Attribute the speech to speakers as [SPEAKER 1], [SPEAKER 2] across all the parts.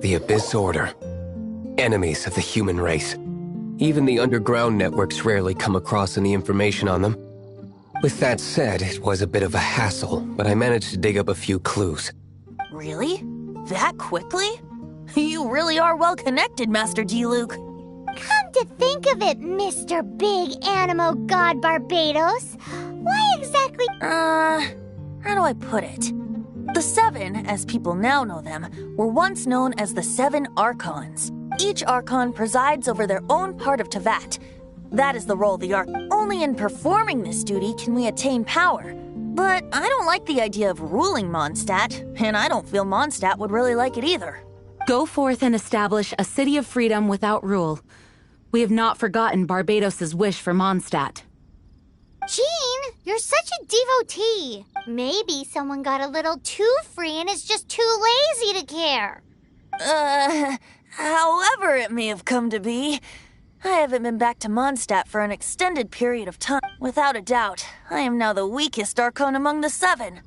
[SPEAKER 1] The Abyss Order. Enemies of the human race. Even the underground networks rarely come across any information on them. With that said, it was a bit of a hassle, but I managed to dig up a few clues.
[SPEAKER 2] Really? That quickly? You really are well connected, Master Diluc.
[SPEAKER 3] Come to think of it, Mr. Big Animo God Barbados, why exactly—
[SPEAKER 2] how do I put it? The Seven, as people now know them, were once known as the Seven Archons. Each Archon presides over their own part of Teyvat. That is the role of the Archon. Only in performing this duty can we attain power. But I don't like the idea of ruling Mondstadt, and I don't feel Mondstadt would really like it either.
[SPEAKER 4] Go forth and establish a city of freedom without rule. We have not forgotten Barbados's wish for Mondstadt.
[SPEAKER 3] Jean, you're such a devotee. Maybe someone got a little too free and is just too lazy to care.
[SPEAKER 2] However it may have come to be, I haven't been back to Mondstadt for an extended period of time. Without a doubt, I am now the weakest Archon among the Seven.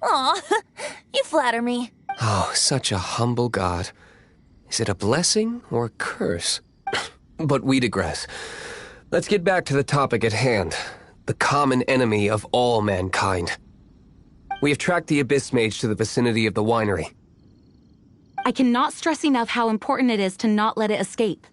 [SPEAKER 2] Aw, you flatter me.
[SPEAKER 1] Oh, such a humble god. Is it a blessing or a curse? But we digress. Let's get back to the topic at hand. The common enemy of all mankind. We have tracked the Abyss Mage to the vicinity of the winery.
[SPEAKER 4] I cannot stress enough how important it is to not let it escape.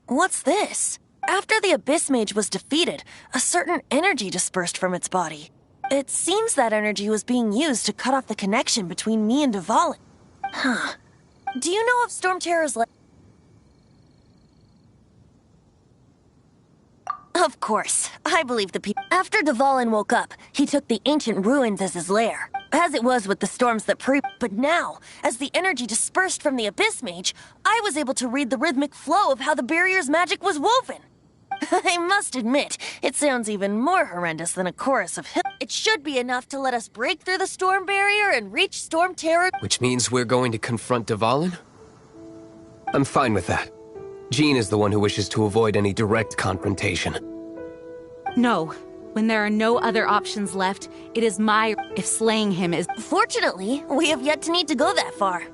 [SPEAKER 2] What's this? After the Abyss Mage was defeated, a certain energy dispersed from its body. It seems that energy was being used to cut off the connection between me and Dvalin. Huh. Do you know if Storm Terror's Of course. I believe the people. After Dvalin woke up, he took the ancient ruins as his lair, as it was with the storms that But now, as the energy dispersed from the Abyss Mage, I was able to read the rhythmic flow of how the barrier's magic was woven. I must admit, it sounds even more horrendous than a chorus of It should be enough to let us break through the storm barrier and reach Storm Terror.
[SPEAKER 1] Which means we're going to confront Dvalin? I'm fine with that. Jean is the one who wishes to avoid any direct confrontation.
[SPEAKER 4] No. When there are no other options left, it is my if slaying him is...
[SPEAKER 2] Fortunately, we have yet to need to go that far.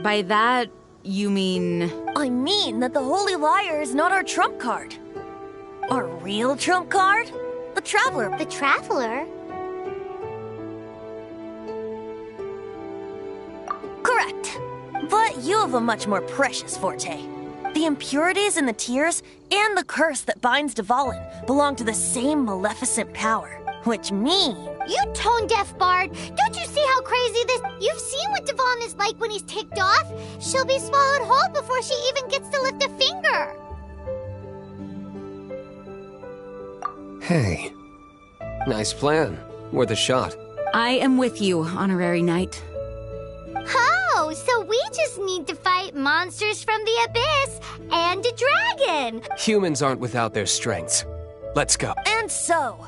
[SPEAKER 4] By that, you mean...
[SPEAKER 2] I mean that the Holy Liar is not our trump card. Our real trump card? The Traveler.
[SPEAKER 3] The Traveler?
[SPEAKER 2] Correct. But you have a much more precious forte. The impurities in the tears and the curse that binds Dvalin belong to the same maleficent power, which means...
[SPEAKER 3] You tone-deaf bard! Don't you see how crazy this... You've seen what Dvalin is like when he's ticked off. She'll be swallowed whole before she even gets to lift a finger.
[SPEAKER 1] Hey. Nice plan. Worth a shot.
[SPEAKER 4] I am with you, Honorary Knight.
[SPEAKER 3] Oh, so we just need to fight monsters from the abyss and a dragon.
[SPEAKER 1] Humans aren't without their strengths. Let's go.
[SPEAKER 2] And so,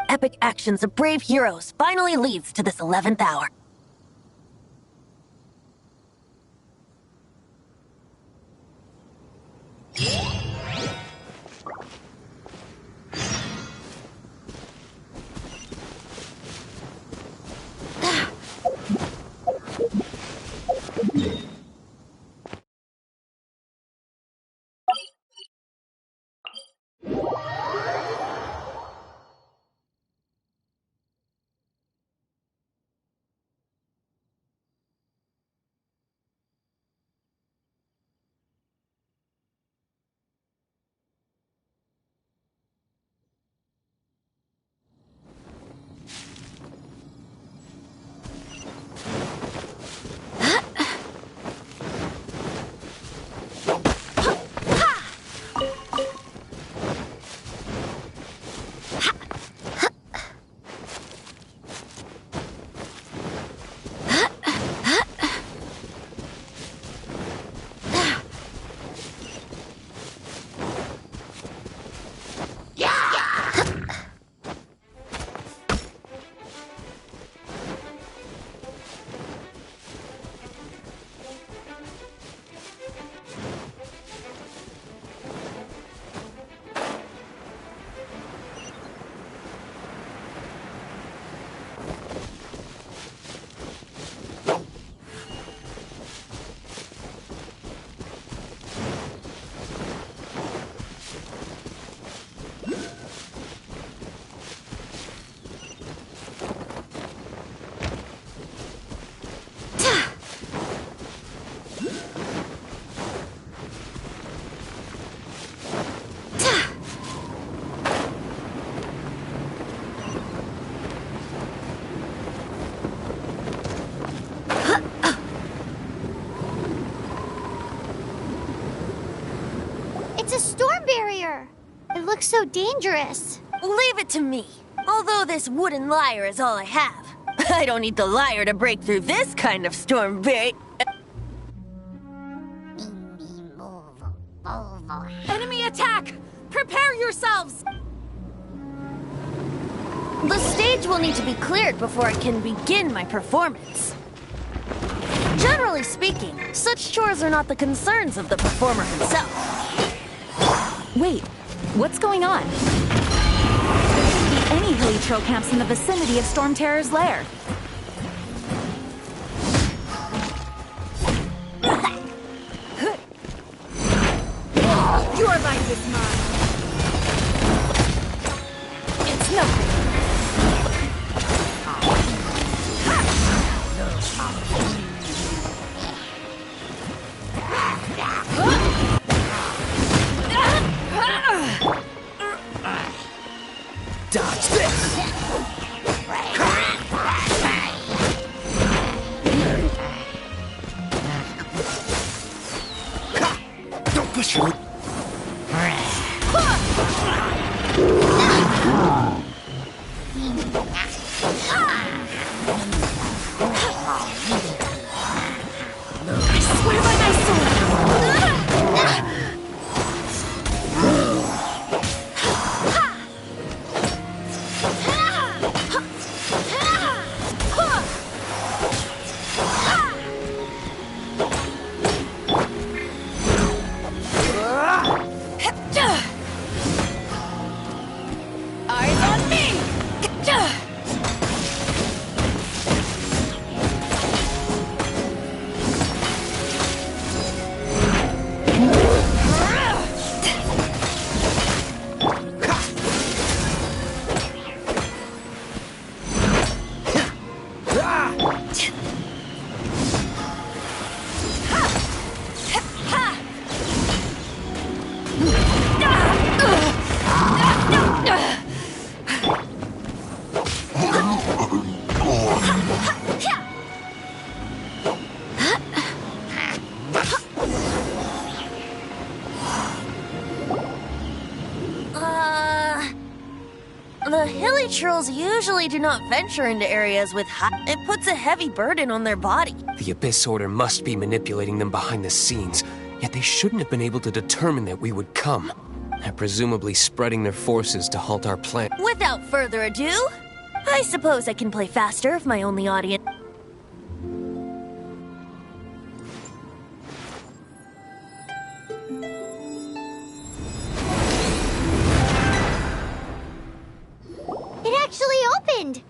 [SPEAKER 2] epic actions of brave heroes finally leads to this 11th hour.
[SPEAKER 3] It's a storm barrier. It looks so dangerous.
[SPEAKER 2] Leave it to me. Although this wooden lyre is all I have, I don't need the lyre to break through this kind of storm barrier.
[SPEAKER 4] Enemy attack! Prepare yourselves!
[SPEAKER 2] The stage will need to be cleared before I can begin my performance. Generally speaking, such chores are not the concerns of the performer himself.
[SPEAKER 4] Wait, what's going on? The any Halitro camps in the vicinity of Storm Terror's lair.
[SPEAKER 2] Your life is mine. It's nothing.
[SPEAKER 1] Dodge this! Don't push me!
[SPEAKER 2] I swear by my sword! The hilly trolls usually do not venture into areas with high... It puts a heavy burden on their body.
[SPEAKER 1] The Abyss Order must be manipulating them behind the scenes, yet they shouldn't have been able to determine that we would come. They're presumably spreading their forces to halt our plan.
[SPEAKER 2] Without further ado, I suppose I can play faster if my only audience...
[SPEAKER 3] It actually opened!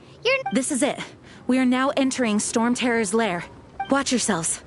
[SPEAKER 4] This is it. We are now entering Storm Terror's lair. Watch yourselves.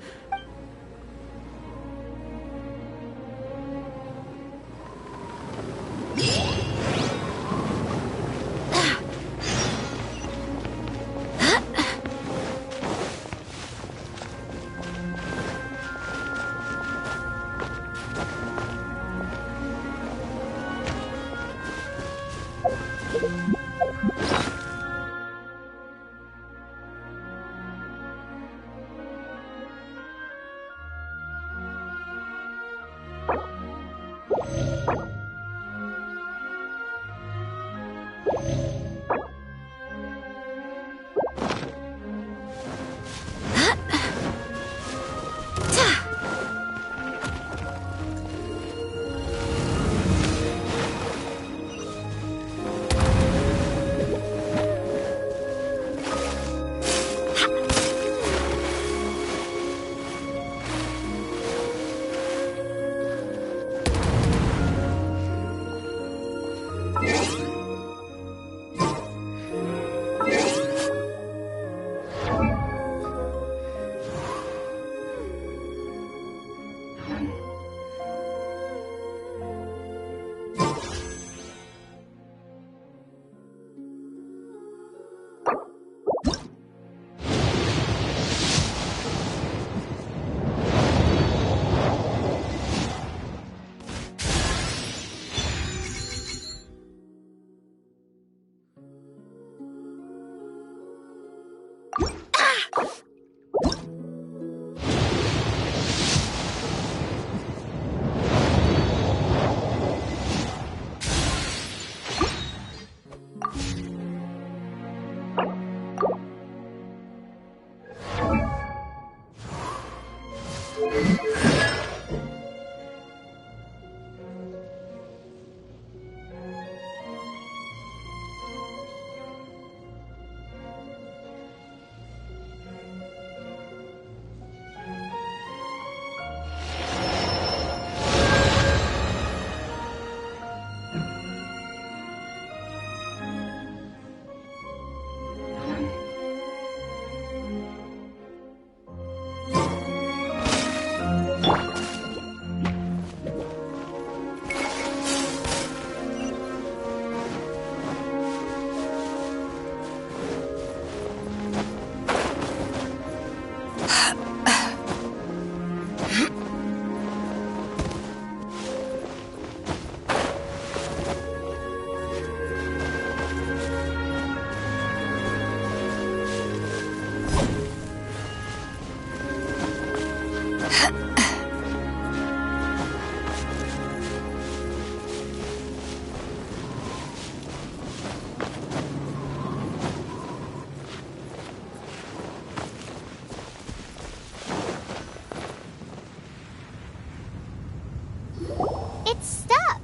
[SPEAKER 3] It's stuck!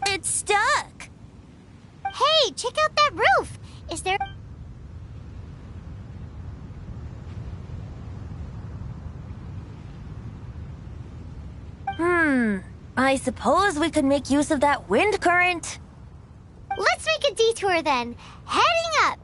[SPEAKER 2] It's stuck!
[SPEAKER 3] Hey, check out that roof! Is there...
[SPEAKER 2] I suppose we could make use of that wind current.
[SPEAKER 3] Let's make a detour then. Heading up!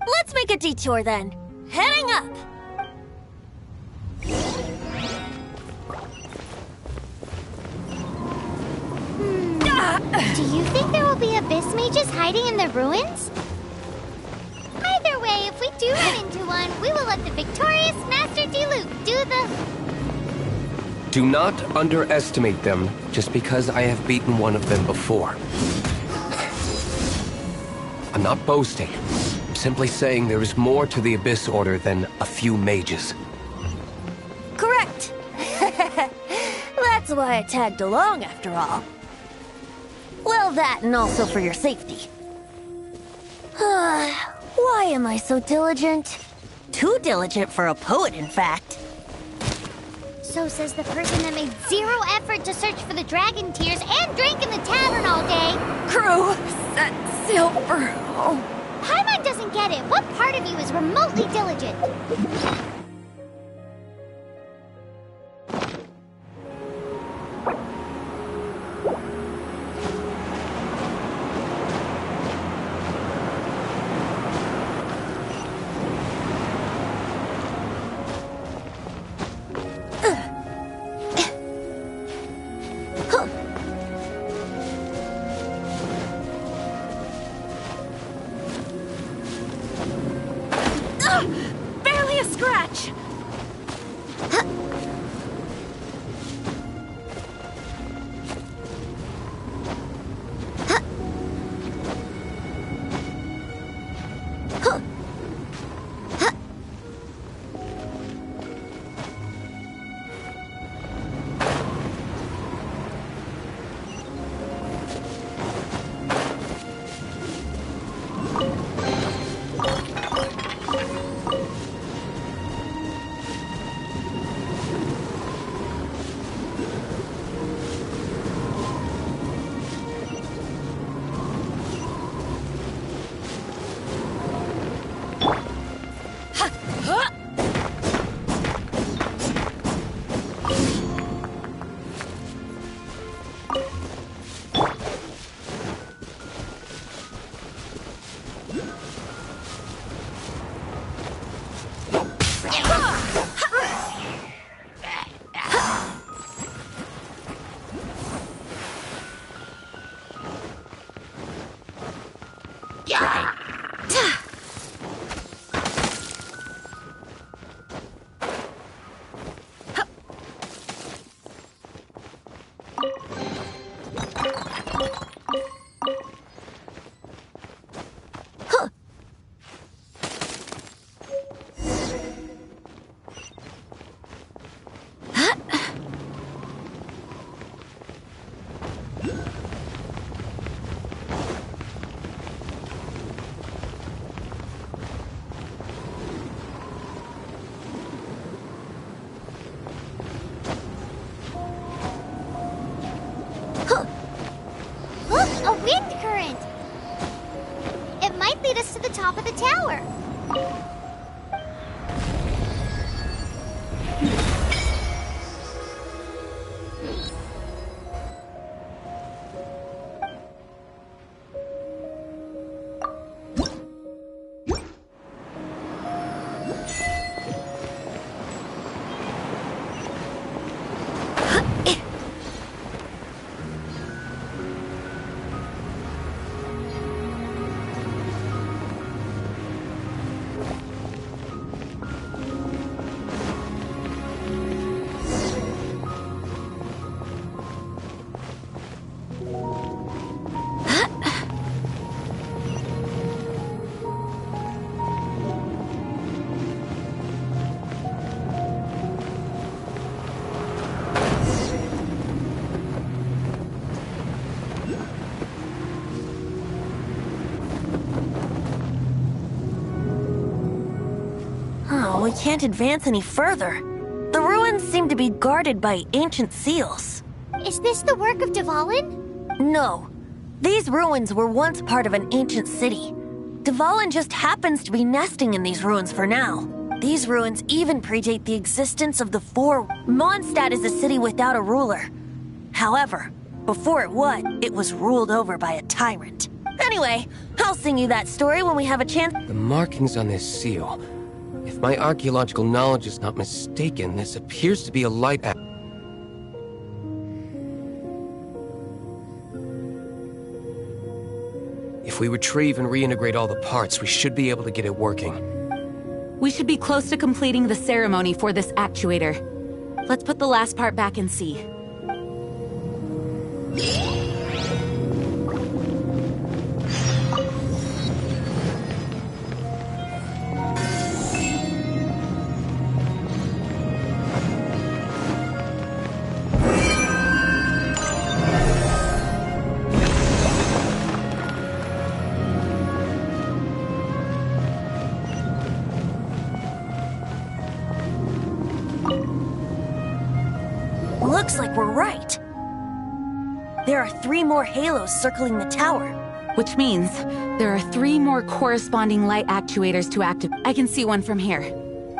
[SPEAKER 2] Let's make a detour then. Heading up!
[SPEAKER 3] Do you think there will be abyss mages hiding in the ruins? do run into one, we will let the victorious Master Diluc do the...
[SPEAKER 1] Do not underestimate them just because I have beaten one of them before. I'm not boasting. I'm simply saying there is more to the Abyss Order than a few mages.
[SPEAKER 2] Correct. That's why I tagged along, after all. Well, that and also for your safety. Why am I so diligent? Too diligent for a poet, in fact.
[SPEAKER 3] So says the person that made zero effort to search for the dragon tears and drank in the tavern all day.
[SPEAKER 2] Crew, set sail for home.
[SPEAKER 3] Paimon doesn't get it. What part of you is remotely diligent?
[SPEAKER 2] Barely a scratch.
[SPEAKER 3] A wind current! It might lead us to the top of the tower.
[SPEAKER 2] We can't advance any further. The ruins seem to be guarded by ancient seals.
[SPEAKER 3] Is this the work of Dvalin?
[SPEAKER 2] No. These ruins were once part of an ancient city. Dvalin just happens to be nesting in these ruins for now. These ruins even predate the existence of the Four. Mondstadt is a city without a ruler. However, before it was ruled over by a tyrant. Anyway, I'll sing you that story when we have a chance.
[SPEAKER 1] The markings on this seal. If my archaeological knowledge is not mistaken, this appears to be a light act. If we retrieve and reintegrate all the parts, we should be able to get it working.
[SPEAKER 4] We should be close to completing the ceremony for this actuator. Let's put the last part back and see.
[SPEAKER 2] Looks like we're right. There are 3 more halos circling the tower.
[SPEAKER 4] Which means there are 3 more corresponding light actuators to activate. I can see one from here.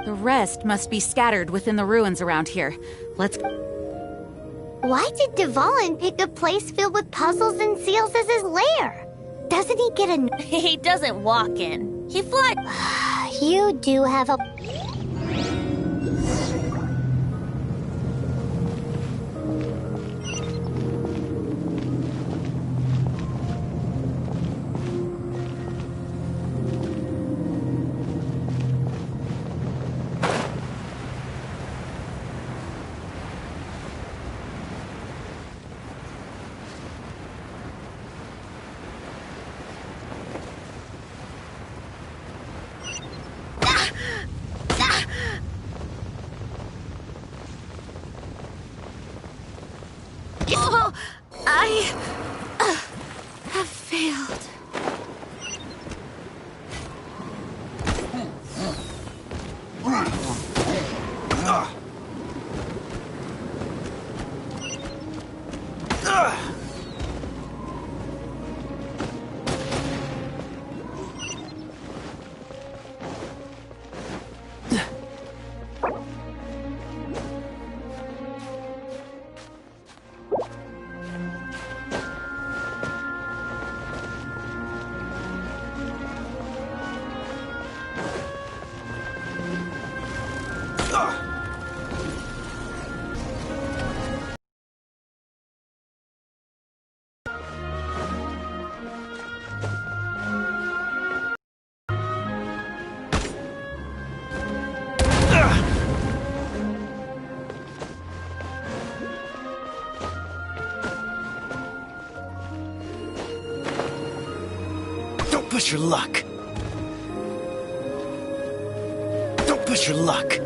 [SPEAKER 4] The rest must be scattered within the ruins around here. Let's...
[SPEAKER 3] Why did Devon pick a place filled with puzzles and seals as his lair? Doesn't he get a...
[SPEAKER 2] He doesn't walk in. He flies.
[SPEAKER 3] You do have a...
[SPEAKER 2] Oh, I have failed.
[SPEAKER 5] Don't push your luck. Don't push your luck.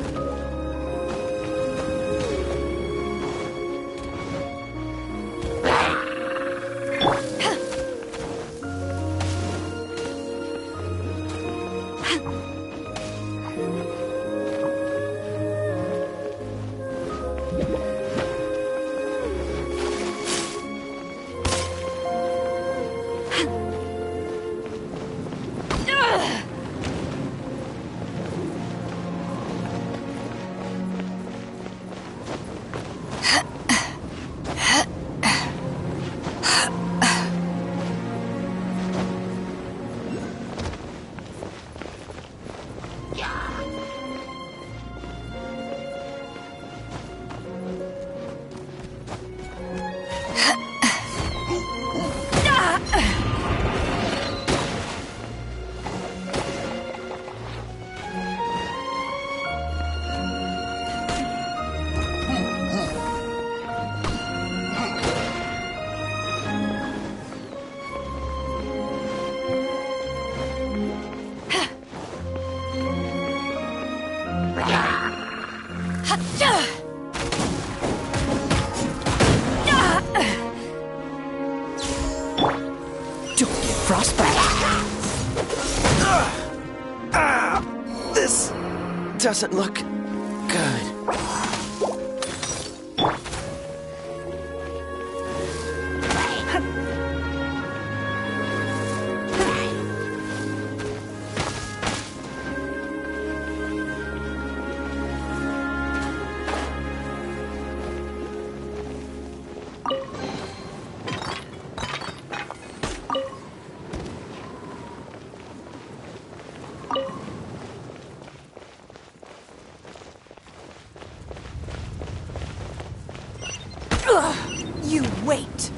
[SPEAKER 5] This doesn't look good.
[SPEAKER 2] You wait.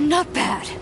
[SPEAKER 6] Not bad.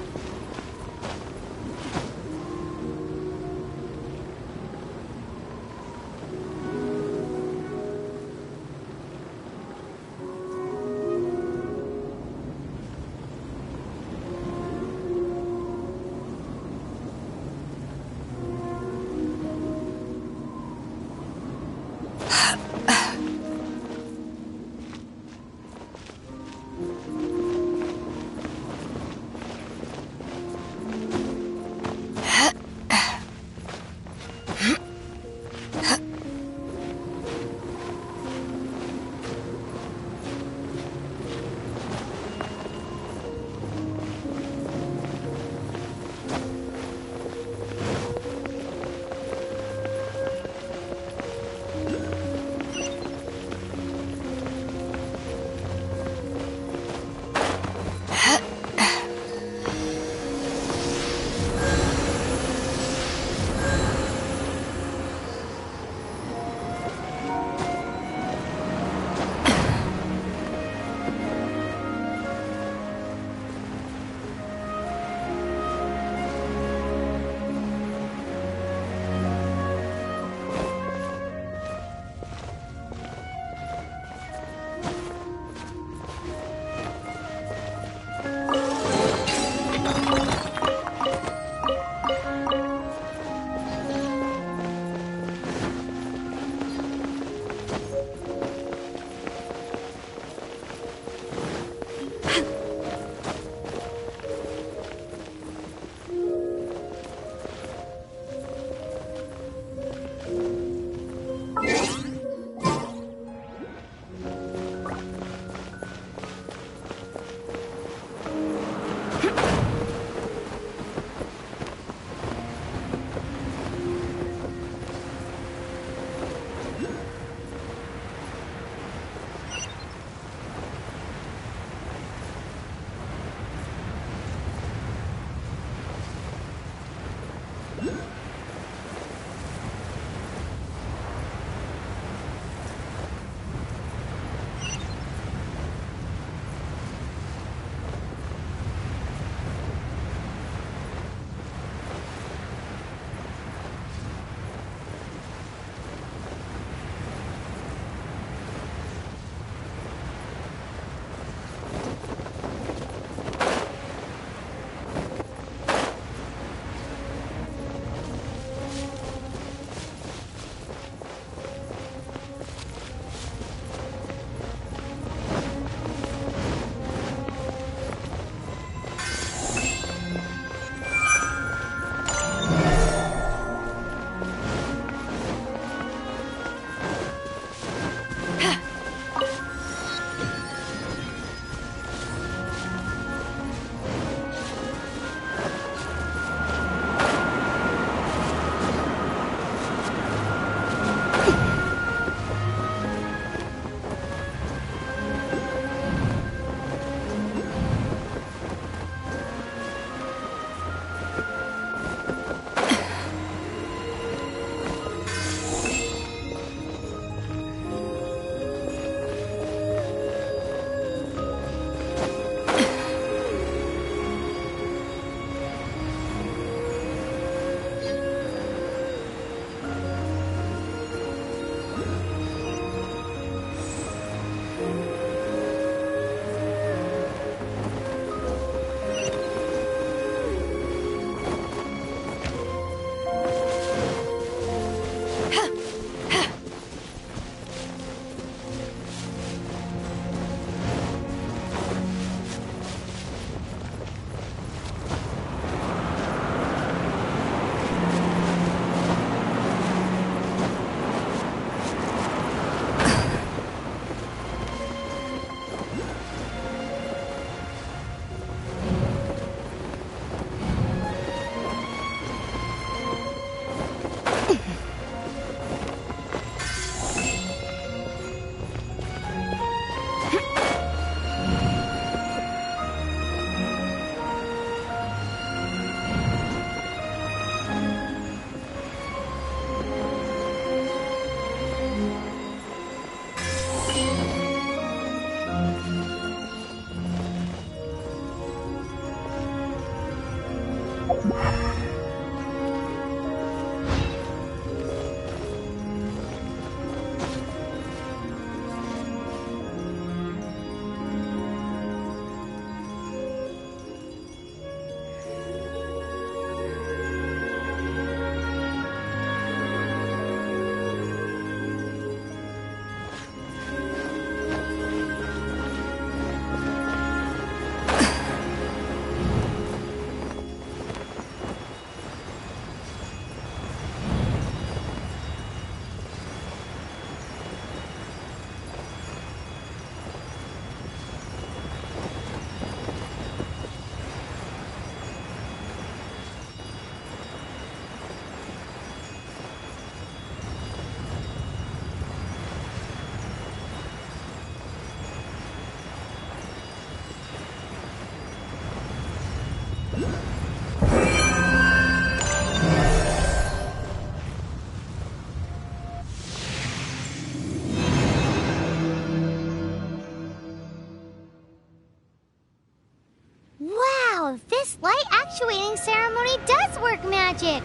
[SPEAKER 3] Wow, this light actuating ceremony does work magic!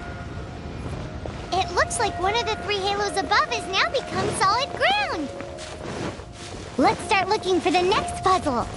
[SPEAKER 3] It looks like one of the 3 halos above has now become solid ground! Let's start looking for the next puzzle!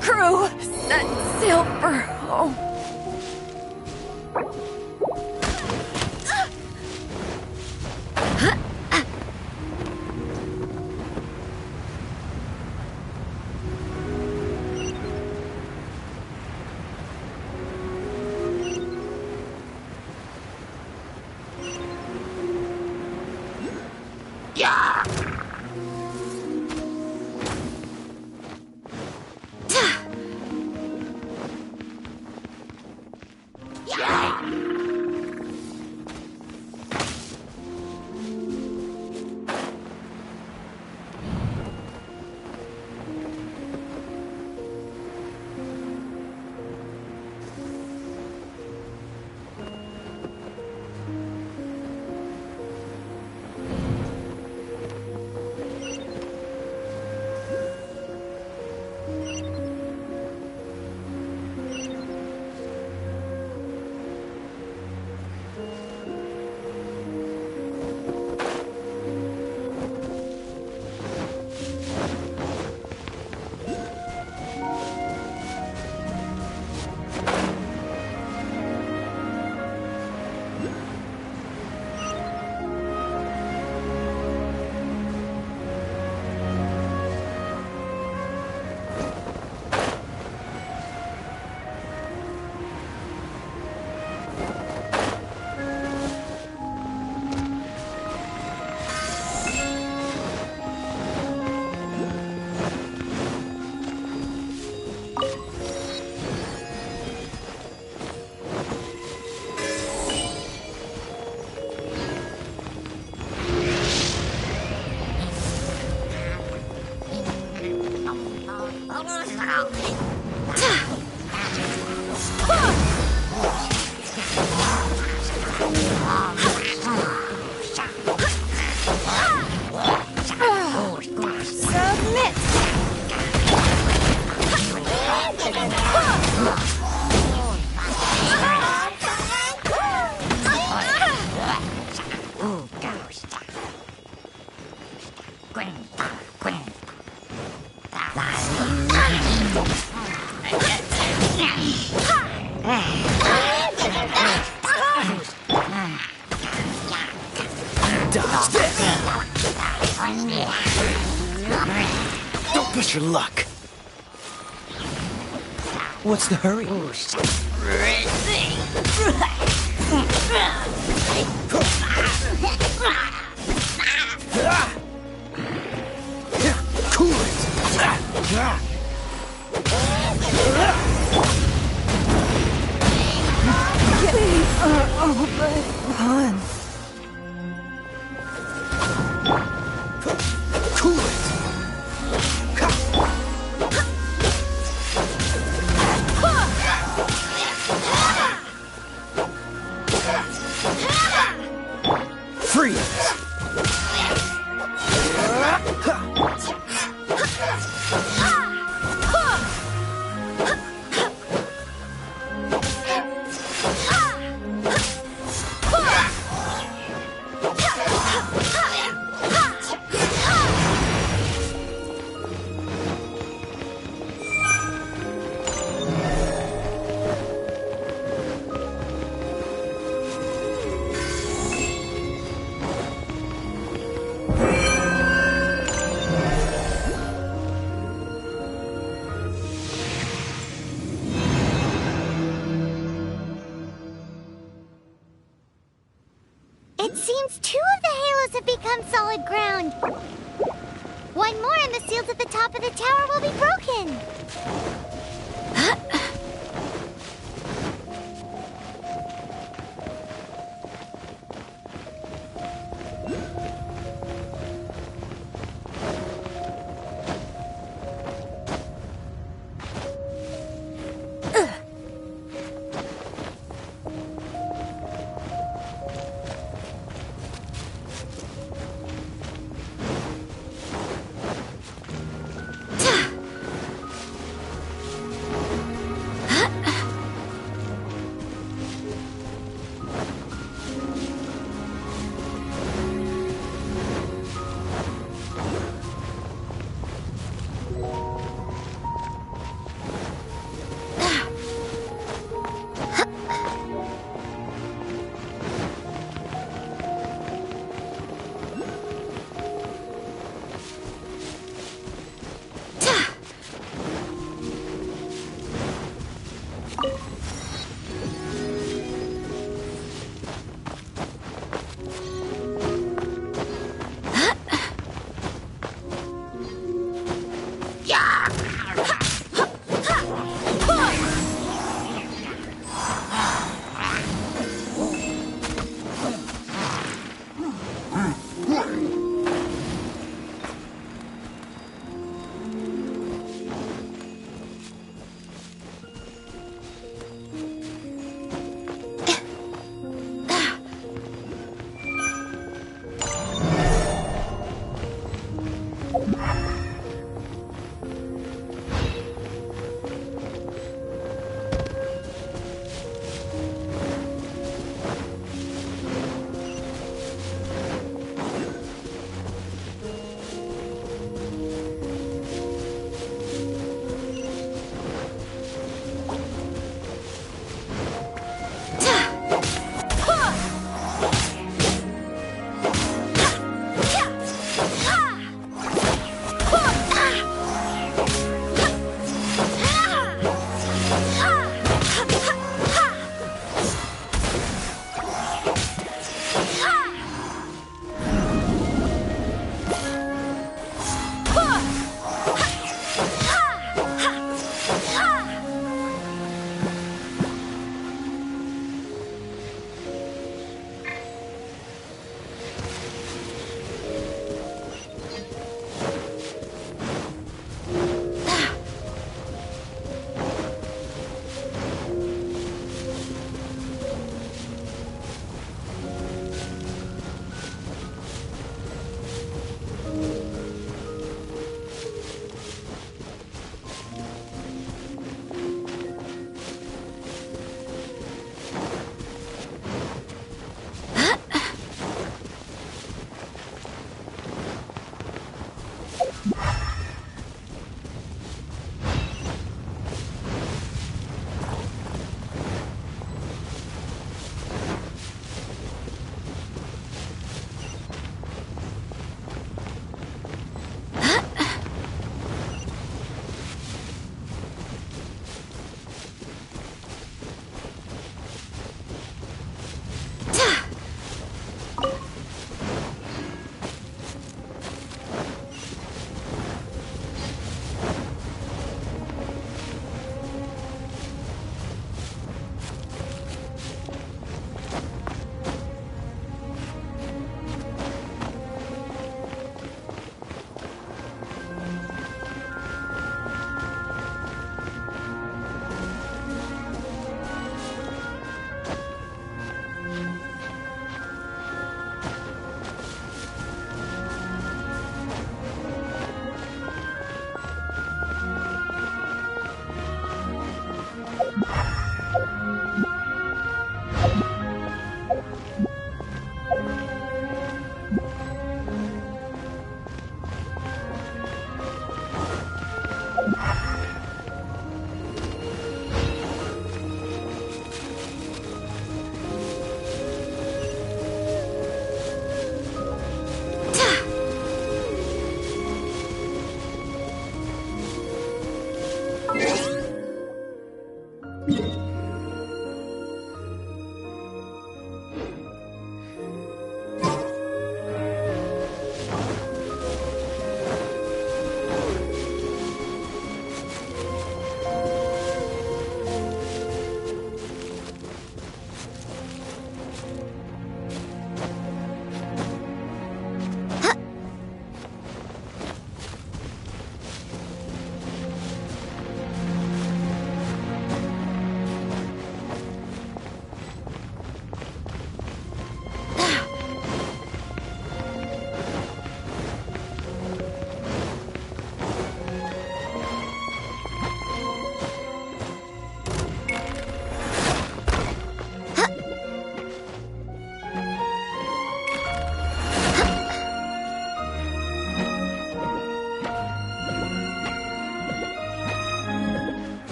[SPEAKER 4] Crew, set sail for home.
[SPEAKER 5] Don't push your luck. What's the hurry?
[SPEAKER 2] Run.
[SPEAKER 1] Cool it! Freeze!
[SPEAKER 3] It seems 2 of the halos have become solid ground. One more and the seals at the top of the tower will be broken.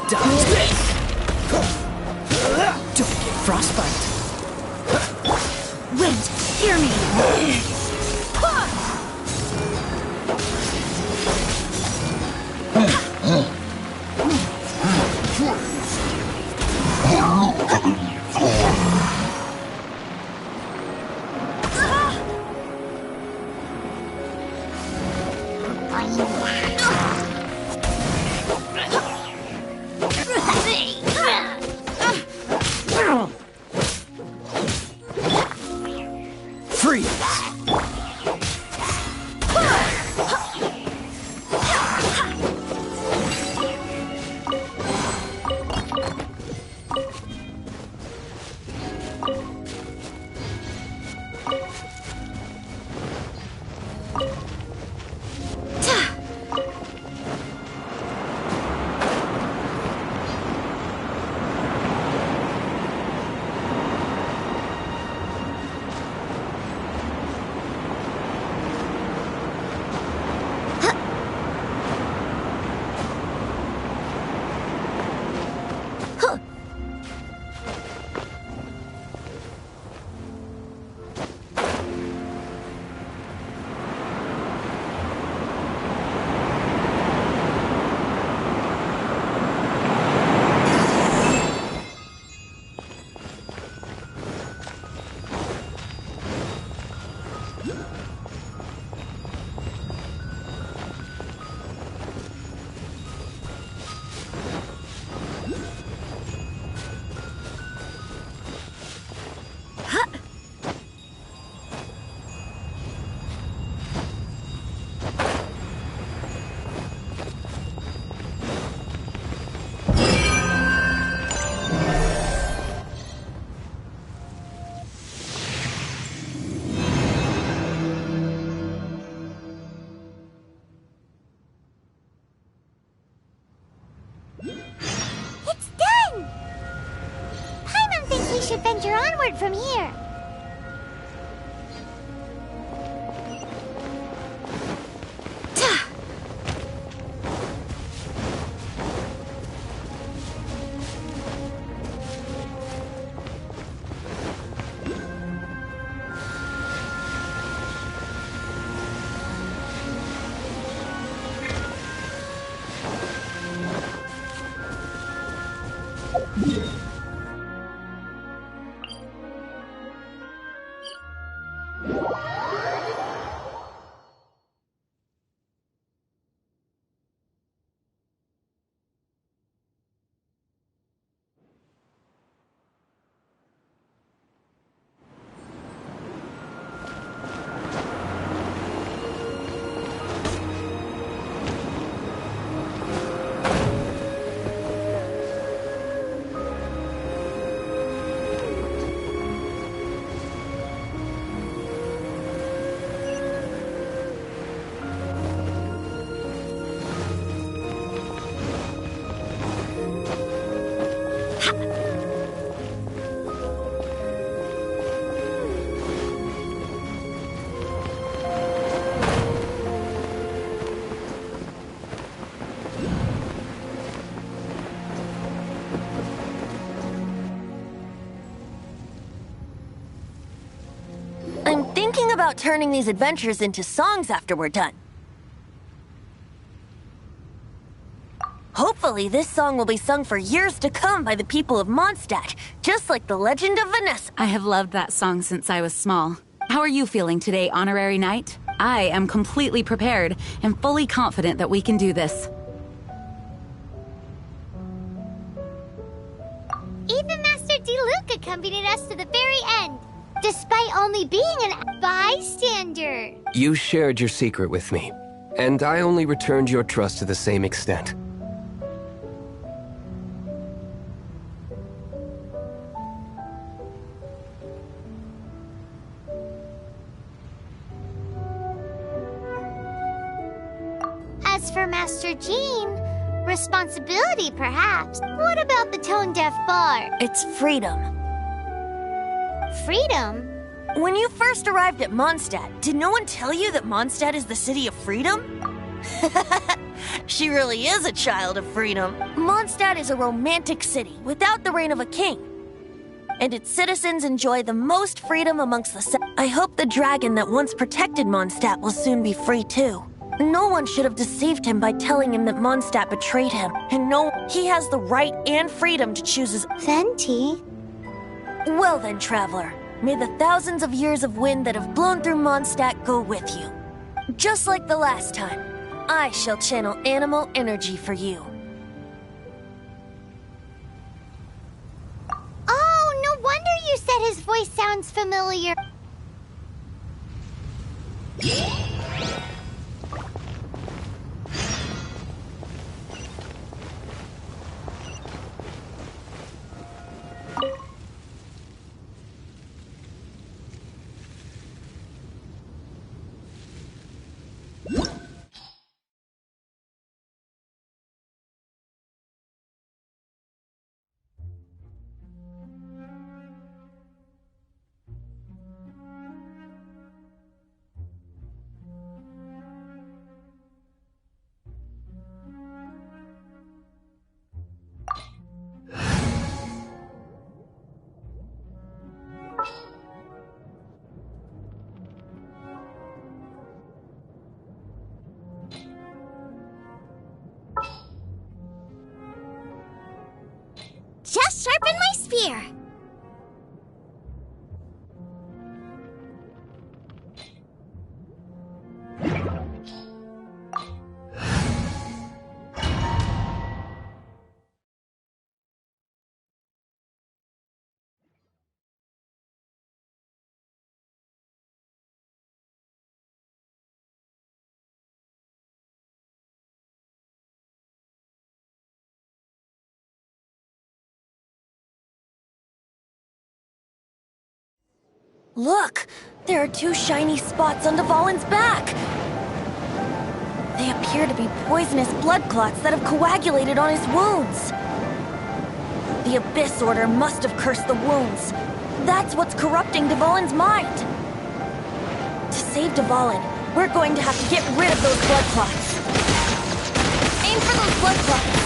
[SPEAKER 5] Dodge this! Don't get frostbite.
[SPEAKER 4] Wind, hear me!
[SPEAKER 5] Freeze!
[SPEAKER 3] It's done! Paimon thinks we should venture onward from here.
[SPEAKER 2] I'm thinking about turning these adventures into songs after we're done. Hopefully, this song will be sung for years to come by the people of Mondstadt, just like the legend of Vanessa.
[SPEAKER 4] I have loved that song since I was small. How are you feeling today, Honorary Knight? I am completely prepared and fully confident that we can do this.
[SPEAKER 3] Even Master Diluc accompanied us to the very end, despite only being an bystander.
[SPEAKER 1] You shared your secret with me, and I only returned your trust to the same extent.
[SPEAKER 3] As for Master Jean, responsibility perhaps. What about the tone-deaf bar?
[SPEAKER 2] It's freedom.
[SPEAKER 3] Freedom?
[SPEAKER 2] When you first arrived at Mondstadt, did no one tell you that Mondstadt is the city of freedom? She really is a child of freedom. Mondstadt is a romantic city without the reign of a king. And its citizens enjoy the most freedom amongst the I hope the dragon that once protected Mondstadt will soon be free too. No one should have deceived him by telling him that Mondstadt betrayed him. And he has the right and freedom to choose his...
[SPEAKER 3] Venti?
[SPEAKER 2] Well then, traveler. May the thousands of years of wind that have blown through Mondstadt go with you. Just like the last time, I shall channel animal energy for you.
[SPEAKER 3] Oh, no wonder you said his voice sounds familiar. Just sharpen my spear.
[SPEAKER 2] Look! There are two shiny spots on Dvalin's back! They appear to be poisonous blood clots that have coagulated on his wounds. The Abyss Order must have cursed the wounds. That's what's corrupting Dvalin's mind. To save Dvalin, we're going to have to get rid of those blood clots. Aim for those blood clots!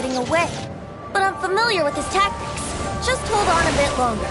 [SPEAKER 2] Away, but I'm familiar with his tactics. Just hold on a bit longer.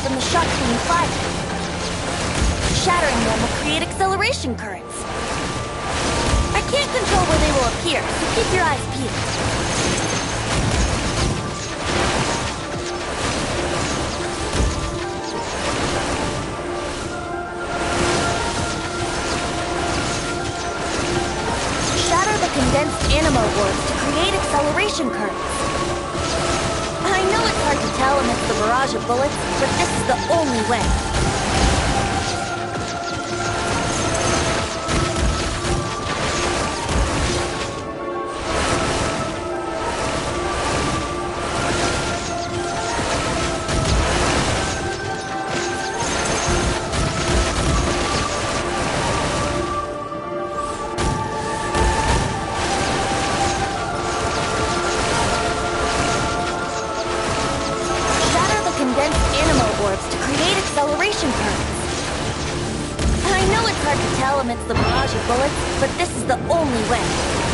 [SPEAKER 2] From the shots being fired. Shattering them will create acceleration currents. I can't control where they will appear, so keep your eyes peeled. Shatter the condensed animo orbs to create acceleration currents. amidst the barrage of bullets, but this is the only way. To create acceleration currents. I know it's hard to tell amidst the barrage of bullets, but this is the only way.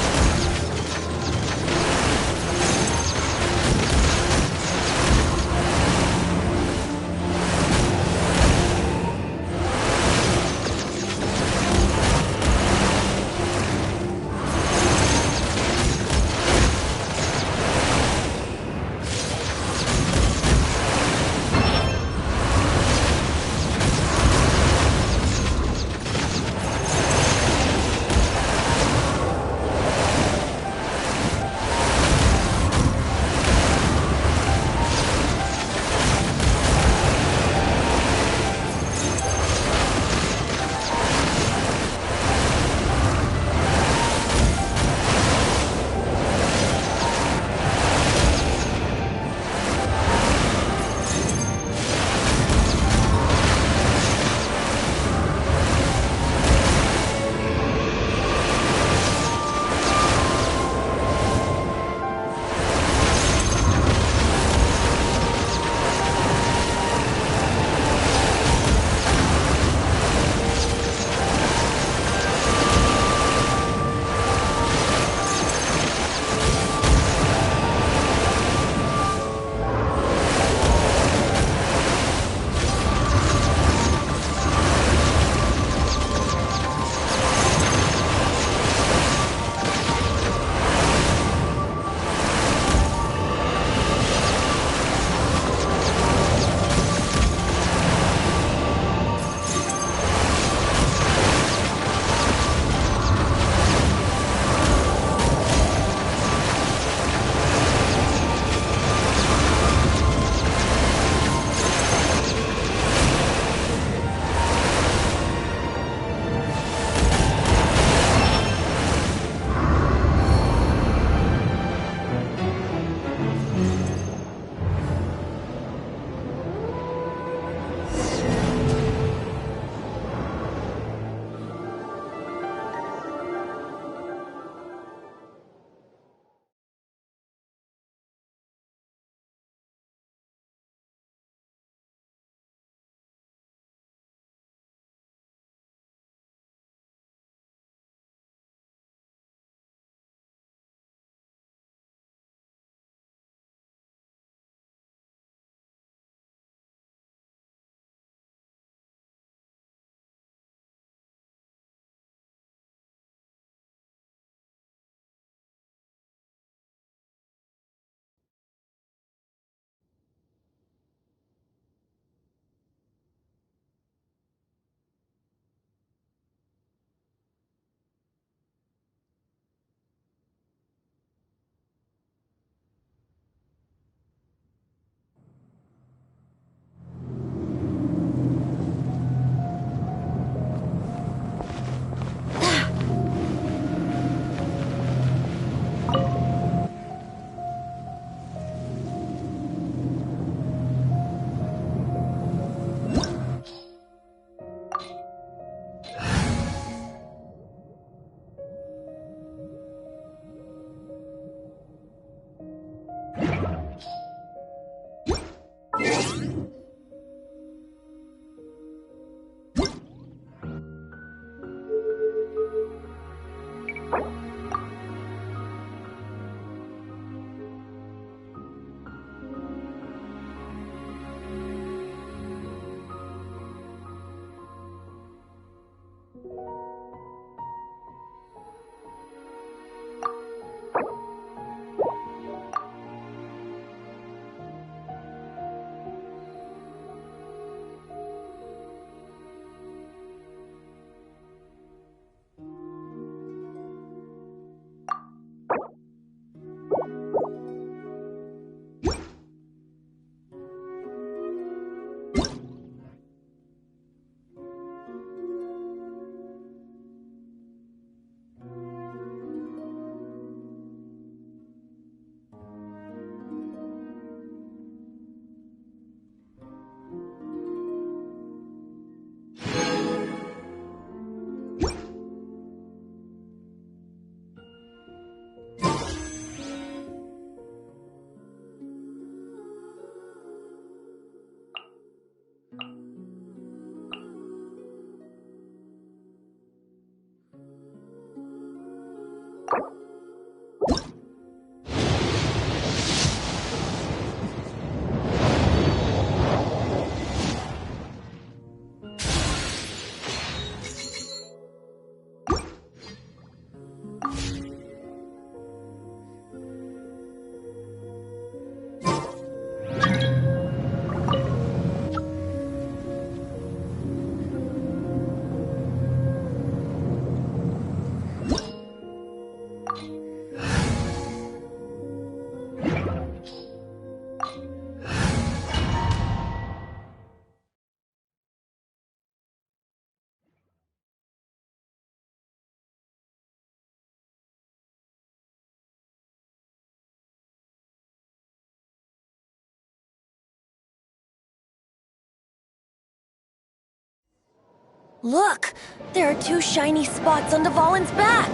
[SPEAKER 2] Look! There are two shiny spots on Dvalin's back!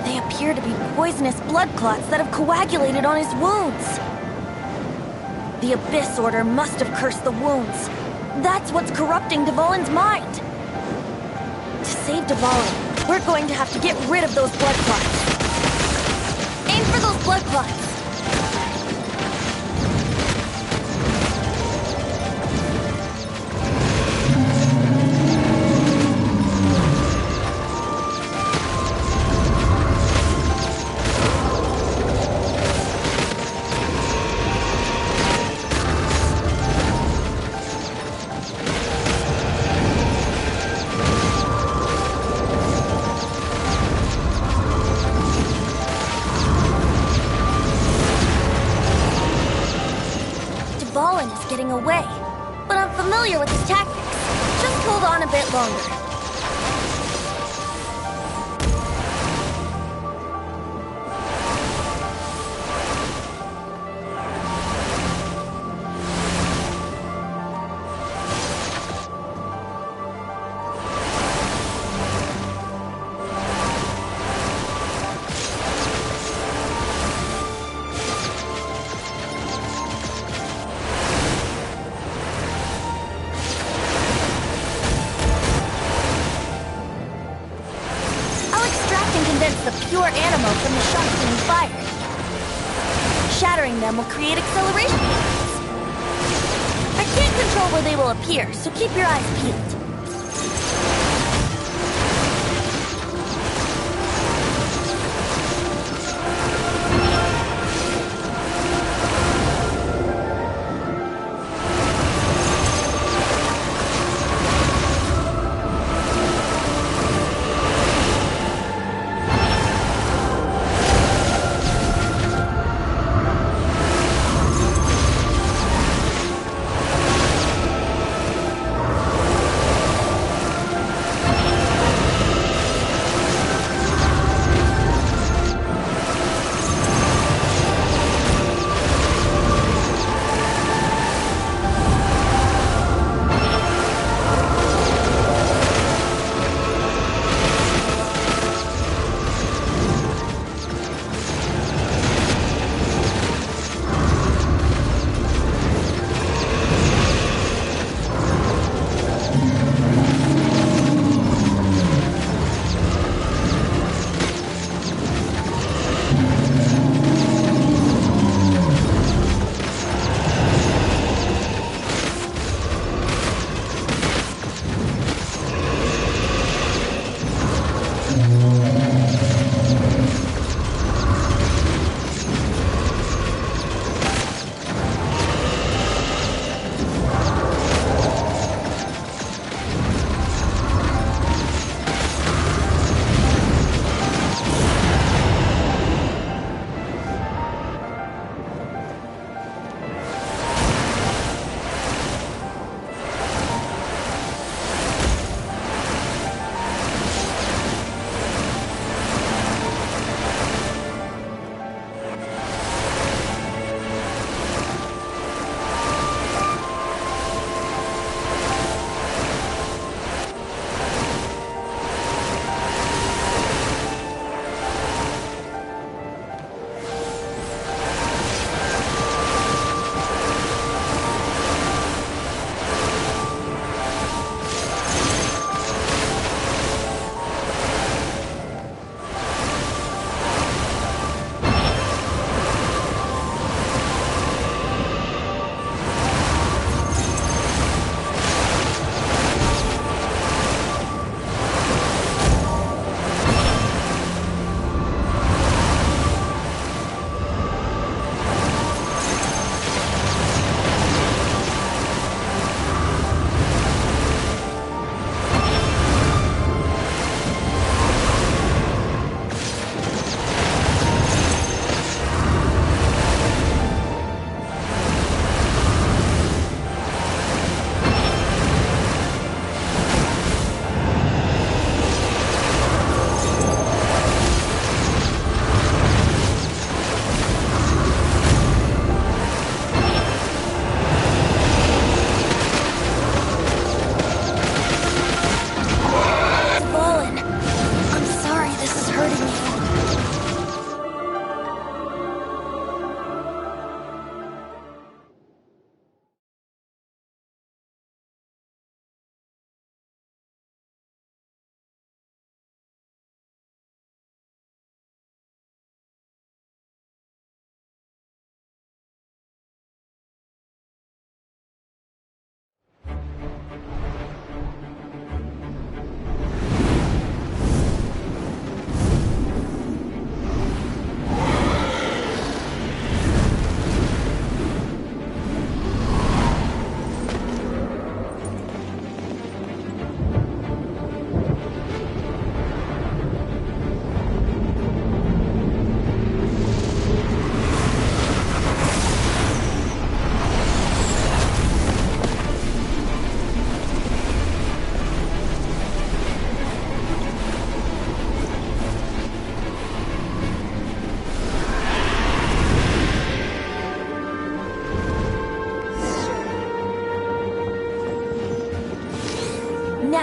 [SPEAKER 2] They appear to be poisonous blood clots that have coagulated on his wounds. The Abyss Order must have cursed the wounds. That's what's corrupting Dvalin's mind. To save Dvalin, we're going to have to get rid of those blood clots. Aim for those blood clots! Getting away, but I'm familiar with his tactics. Just hold on a bit longer. The pure animal from the shots being fired. Shattering them will create acceleration effects. I can't control where they will appear, so keep your eyes peeled.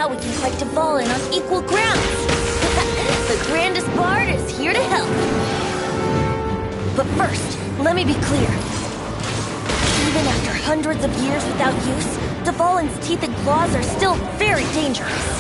[SPEAKER 2] Now we can fight Dvalin on equal grounds. The grandest bard is here to help. But first, let me be clear. Even after hundreds of years without use, Dvalin's teeth and claws are still very dangerous.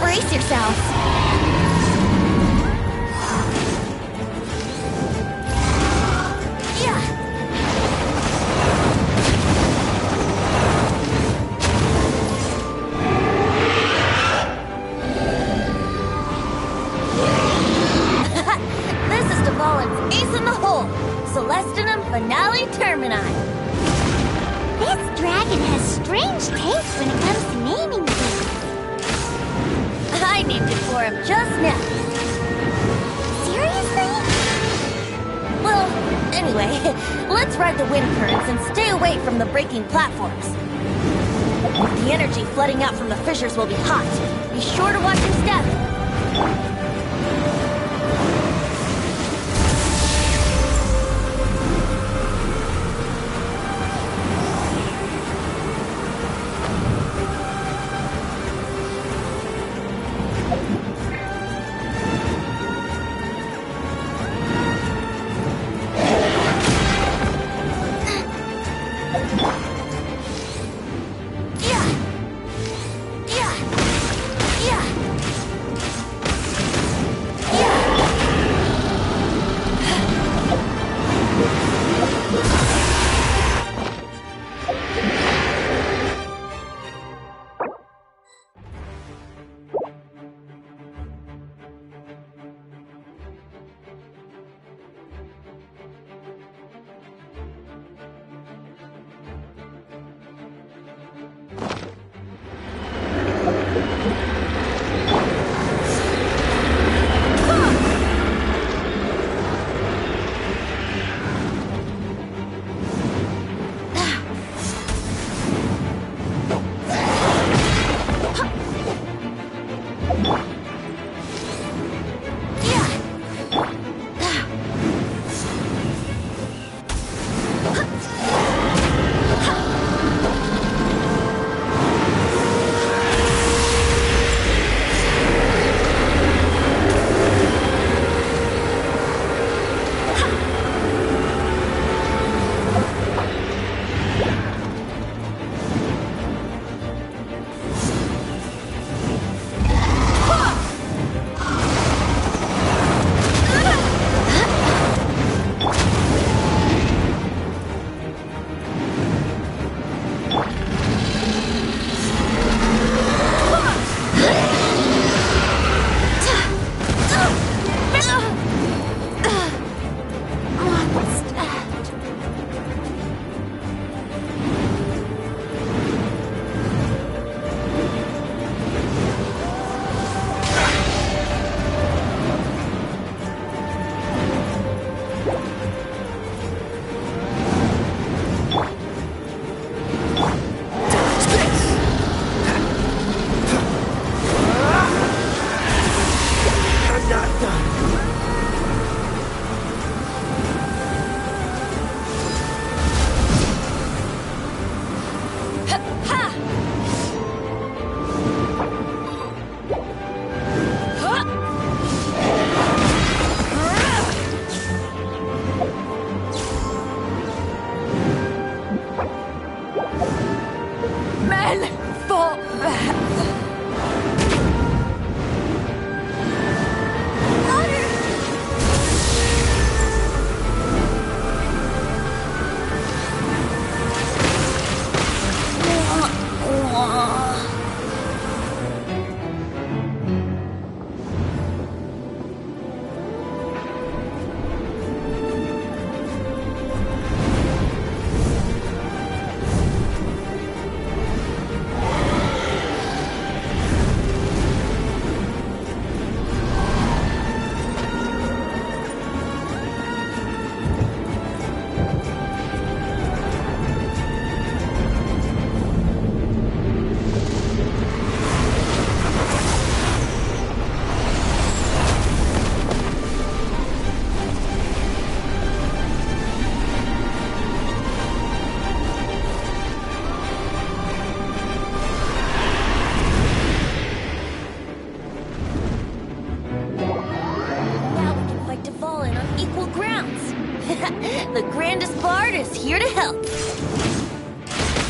[SPEAKER 2] Brace yourselves. This is Dvalin's ace in the hole. Celestinum Finale Termini.
[SPEAKER 3] This dragon has strange taste when it comes to naming things.
[SPEAKER 2] I named it for him just now.
[SPEAKER 3] Seriously?
[SPEAKER 2] Well, anyway, let's ride the wind currents and stay away from the breaking platforms. The energy flooding out from the fissures will be hot. Be sure to watch your step.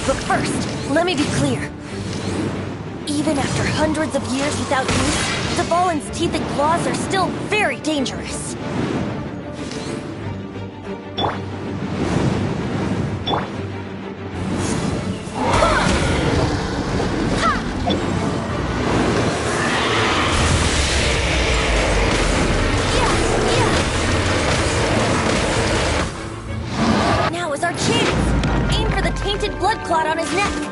[SPEAKER 2] But first, let me be clear. Even after hundreds of years without use, the Fallen's teeth and claws are still very dangerous. Now is our chance! Aim for the tainted blood clot on his neck!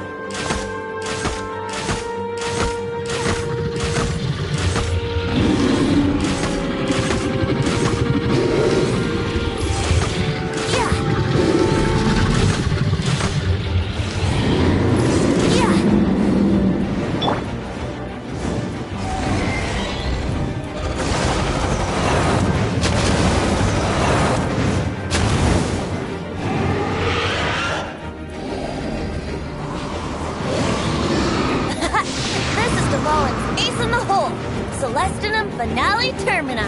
[SPEAKER 2] Finale Termini.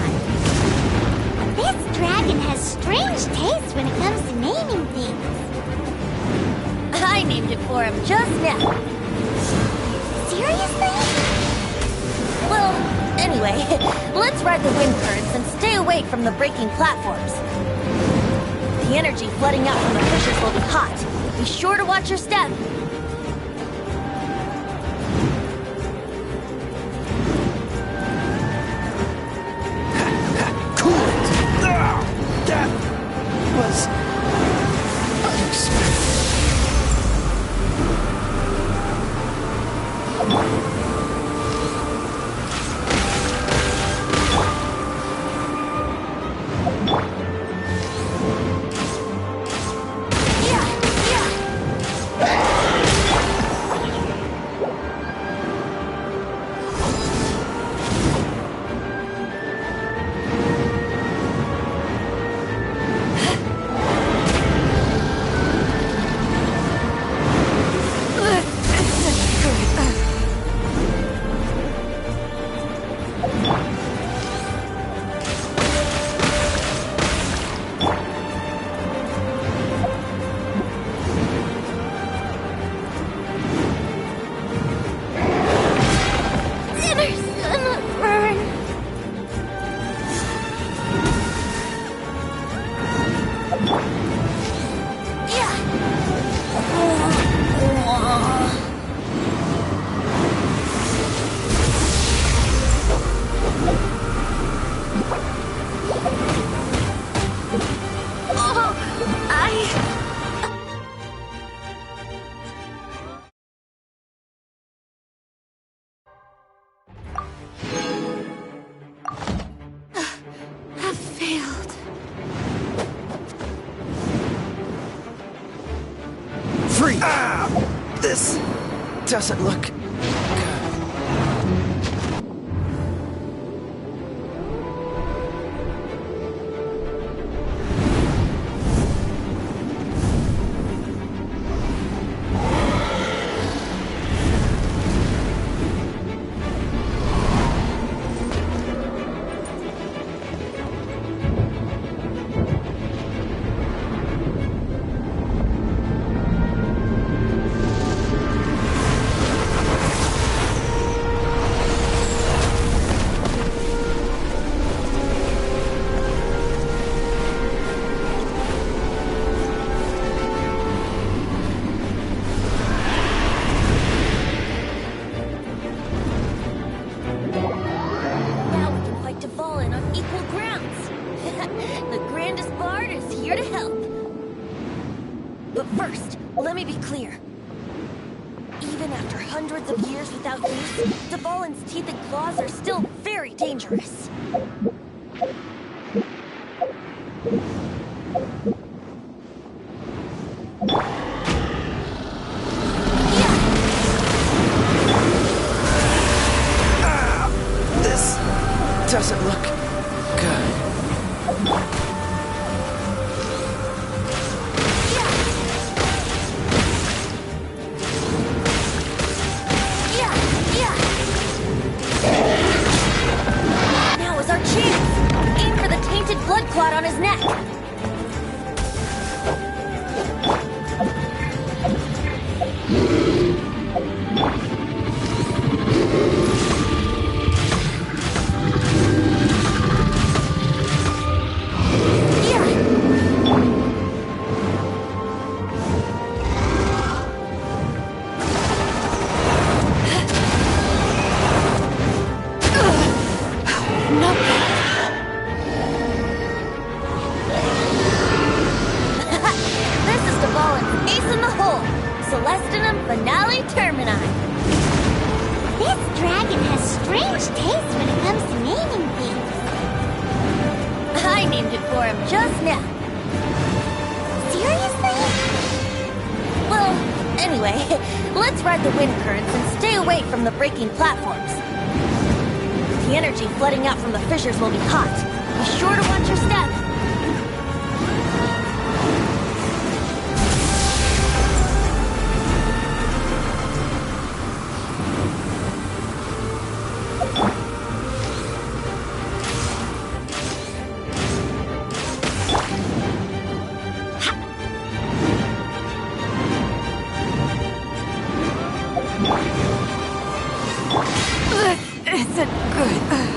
[SPEAKER 3] This dragon has strange taste when it comes to naming things.
[SPEAKER 2] I named it for him just now.
[SPEAKER 3] Seriously?
[SPEAKER 2] Well, anyway, let's ride the wind currents and stay away from the breaking platforms. The energy flooding out from the fissures will be hot. Be sure to watch your step.
[SPEAKER 5] Was unexpected. Free! This doesn't look good.
[SPEAKER 2] But first, let me be clear. Even after hundreds of years without use, the Fallen's teeth and claws are still very dangerous.
[SPEAKER 5] This doesn't look good.
[SPEAKER 2] Now is our chance! Aim for the tainted blood clot on his neck!
[SPEAKER 3] This dragon has strange taste when it comes to naming things.
[SPEAKER 2] I named it for him just now.
[SPEAKER 3] Seriously?
[SPEAKER 2] Well, anyway, let's ride the wind currents and stay away from the breaking platforms. The energy flooding out from the fissures will be hot. Be sure to watch your step.
[SPEAKER 4] This isn't good.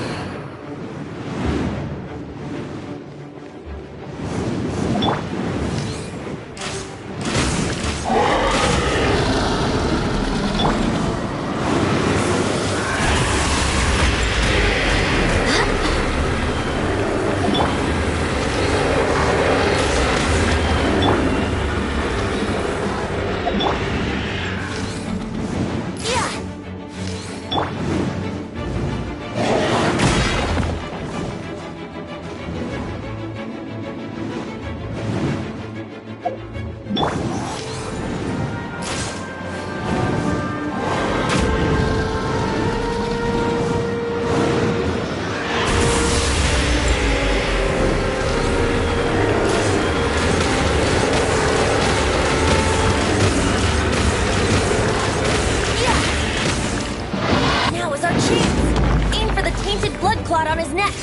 [SPEAKER 2] On his neck.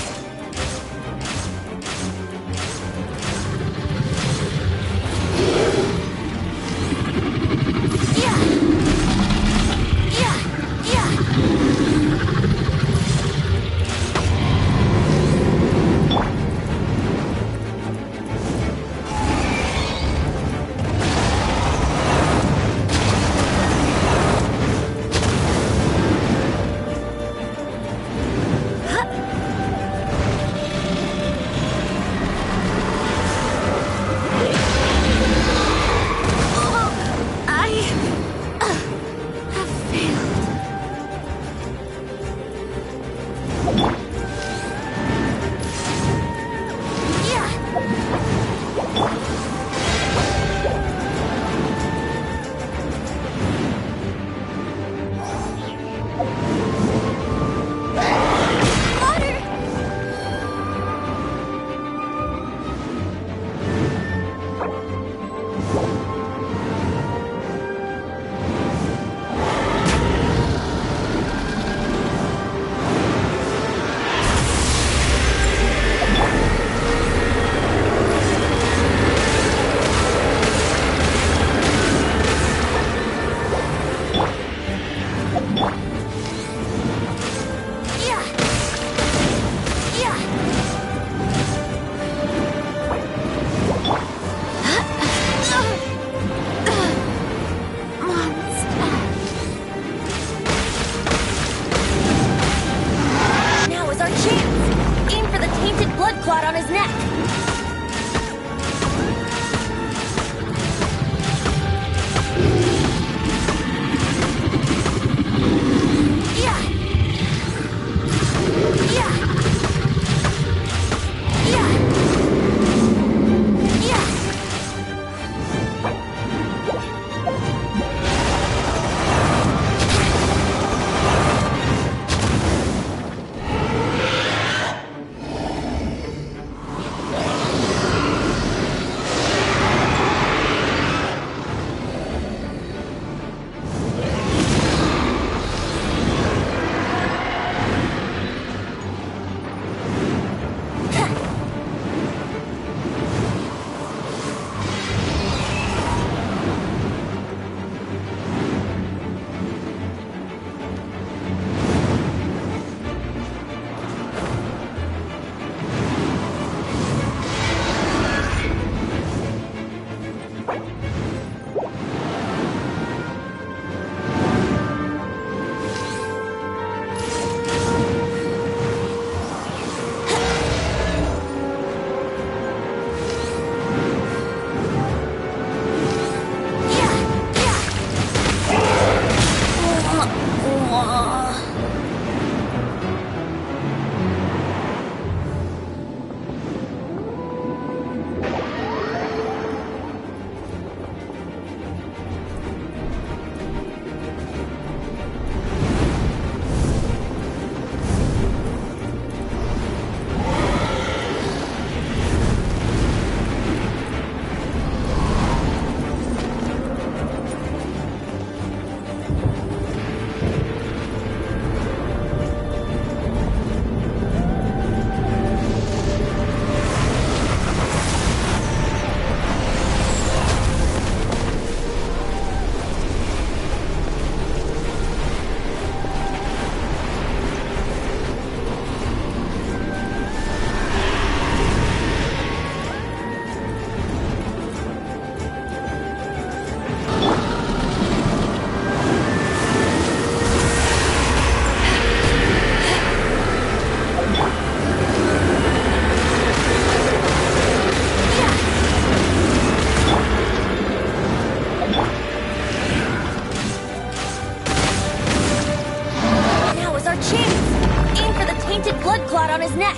[SPEAKER 2] his neck.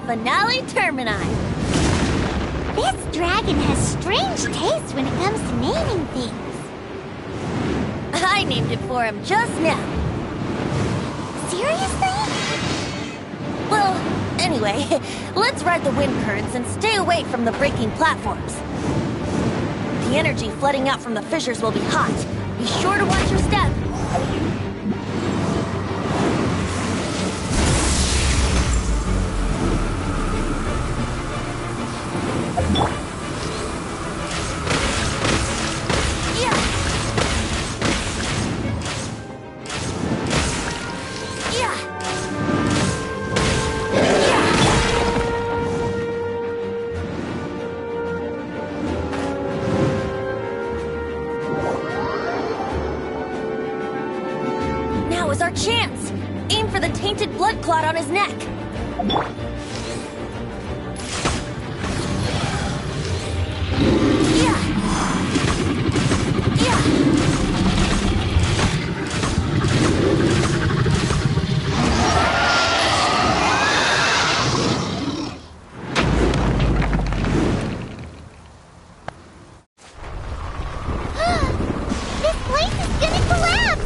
[SPEAKER 2] Finale Termini.
[SPEAKER 3] This dragon has strange taste when it comes to naming things.
[SPEAKER 2] I named it for him just now.
[SPEAKER 3] Seriously?
[SPEAKER 2] Well, anyway, let's ride the wind currents and stay away from the breaking platforms. The energy flooding out from the fissures will be hot. Be sure to watch your step. Now is our chance! Aim for the tainted blood clot on his neck!
[SPEAKER 3] This place is gonna collapse!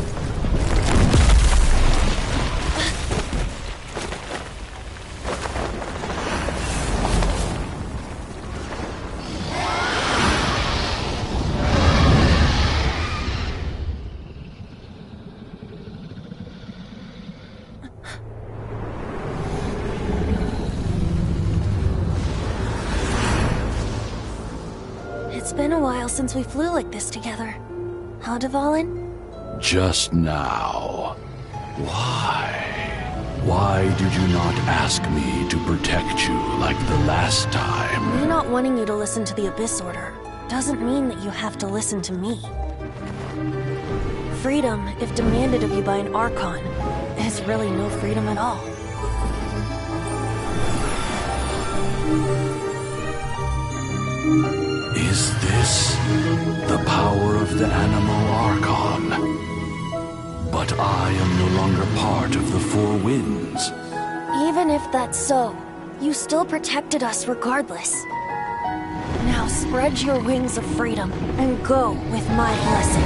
[SPEAKER 2] It's been a while since we flew like this together. Huh, Dvalin?
[SPEAKER 6] Just now. Why? Why did you not ask me to protect you like the last time?
[SPEAKER 2] Me not wanting you to listen to the Abyss Order doesn't mean that you have to listen to me. Freedom, if demanded of you by an Archon, is really no freedom at all.
[SPEAKER 6] Is this the power of the Animal Archon? But I am no longer part of the Four Winds.
[SPEAKER 2] Even if that's so, you still protected us regardless. Now spread your wings of freedom and go with my blessing.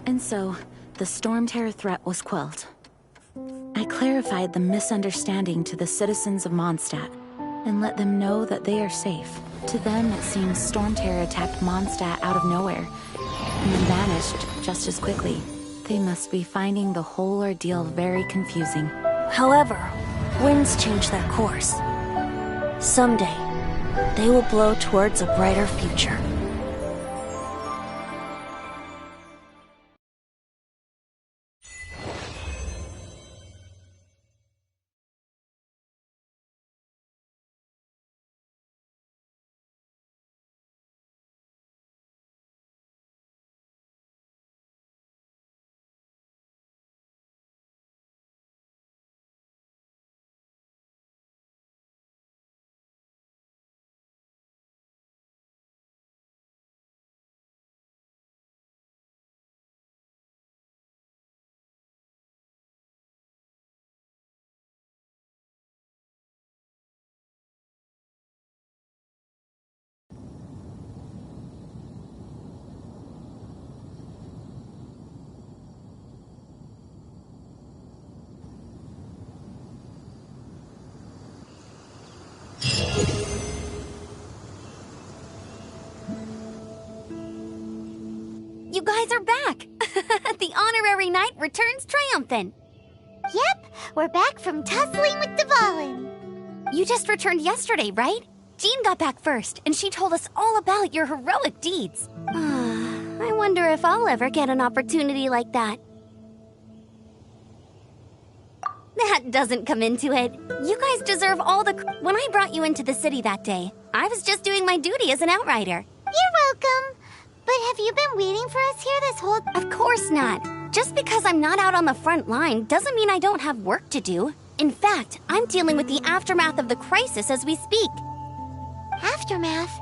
[SPEAKER 2] And so, the Storm Terror threat was quelled. I clarified the misunderstanding to the citizens of Mondstadt, and let them know that they are safe. To them, it seems Storm Terror attacked Mondstadt out of nowhere, and then vanished just as quickly. They must be finding the whole ordeal very confusing. However, winds change their course. Someday, they will blow towards a brighter future.
[SPEAKER 3] You guys are back! The honorary knight returns triumphant. Yep, we're back from tussling with Dvalin.
[SPEAKER 7] You just returned yesterday, right? Jean got back first, and she told us all about your heroic deeds.
[SPEAKER 3] I wonder if I'll ever get an opportunity like that.
[SPEAKER 7] That doesn't come into it. You guys deserve all the When I brought you into the city that day, I was just doing my duty as an outrider.
[SPEAKER 3] You're welcome. But have you been waiting for us here this whole...
[SPEAKER 7] Of course not. Just because I'm not out on the front line doesn't mean I don't have work to do. In fact, I'm dealing with the aftermath of the crisis as we speak.
[SPEAKER 3] Aftermath?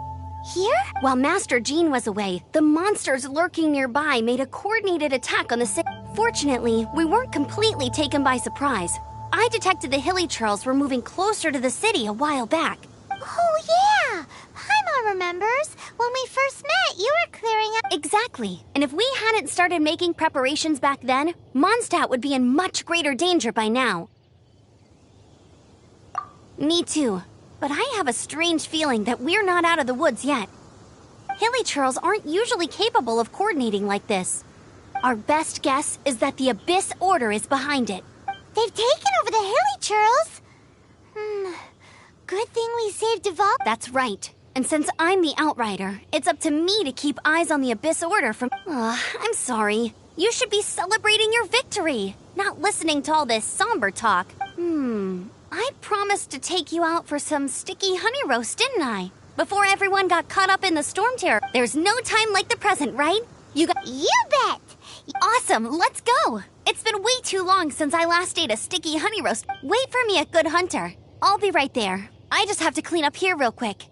[SPEAKER 3] Here?
[SPEAKER 7] While Master Jean was away, the monsters lurking nearby made a coordinated attack on the city. Fortunately, we weren't completely taken by surprise. I detected the Hilly Churls were moving closer to the city a while back.
[SPEAKER 3] Oh, yeah! Paimon remembers. When we first met, you were clearing up...
[SPEAKER 7] Exactly. And if we hadn't started making preparations back then, Mondstadt would be in much greater danger by now. Me too. But I have a strange feeling that we're not out of the woods yet. Hilly Churls aren't usually capable of coordinating like this. Our best guess is that the Abyss Order is behind it.
[SPEAKER 3] They've taken over the Hilly Churls? Good thing we saved Deval.
[SPEAKER 7] That's right. And since I'm the Outrider, it's up to me to keep eyes on the Abyss Order from... I'm sorry. You should be celebrating your victory, not listening to all this somber talk. I promised to take you out for some sticky honey roast, didn't I? Before everyone got caught up in the storm terror. There's no time like the present, right?
[SPEAKER 3] You bet!
[SPEAKER 7] Awesome, let's go! It's been way too long since I last ate a sticky honey roast. Wait for me at Good Hunter. I'll be right there. I just have to clean up here real quick.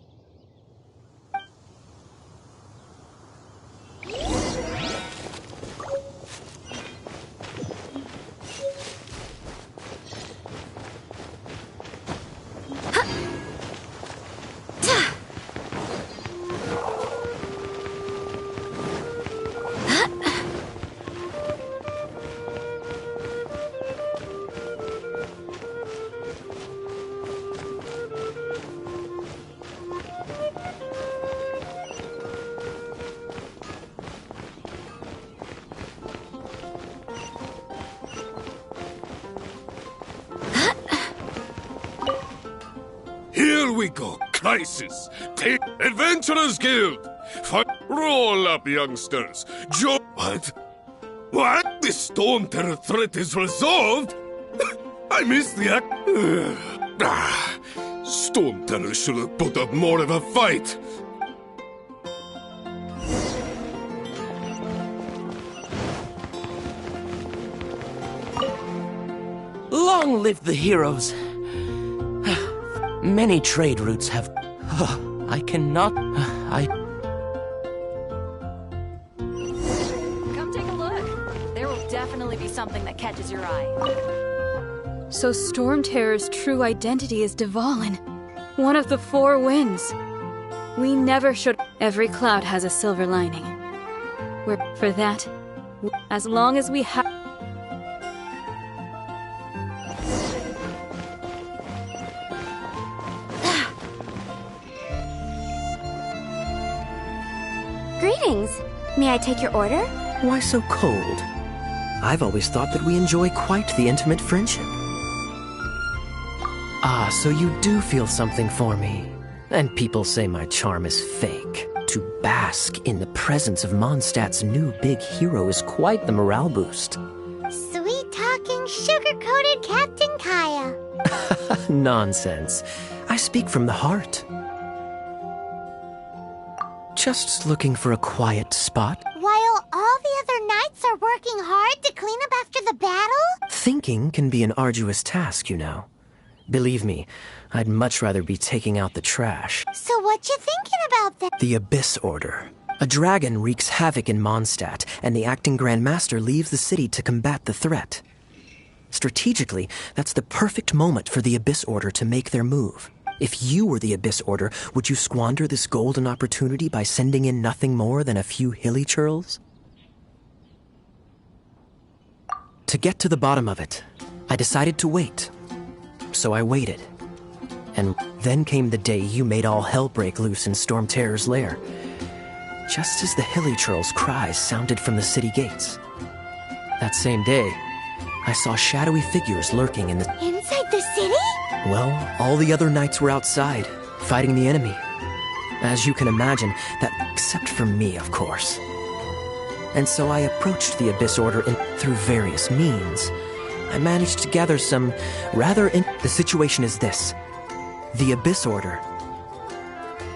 [SPEAKER 8] Here we go. Crisis. Take Adventurers Guild. Roll up, youngsters. What? The storm terror threat is resolved? I missed the act. Storm terror should have put up more of a fight.
[SPEAKER 5] Long live the heroes. Many trade routes have... I cannot...
[SPEAKER 9] Come take a look. There will definitely be something that catches your eye.
[SPEAKER 10] So Storm Terror's true identity is Dvalin, one of the four winds. We never should... Every cloud has a silver lining. For that, as long as we have...
[SPEAKER 7] Greetings. May I take your order?
[SPEAKER 11] Why so cold? I've always thought that we enjoy quite the intimate friendship. Ah, so you do feel something for me. And people say my charm is fake. To bask in the presence of Mondstadt's new big hero is quite the morale boost.
[SPEAKER 3] Sweet-talking, sugar-coated Captain Kaya.
[SPEAKER 11] Nonsense. I speak from the heart. Just looking for a quiet spot.
[SPEAKER 3] While all the other knights are working hard to clean up after the battle?
[SPEAKER 11] Thinking can be an arduous task, you know. Believe me, I'd much rather be taking out the trash.
[SPEAKER 3] So what you thinking about that?
[SPEAKER 11] The Abyss Order. A dragon wreaks havoc in Mondstadt, and the acting Grand Master leaves the city to combat the threat. Strategically, that's the perfect moment for the Abyss Order to make their move. If you were the Abyss Order, would you squander this golden opportunity by sending in nothing more than a few hilly churls? To get to the bottom of it, I decided to wait. So I waited. And then came the day you made all hell break loose in Storm Terror's lair. Just as the hilly churls' cries sounded from the city gates. That same day, I saw shadowy figures lurking in the...
[SPEAKER 3] Inside the city?
[SPEAKER 11] Well, all the other knights were outside, fighting the enemy. As you can imagine, that except for me, of course. And so I approached the Abyss Order through various means. I managed to gather some The situation is this. The Abyss Order.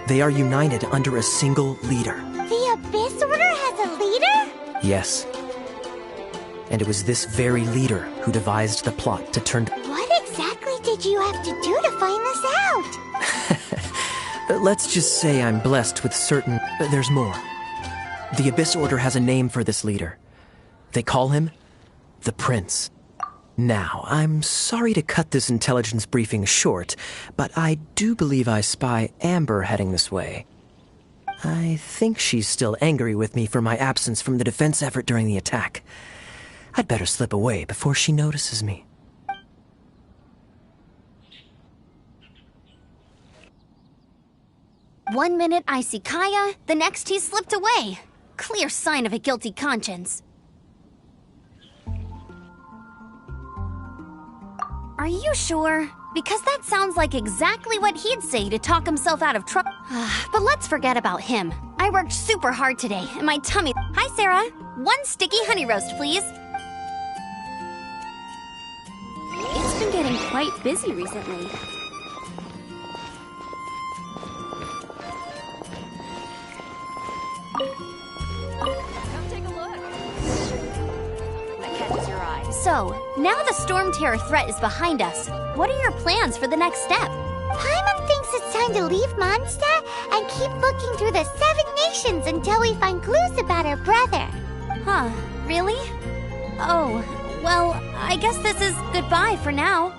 [SPEAKER 11] They are united under a single leader.
[SPEAKER 3] The Abyss Order has a leader?
[SPEAKER 11] Yes. And it was this very leader who devised the plot to turn...
[SPEAKER 3] What exactly did you have to do to find this out?
[SPEAKER 11] Let's just say I'm blessed with certain... There's more. The Abyss Order has a name for this leader. They call him the Prince. Now, I'm sorry to cut this intelligence briefing short, but I do believe I spy Amber heading this way. I think she's still angry with me for my absence from the defense effort during the attack. I'd better slip away before she notices me.
[SPEAKER 7] One minute I see Kaya, the next he slipped away. Clear sign of a guilty conscience. Are you sure? Because that sounds like exactly what he'd say to talk himself out of trouble. But let's forget about him. I worked super hard today, and my tummy... Hi, Sarah. 1 sticky honey roast, please.
[SPEAKER 12] It's been getting quite busy recently.
[SPEAKER 9] Come take a look. That catches your eye.
[SPEAKER 7] So, now the Storm Terror threat is behind us. What are your plans for the next step?
[SPEAKER 3] Paimon thinks it's time to leave Mondstadt and keep looking through the 7 nations until we find clues about her brother.
[SPEAKER 7] Huh, really? Oh, well, I guess this is goodbye for now.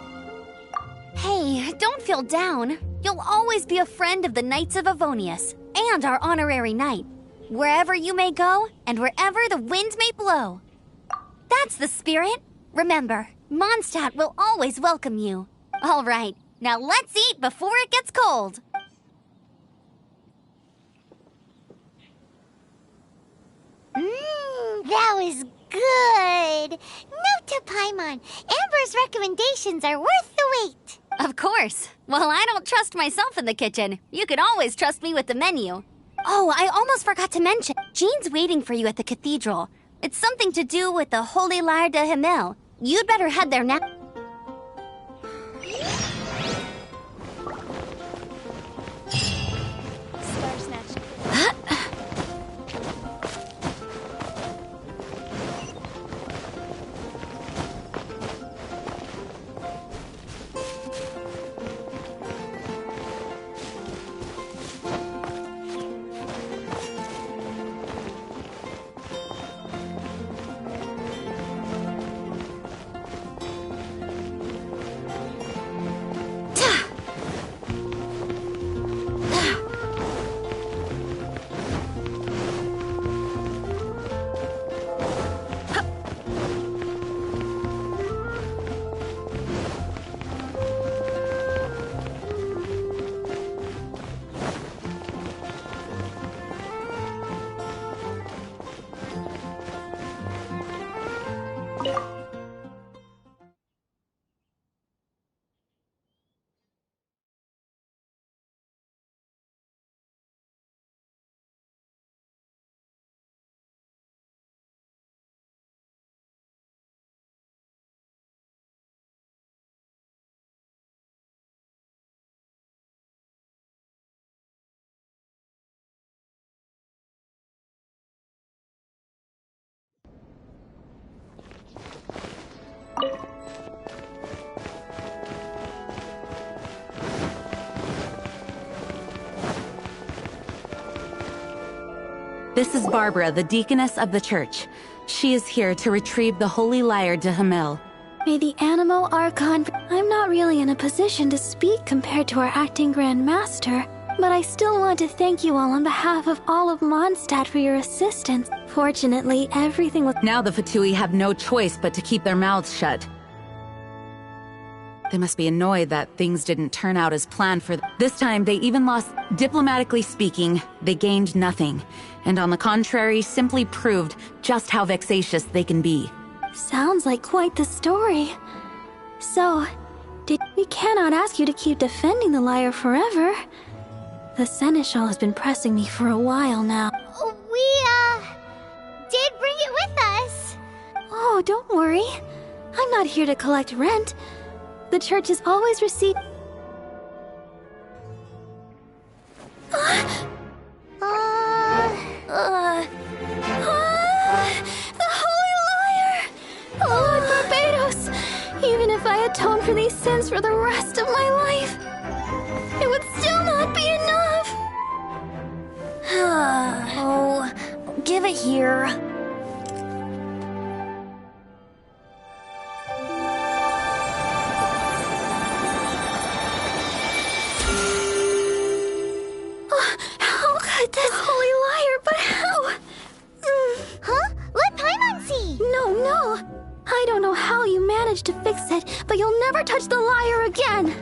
[SPEAKER 7] Hey, don't feel down. You'll always be a friend of the Knights of Avonius, and our honorary knight. Wherever you may go, and wherever the wind may blow. That's the spirit. Remember, Mondstadt will always welcome you. All right, now let's eat before it gets cold.
[SPEAKER 3] That was good. Note to Paimon, Amber's recommendations are worth the wait.
[SPEAKER 7] Of course. Well, I don't trust myself in the kitchen. You can always trust me with the menu. Oh, I almost forgot to mention. Jean's waiting for you at the cathedral. It's something to do with the Holy Lyre de Himmel. You'd better head there now.
[SPEAKER 12] Star snatch.
[SPEAKER 4] This is Barbara, the deaconess of the church. She is here to retrieve the Holy Lyre de Himmel.
[SPEAKER 10] May the Animal Archon... I'm not really in a position to speak compared to our acting Grand Master, but I still want to thank you all on behalf of all of Mondstadt for your assistance. Fortunately, everything was...
[SPEAKER 4] Now the Fatui have no choice but to keep their mouths shut. They must be annoyed that things didn't turn out as planned for them. This time, they even lost... Diplomatically speaking, they gained nothing. And on the contrary, simply proved just how vexatious they can be.
[SPEAKER 10] Sounds like quite the story. So, we cannot ask you to keep defending the lyre forever. The Seneschal has been pressing me for a while now.
[SPEAKER 3] We, did bring it with us.
[SPEAKER 10] Oh, don't worry. I'm not here to collect rent. The church has always received... The Holy Liar! Lord Barbados! Even if I atone for these sins for the rest of my life, it would still not be enough!
[SPEAKER 2] Oh, give it here.
[SPEAKER 10] How could this Holy Liar, but how?
[SPEAKER 3] Huh? Let Paimon see!
[SPEAKER 10] No. I don't know how you managed to fix it, but you'll never touch the liar again!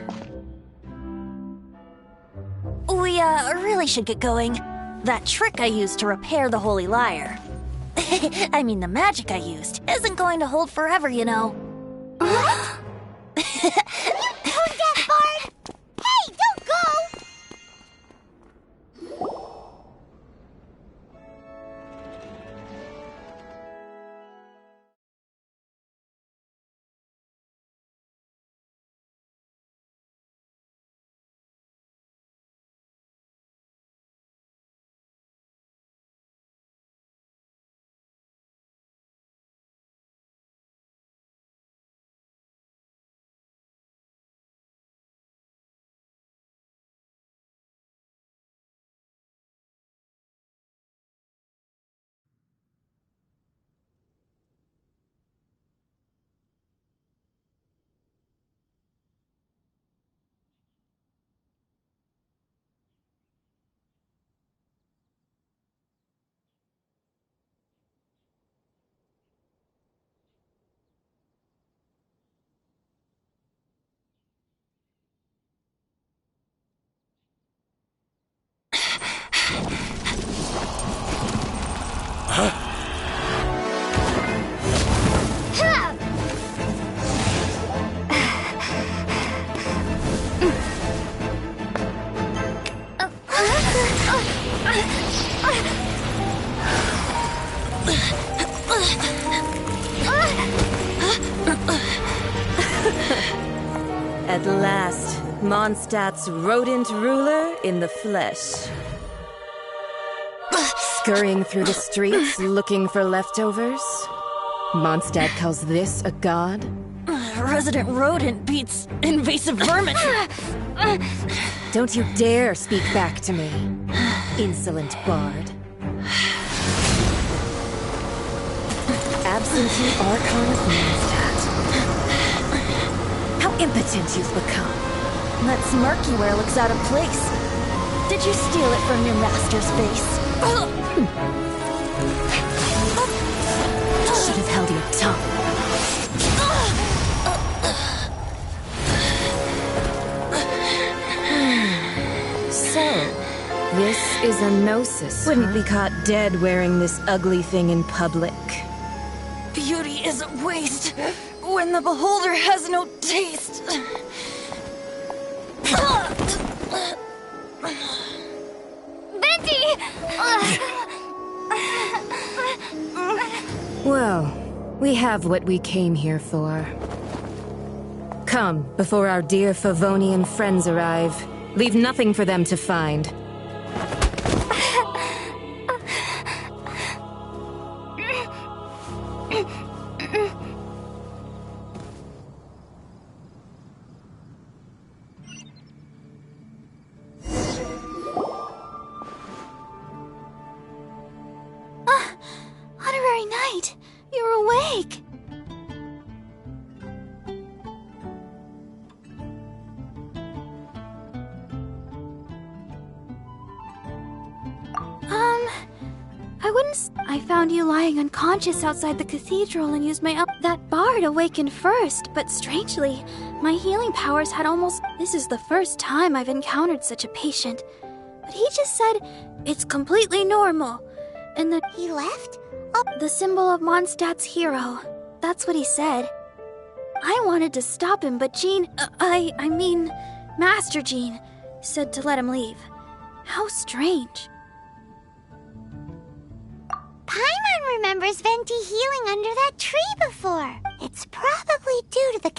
[SPEAKER 2] We, really should get going. That trick I used to repair the Holy Liar. I mean, the magic I used isn't going to hold forever, you know.
[SPEAKER 3] What? Tone deaf, Bard! Hey, don't go!
[SPEAKER 13] At last, Mondstadt's rodent ruler in the flesh. Scurrying through the streets looking for leftovers? Mondstadt calls this a god?
[SPEAKER 2] Resident rodent beats invasive vermin.
[SPEAKER 13] Don't you dare speak back to me, insolent bard. Absentee Archon of Mondstadt. How impotent you've become.
[SPEAKER 2] That smirky wear looks out of place. Did you steal it from your master's face?
[SPEAKER 13] Should have held your tongue. So, this is a gnosis. Wouldn't be caught dead wearing this ugly thing in public.
[SPEAKER 2] Beauty is a waste when the beholder has no taste.
[SPEAKER 3] Venti!
[SPEAKER 13] Well, we have what we came here for. Come, before our dear Favonian friends arrive. Leave nothing for them to find.
[SPEAKER 10] Honorary Knight, you're awake. I found you lying unconscious outside the cathedral and used my That bard awakened first, but strangely, my healing powers had almost... This is the first time I've encountered such a patient. But he just said, it's completely normal. And that
[SPEAKER 3] he left?
[SPEAKER 10] The symbol of Mondstadt's hero. That's what he said. I wanted to stop him, but Jean... I mean, Master Jean, said to let him leave. How strange.
[SPEAKER 3] Paimon remembers Venti healing under that tree before. It's probably due to the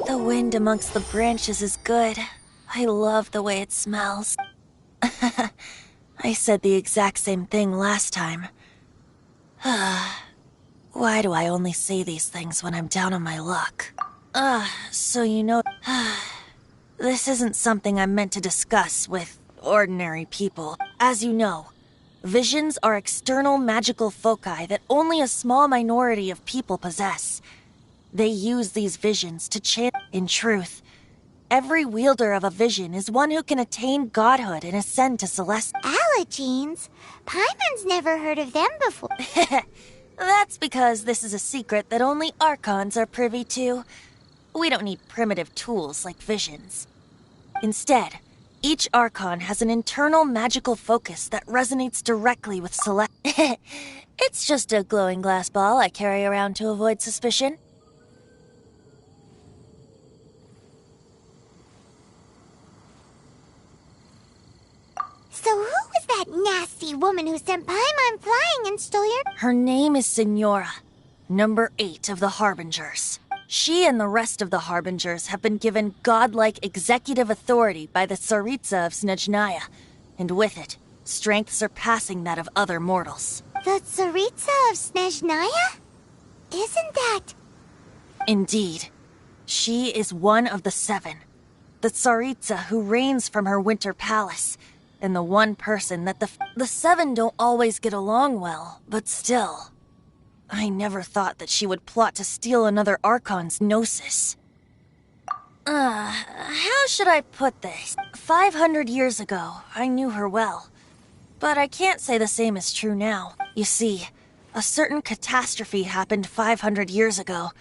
[SPEAKER 2] The wind amongst the branches is good. I love the way it smells. I said the exact same thing last time. Why do I only say these things when I'm down on my luck? So you know... This isn't something I'm meant to discuss with ordinary people. As you know, visions are external magical foci that only a small minority of people possess. They use these visions to channel. In truth, every wielder of a vision is one who can attain godhood and ascend to celestial.
[SPEAKER 3] Allergenes? Paimon's never heard of them before.
[SPEAKER 2] That's because this is a secret that only Archons are privy to. We don't need primitive tools like visions. Instead, each Archon has an internal magical focus that resonates directly with select. It's just a glowing glass ball I carry around to avoid suspicion.
[SPEAKER 3] So who was that nasty woman who sent Paimon flying and stole your...
[SPEAKER 2] Her name is Signora, number 8 of the Harbingers. She and the rest of the Harbingers have been given godlike executive authority by the Tsaritsa of Snezhnaya, and with it, strength surpassing that of other mortals.
[SPEAKER 3] The Tsaritsa of Snezhnaya? Isn't that...
[SPEAKER 2] Indeed. She is one of the 7. The Tsaritsa who reigns from her winter palace, and the one person that the 7 don't always get along well, but still. I never thought that she would plot to steal another Archon's Gnosis. How should I put this? 500 years ago, I knew her well. But I can't say the same is true now. You see, a certain catastrophe happened 500 years ago,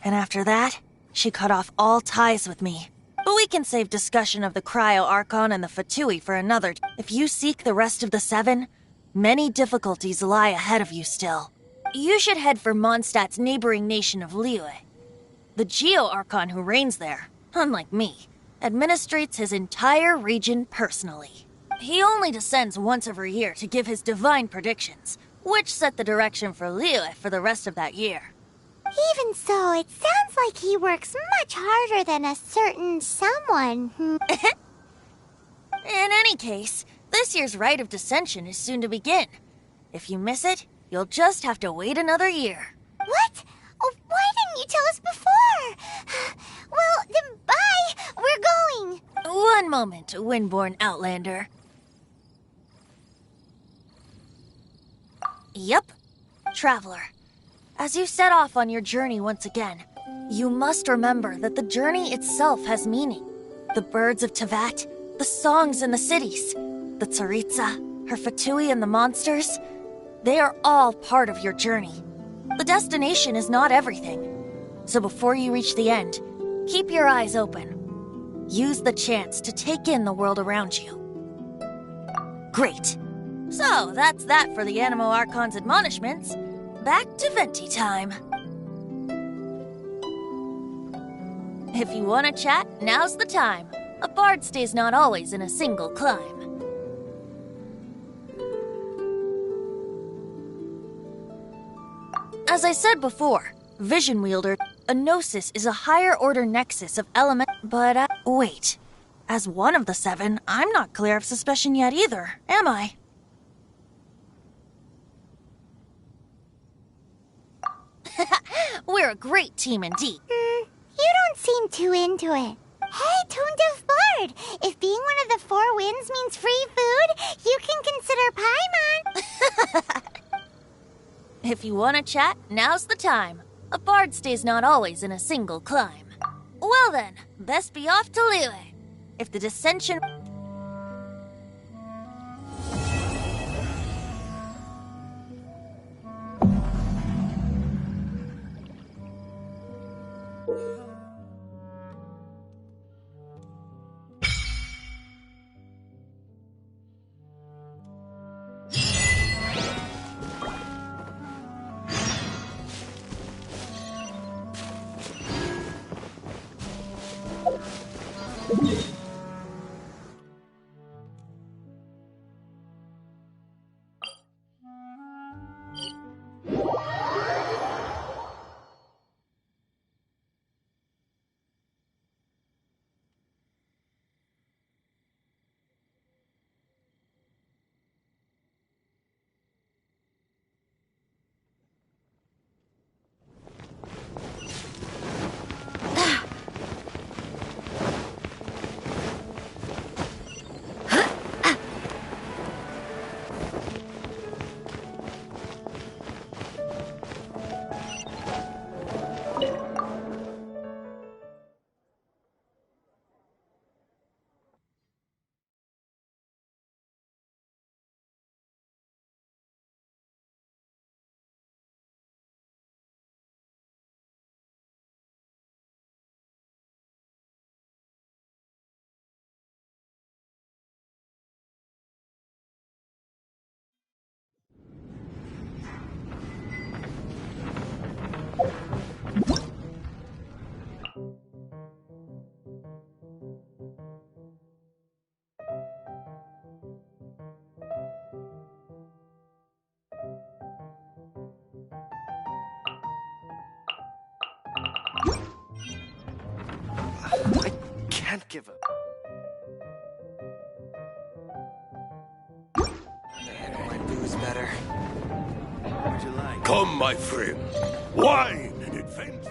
[SPEAKER 2] and after that, she cut off all ties with me. But we can save discussion of the Cryo Archon and the Fatui for another. If you seek the rest of the 7, many difficulties lie ahead of you still. You should head for Mondstadt's neighboring nation of Liyue. The Geo Archon who reigns there, unlike me, administrates his entire region personally. He only descends once every year to give his divine predictions, which set the direction for Liyue for the rest of that year.
[SPEAKER 3] Even so, it sounds like he works much harder than a certain someone.
[SPEAKER 2] In any case, this year's Rite of Descension is soon to begin. If you miss it, you'll just have to wait another year.
[SPEAKER 3] What? Oh, why didn't you tell us before? Well, then bye! We're going!
[SPEAKER 2] One moment, Windborn Outlander. Yep, Traveler. As you set off on your journey once again, you must remember that the journey itself has meaning. The birds of Tevat, the songs in the cities, the Tsaritsa, her Fatui and the monsters, they are all part of your journey. The destination is not everything. So before you reach the end, keep your eyes open. Use the chance to take in the world around you. Great. So, that's that for the Animo Archon's admonishments. Back to Venti time. If you want to chat, now's the time. A bard stays not always in a single climb. As I said before, Vision Wielder, a Gnosis is a higher-order nexus of element... But, wait. As one of the 7, I'm not clear of suspicion yet either, am I? We're a great team indeed.
[SPEAKER 3] You don't seem too into it. Hey, Tone Deaf Bard! If being one of the 4 winds means free food, you can consider Paimon.
[SPEAKER 2] If you want to chat, now's the time. A bard stays not always in a single climb. Well then, best be off to Liyue. If the dissension...
[SPEAKER 1] I can't give up. Man, my booze better. What would you like?
[SPEAKER 8] Come, my friend. Wine and adventure.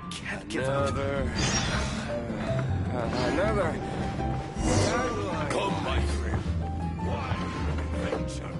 [SPEAKER 1] Can't give up. Another.
[SPEAKER 8] Come, my friend. Wine and adventure.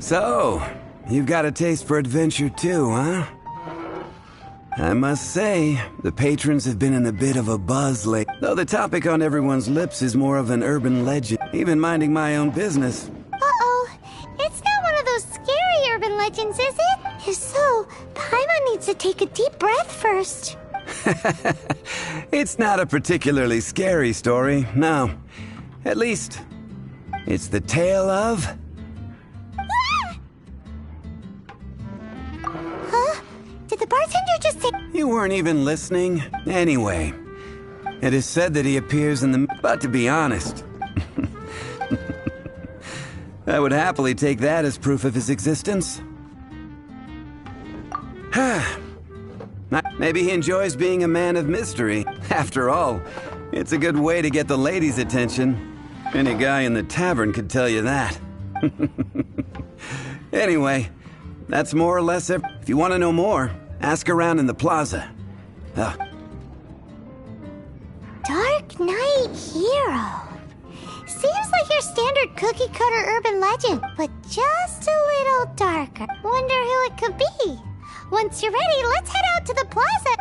[SPEAKER 14] So, you've got a taste for adventure too, huh? I must say, the patrons have been in a bit of a buzz lately. Though the topic on everyone's lips is more of an urban legend. Even minding my own business.
[SPEAKER 3] Uh-oh. It's not one of those scary urban legends, is it? If so, Paimon needs to take a deep breath first.
[SPEAKER 14] It's not a particularly scary story, no. At least, it's the tale of...
[SPEAKER 3] Huh? Did the bartender just say...
[SPEAKER 14] You weren't even listening. Anyway, it is said that he appears in the... But to be honest, I would happily take that as proof of his existence. Maybe he enjoys being a man of mystery. After all, it's a good way to get the ladies' attention. Any guy in the tavern could tell you that. Anyway, that's more or less it. If you want to know more, ask around in the plaza.
[SPEAKER 3] Dark Knight Hero. Seems like your standard cookie-cutter urban legend, but just a little darker. Wonder who it could be. Once you're ready, let's head out to the plaza.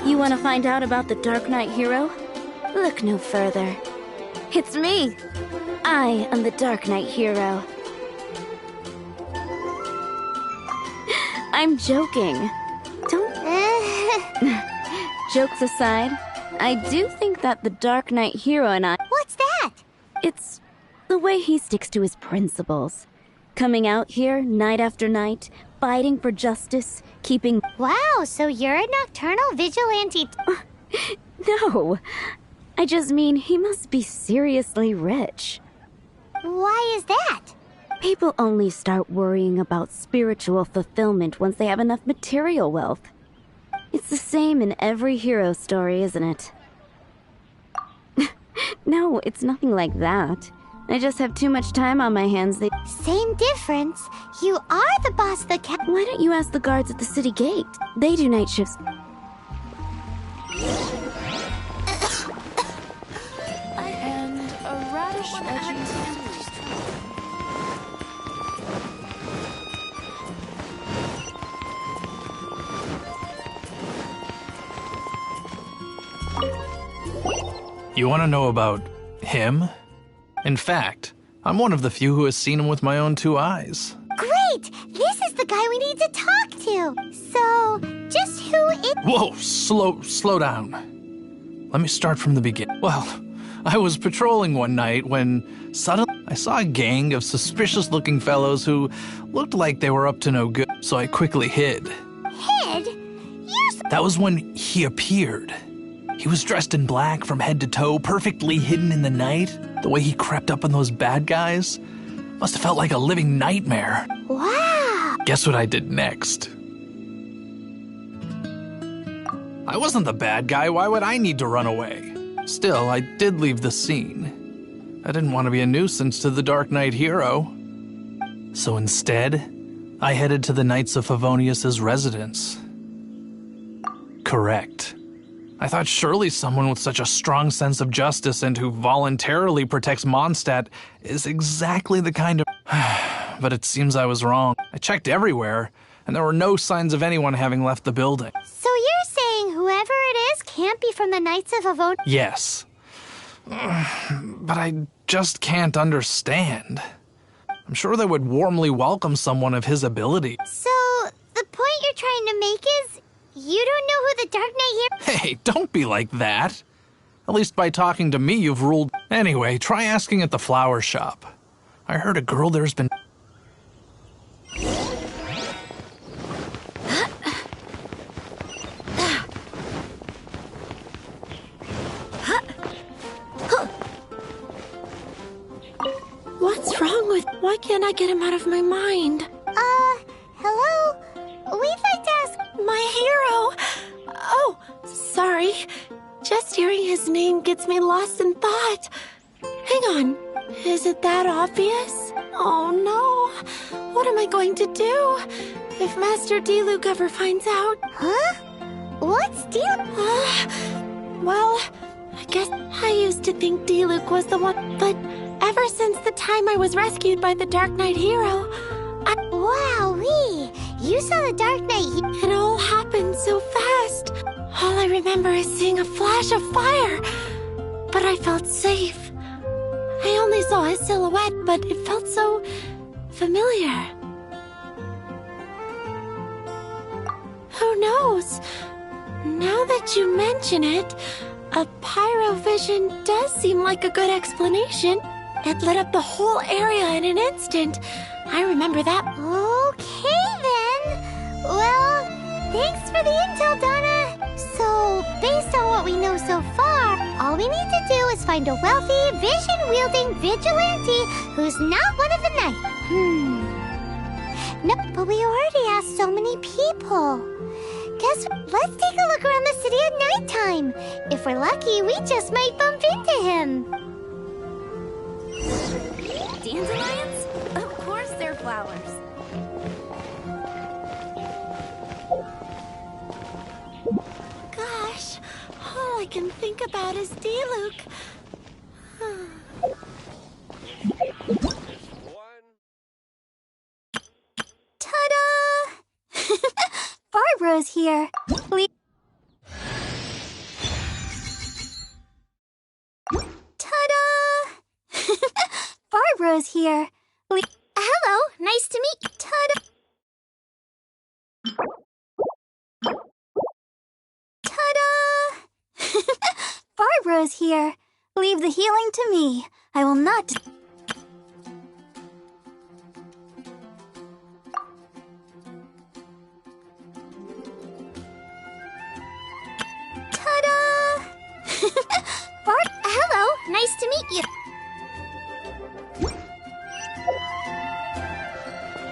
[SPEAKER 12] You want to find out about the Dark Knight Hero? Look no further. It's me! I am the Dark Knight Hero. I'm joking. Don't... Jokes aside, I do think that the Dark Knight Hero and I...
[SPEAKER 3] What's that?
[SPEAKER 12] It's the way he sticks to his principles. Coming out here night after night, fighting for justice, keeping...
[SPEAKER 3] Wow, so you're a nocturnal vigilante...
[SPEAKER 12] No, I just mean he must be seriously rich.
[SPEAKER 3] Why is that?
[SPEAKER 12] People only start worrying about spiritual fulfillment once they have enough material wealth. It's the same in every hero story, isn't it? No, it's nothing like that. I just have too much time on my hands.
[SPEAKER 3] Same difference. You are the boss of the cat.
[SPEAKER 12] Why don't you ask the guards at the city gate? They do night shifts.
[SPEAKER 9] And a radish edgy.
[SPEAKER 15] You want to know about him? In fact, I'm one of the few who has seen him with my own two eyes.
[SPEAKER 3] Great! This is the guy we need to talk to. So, just who is...
[SPEAKER 15] Whoa, slow down. Let me start from the beginning. Well, I was patrolling one night when suddenly I saw a gang of suspicious-looking fellows who looked like they were up to no good, so I quickly hid.
[SPEAKER 3] Hid?
[SPEAKER 15] That was when he appeared. He was dressed in black from head to toe, perfectly hidden in the night. The way he crept up on those bad guys must have felt like a living nightmare.
[SPEAKER 3] Wow!
[SPEAKER 15] Guess what I did next? I wasn't the bad guy. Why would I need to run away? Still, I did leave the scene. I didn't want to be a nuisance to the Dark Knight hero. So instead, I headed to the Knights of Favonius' residence. Correct. I thought surely someone with such a strong sense of justice and who voluntarily protects Mondstadt is exactly the kind of... But it seems I was wrong. I checked everywhere, and there were no signs of anyone having left the building.
[SPEAKER 3] So you're saying whoever it is can't be from the Knights of Favonius?
[SPEAKER 15] Yes. But I just can't understand. I'm sure they would warmly welcome someone of his ability.
[SPEAKER 3] So, the point you're trying to make is, you don't know who the Dark Knight here—
[SPEAKER 15] Hey, don't be like that. At least by talking to me, you've ruled... Anyway, try asking at the flower shop. I heard a girl there's been...
[SPEAKER 16] What's wrong with... Why can't I get him out of my mind?
[SPEAKER 3] Hello? We'd like to ask—
[SPEAKER 16] My hero! Oh, sorry. Just hearing his name gets me lost in thought. Hang on. Is it that obvious? Oh no. What am I going to do? If Master Diluc ever finds out...
[SPEAKER 3] Huh? What's Diluc?
[SPEAKER 16] Well, I guess I used to think Diluc was the one, but ever since the time I was rescued by the Dark Knight hero,
[SPEAKER 3] Wowee! You saw the Dark Knight—
[SPEAKER 16] It all happened so fast. All I remember is seeing a flash of fire, but I felt safe. I only saw his silhouette, but it felt so familiar. Who knows? Now that you mention it, a pyrovision does seem like a good explanation. It lit up the whole area in an instant. I remember that.
[SPEAKER 3] Okay then. Well, thanks for the intel, Donna. So, based on what we know so far, all we need to do is find a wealthy, vision-wielding vigilante who's not one of the Knights. No, but we already asked so many people. Guess what? Let's take a look around the city at nighttime. If we're lucky, we just might bump into him.
[SPEAKER 7] Dandelions? Of course they're flowers.
[SPEAKER 16] Gosh, all I can think about is Diluc.
[SPEAKER 3] Ta-da! Barbara's here. Ta-da! Barbara's here.
[SPEAKER 7] Hello, nice to meet you.
[SPEAKER 3] Ta-da! Ta-da! Barbara's here. Leave the healing to me. I will not... Ta-da!
[SPEAKER 7] Hello, nice to meet you.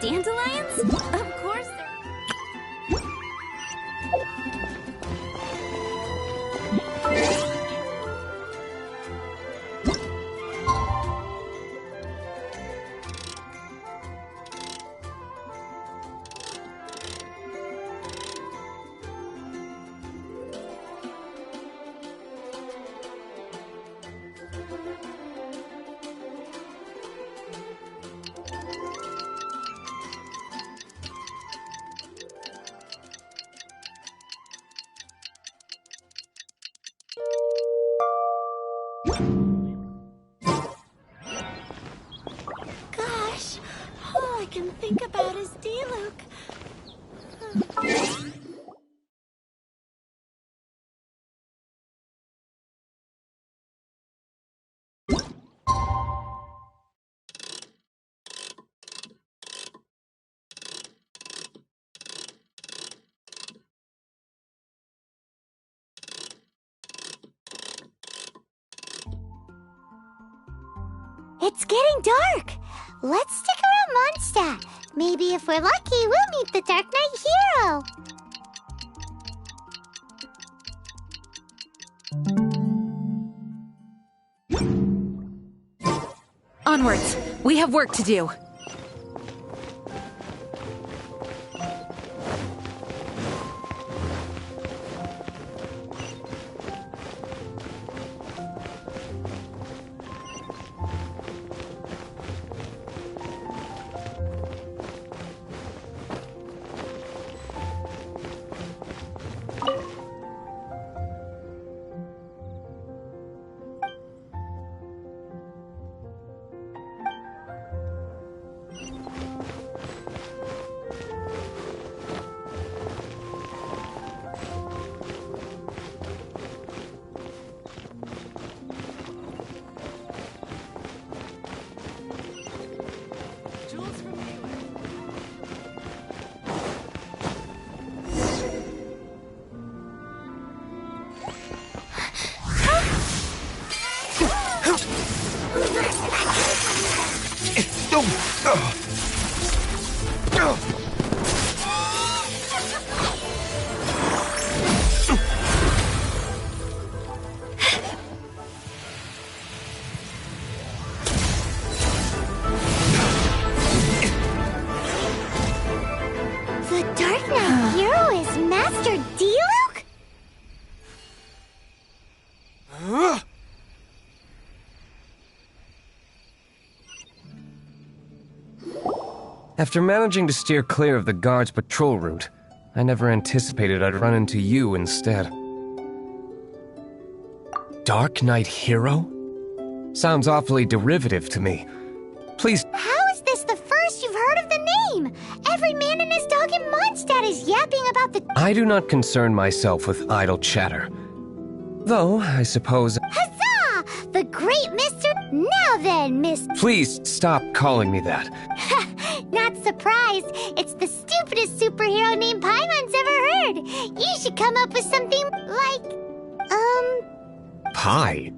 [SPEAKER 7] Dandelions? Of course they're...
[SPEAKER 16] Gosh, all I can think about is Diluc.
[SPEAKER 3] It's getting dark. Let's stick around Mondstadt. Maybe if we're lucky, we'll meet the Dark Knight hero.
[SPEAKER 4] Onwards! We have work to do.
[SPEAKER 3] The Dark Knight hero is Master Diluc?
[SPEAKER 1] After managing to steer clear of the guard's patrol route, I never anticipated I'd run into you instead. Dark Knight hero? Sounds awfully derivative to me. Please.
[SPEAKER 3] How is this the first you've heard of the name? Every man and his dog in Mondstadt is yapping about the—
[SPEAKER 1] I do not concern myself with idle chatter. Though, I suppose—
[SPEAKER 3] Huzzah! The great Mr. Now then, Miss—
[SPEAKER 1] Please stop calling me that.
[SPEAKER 3] Not surprised. It's the stupidest superhero name Paimon's ever heard. You should come up with something like,
[SPEAKER 1] Pie?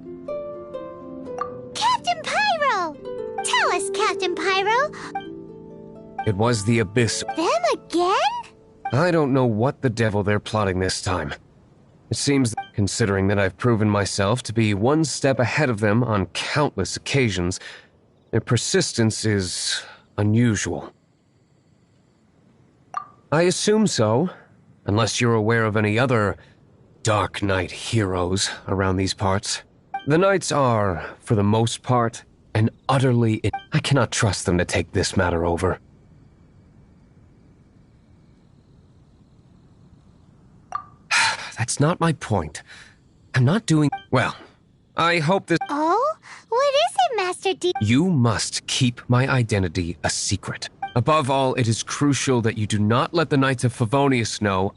[SPEAKER 3] Captain Pyro! Tell us, Captain Pyro.
[SPEAKER 1] It was the Abyss.
[SPEAKER 3] Them again?
[SPEAKER 1] I don't know what the devil they're plotting this time. It seems, considering that I've proven myself to be one step ahead of them on countless occasions, their persistence is unusual. I assume so, unless you're aware of any other Dark Knight heroes around these parts. The Knights are, for the most part, and utterly— I cannot trust them to take this matter over. That's not my point. I'm not doing— Well, I hope that—
[SPEAKER 3] Oh? What is it, Master D?
[SPEAKER 1] You must keep my identity a secret. Above all, it is crucial that you do not let the Knights of Favonius know—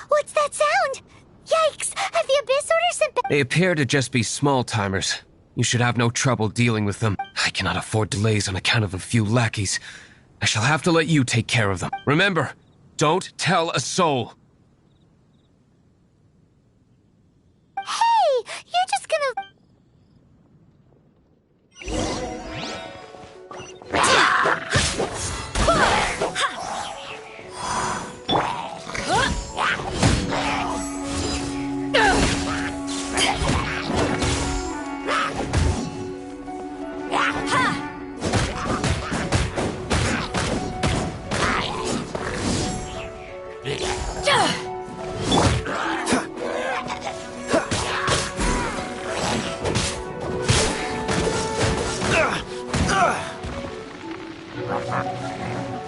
[SPEAKER 3] What's that sound? Yikes! Have the Abyss Order sent back—
[SPEAKER 1] They appear to just be small-timers. You should have no trouble dealing with them. I cannot afford delays on account of a few lackeys. I shall have to let you take care of them. Remember, don't tell a soul.
[SPEAKER 3] Hey! You're just gonna—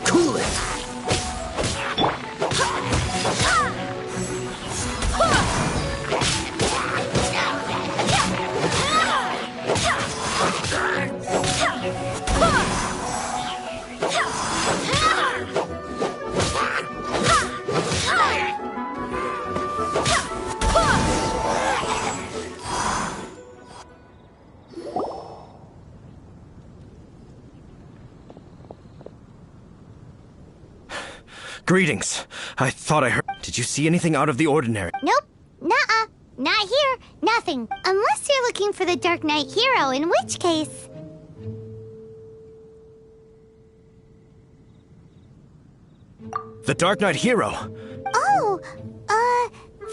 [SPEAKER 11] Cool it!
[SPEAKER 17] Greetings. I thought I heard— Did you see anything out of the ordinary?
[SPEAKER 3] Nope. Nuh-uh. Not here. Nothing. Unless you're looking for the Dark Knight hero, in which case—
[SPEAKER 17] The Dark Knight hero?
[SPEAKER 3] Oh,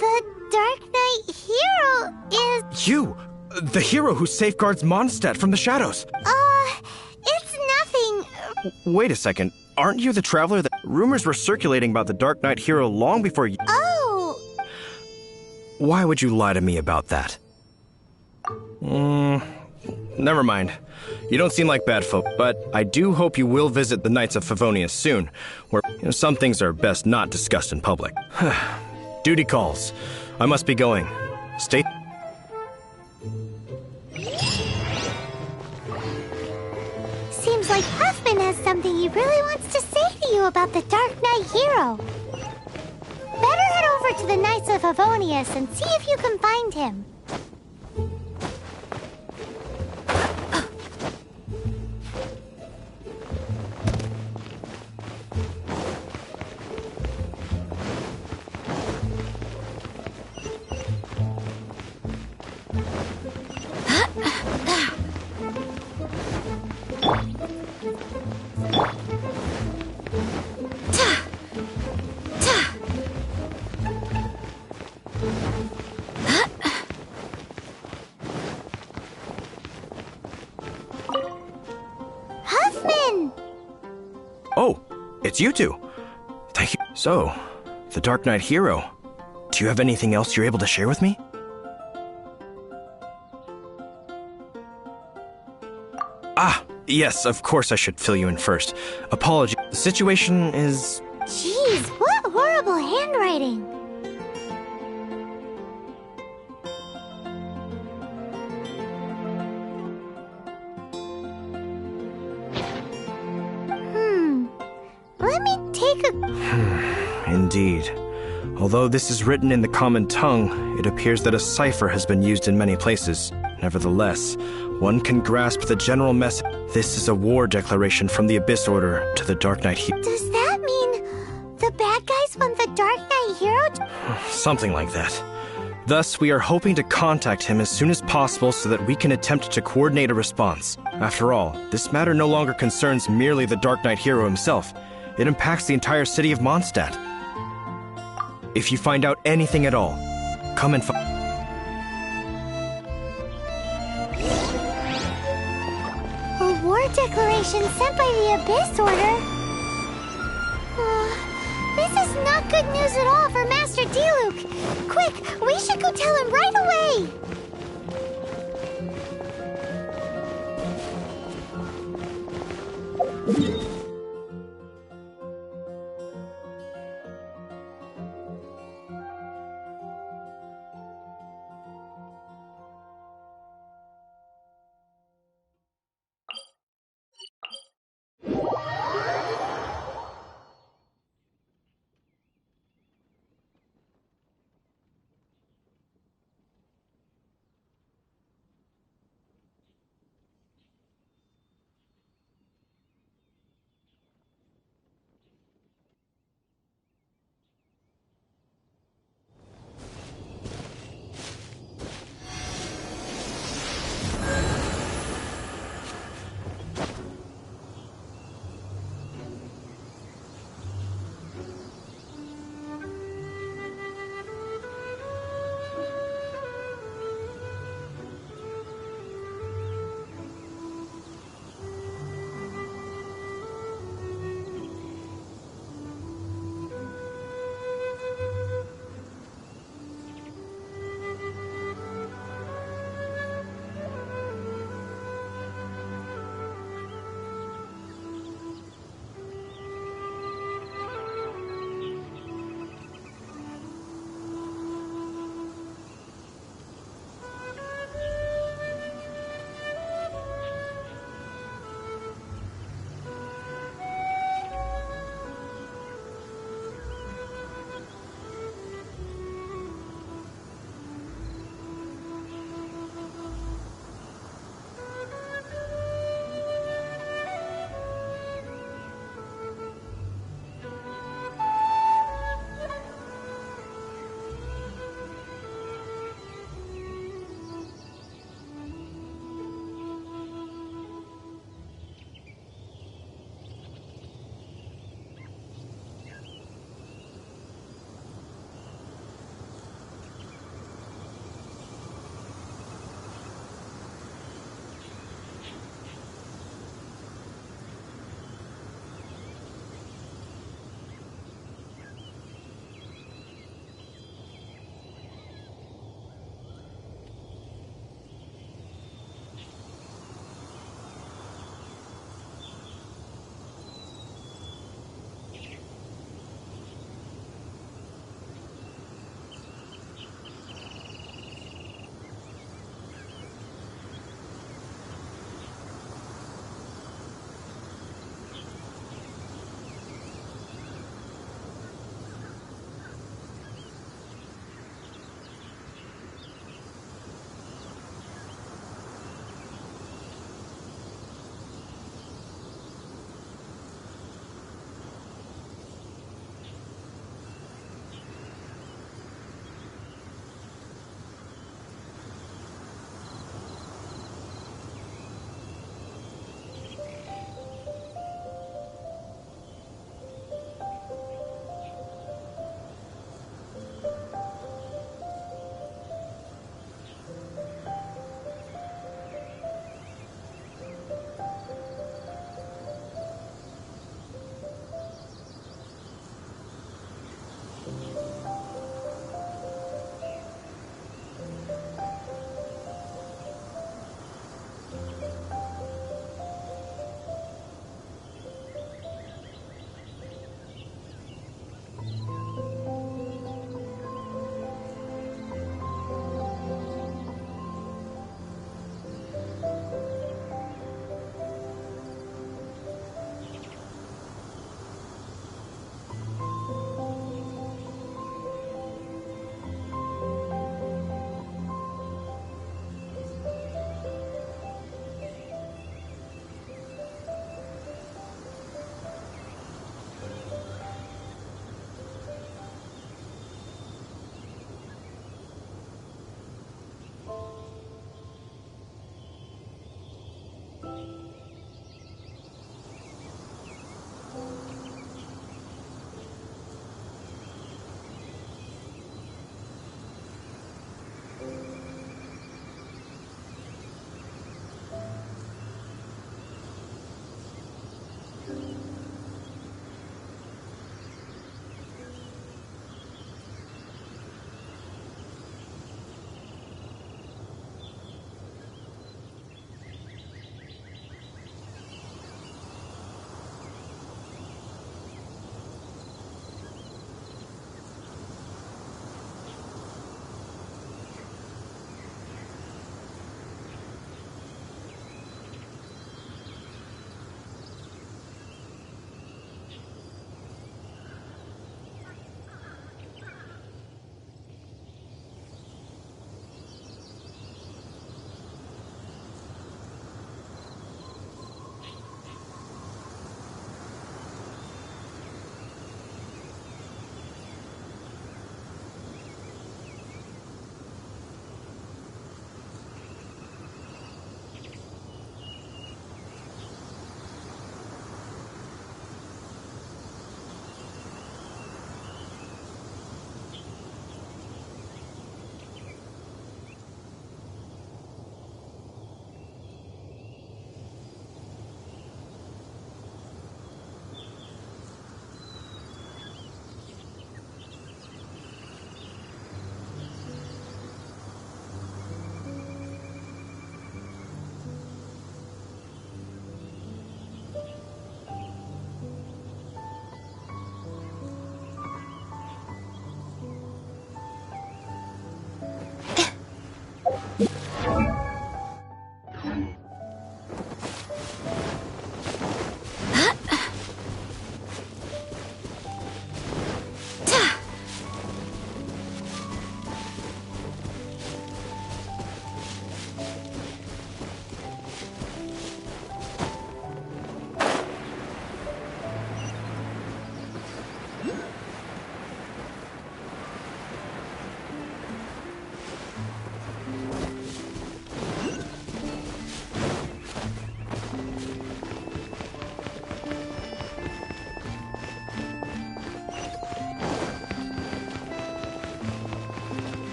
[SPEAKER 3] The Dark Knight hero is...
[SPEAKER 17] You! The hero who safeguards Mondstadt from the shadows!
[SPEAKER 3] It's nothing.
[SPEAKER 17] Wait a second. Aren't you the traveler that... Rumors were circulating about the Dark Knight hero long before you...
[SPEAKER 3] Oh!
[SPEAKER 17] Why would you lie to me about that? Never mind. You don't seem like bad folk, but I do hope you will visit the Knights of Favonius soon, where some things are best not discussed in public. Duty calls. I must be going. Stay...
[SPEAKER 3] Seems like Huffman has something he really wants to say to you about the Dark Knight hero. Better head over to the Knights of Favonius and see if you can find him. Huffman!
[SPEAKER 17] Oh, it's you two. Thank you. So, the Dark Knight hero. Do you have anything else you're able to share with me? Ah, yes, of course I should fill you in first. Apology. The situation is...
[SPEAKER 3] Jeez, what horrible handwriting! Let me take a...
[SPEAKER 17] Indeed. Although this is written in the common tongue, it appears that a cipher has been used in many places. Nevertheless, one can grasp the general message. This is a war declaration from the Abyss Order to the Dark Knight hero.
[SPEAKER 3] Does that mean the bad guys want the Dark Knight hero?
[SPEAKER 17] Something like that. Thus, we are hoping to contact him as soon as possible so that we can attempt to coordinate a response. After all, this matter no longer concerns merely the Dark Knight hero himself. It impacts the entire city of Mondstadt. If you find out anything at all, come and find...
[SPEAKER 3] A war declaration sent by the Abyss Order? This is not good news at all for Master Diluc. Quick, we should go tell him right away!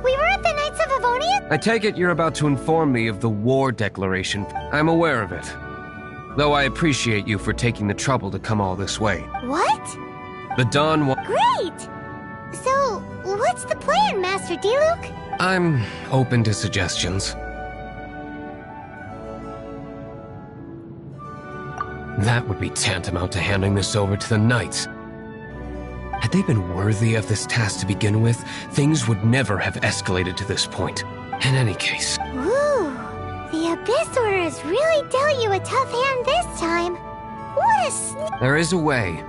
[SPEAKER 3] we were at the Knights of Avonia?
[SPEAKER 1] I take it you're about to inform me of the war declaration. I'm aware of it. Though I appreciate you for taking the trouble to come all this way.
[SPEAKER 3] What?
[SPEAKER 1] The Dawn
[SPEAKER 3] Great! So, what's the plan, Master D-Luke?
[SPEAKER 1] I'm open to suggestions. That would be tantamount to handing this over to the Knights. Had they been worthy of this task to begin with, things would never have escalated to this point. In any case.
[SPEAKER 3] Ooh, the Abyss Order has really dealt you a tough hand this time. What a
[SPEAKER 1] There is a way.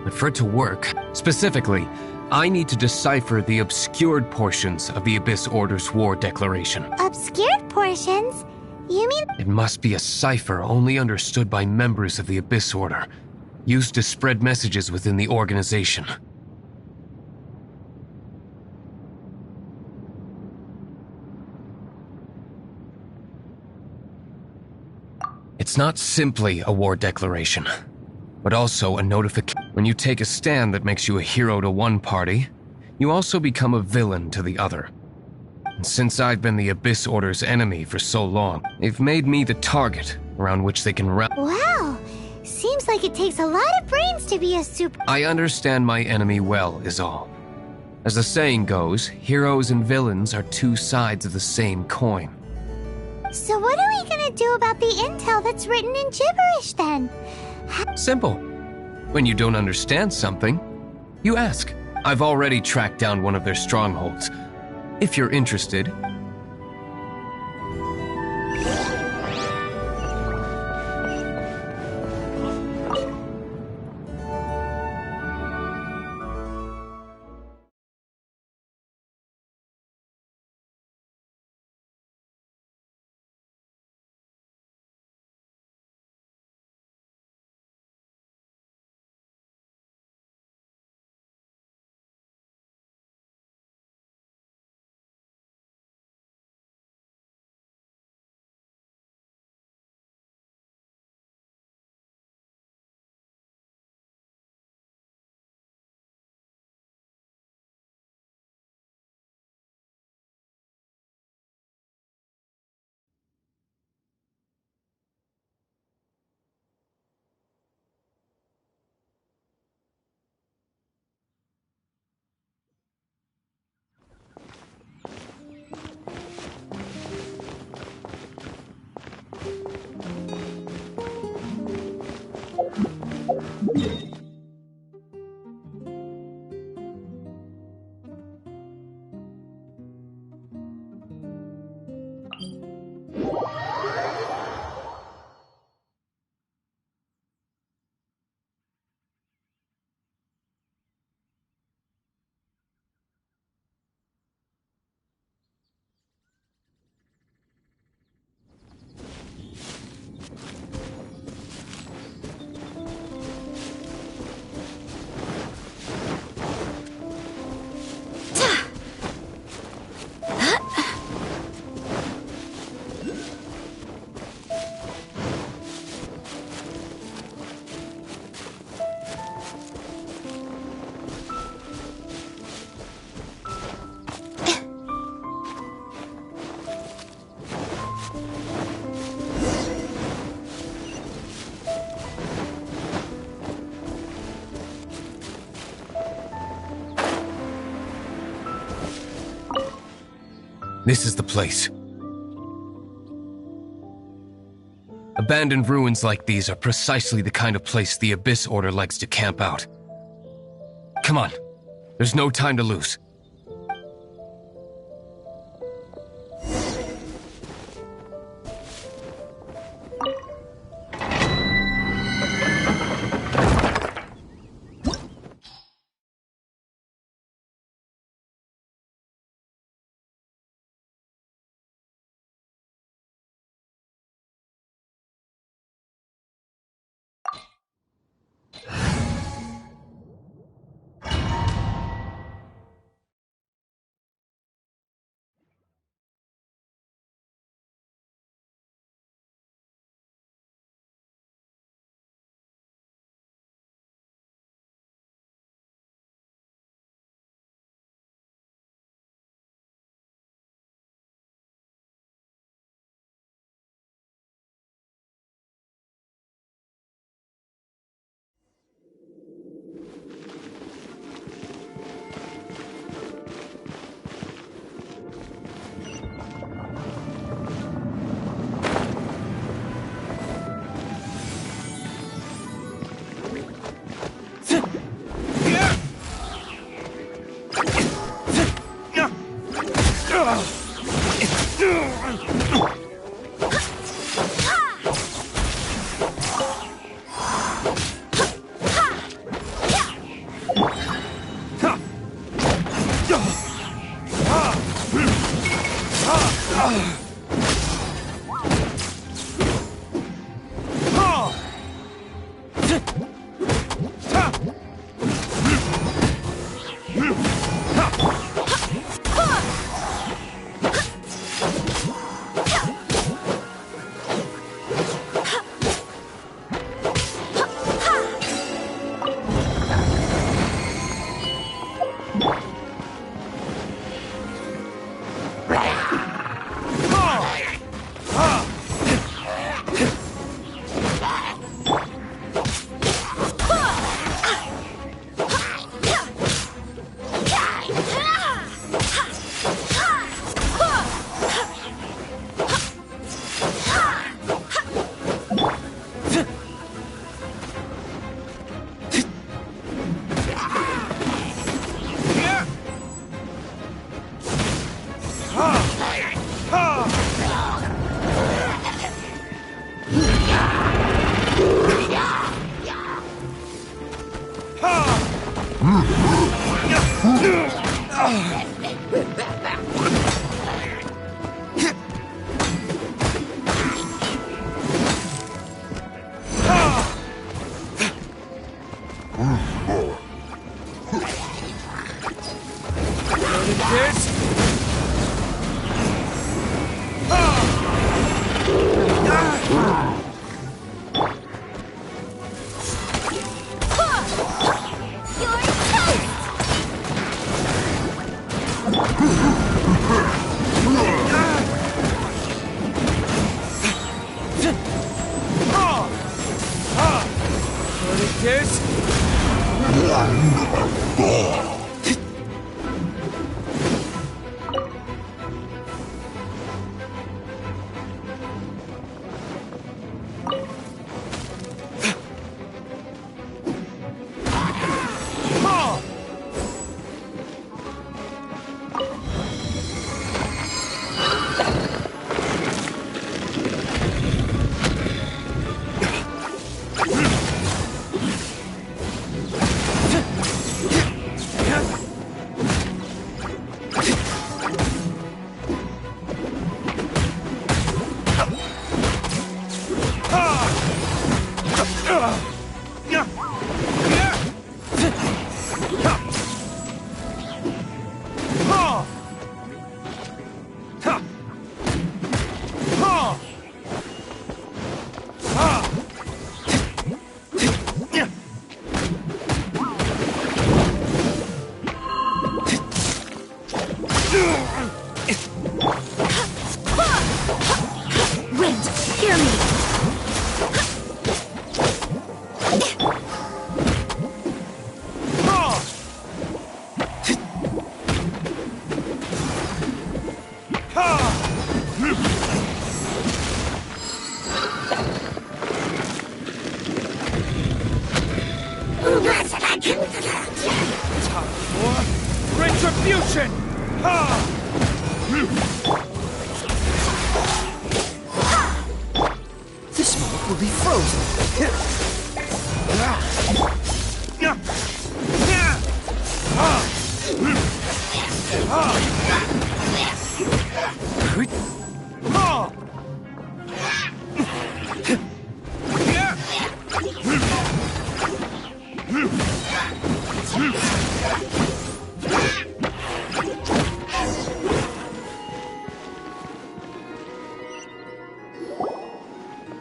[SPEAKER 1] But for it to work, specifically, I need to decipher the obscured portions of the Abyss Order's war declaration.
[SPEAKER 3] Obscured portions? You mean...
[SPEAKER 1] It must be a cipher only understood by members of the Abyss Order, used to spread messages within the organization. It's not simply a war declaration, but also a notification. When you take a stand that makes you a hero to one party, you also become a villain to the other. And since I've been the Abyss Order's enemy for so long, they've made me the target around which they can
[SPEAKER 3] Wow! Seems like it takes a lot of brains to be a super...
[SPEAKER 1] I understand my enemy well, is all. As the saying goes, heroes and villains are two sides of the same coin.
[SPEAKER 3] So what are we gonna do about the intel that's written in gibberish, then?
[SPEAKER 1] Simple. When you don't understand something, you ask. I've already tracked down one of their strongholds. If you're interested. This is the place. Abandoned ruins like these are precisely the kind of place the Abyss Order likes to camp out. Come on, there's no time to lose.
[SPEAKER 11] will be frozen.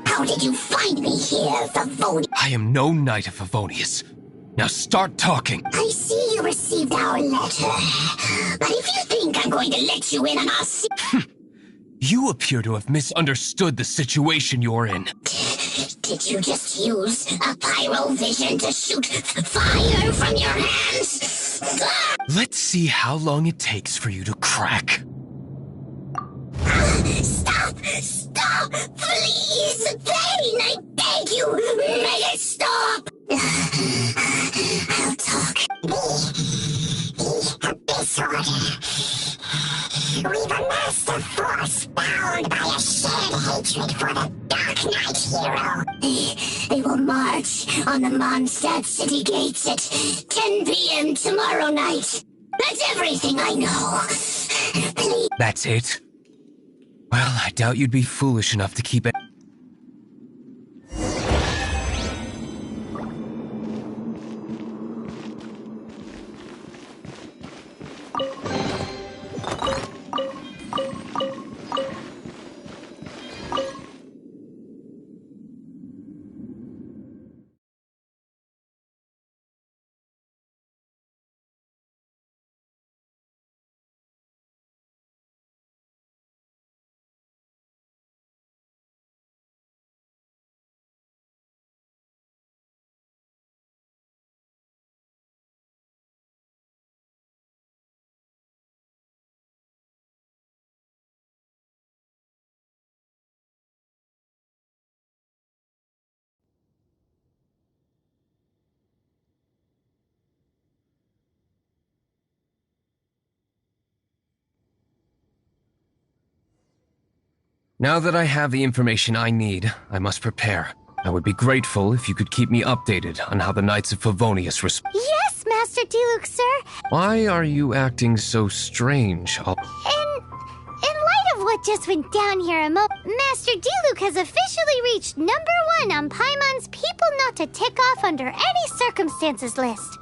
[SPEAKER 18] How did you find me here, Favonius?
[SPEAKER 1] I am no knight of Favonius. Now start talking.
[SPEAKER 18] I see you received our letter. But if you think I'm going to let you in on our
[SPEAKER 1] You appear to have misunderstood the situation you're in.
[SPEAKER 18] Did you just use a pyrovision to shoot fire from your hands?
[SPEAKER 1] Let's see how long it takes for you to crack.
[SPEAKER 18] Stop! Stop! Please! Pain! I beg you! Make it stop! I'll talk. The Abyss Order. We've amassed a force bound by a shared hatred for the Dark Knight hero. They will march on the Mondstadt city gates at 10 p.m. tomorrow night. That's everything I know. Please.
[SPEAKER 1] That's it? Well, I doubt you'd be foolish enough to keep it. Now that I have the information I need, I must prepare. I would be grateful if you could keep me updated on how the Knights of Favonius respond.
[SPEAKER 3] Yes, Master Diluc, sir.
[SPEAKER 1] Why are you acting so strange?
[SPEAKER 3] In light of what just went down here Master Diluc has officially reached #1 on Paimon's People Not to Tick Off Under Any Circumstances list.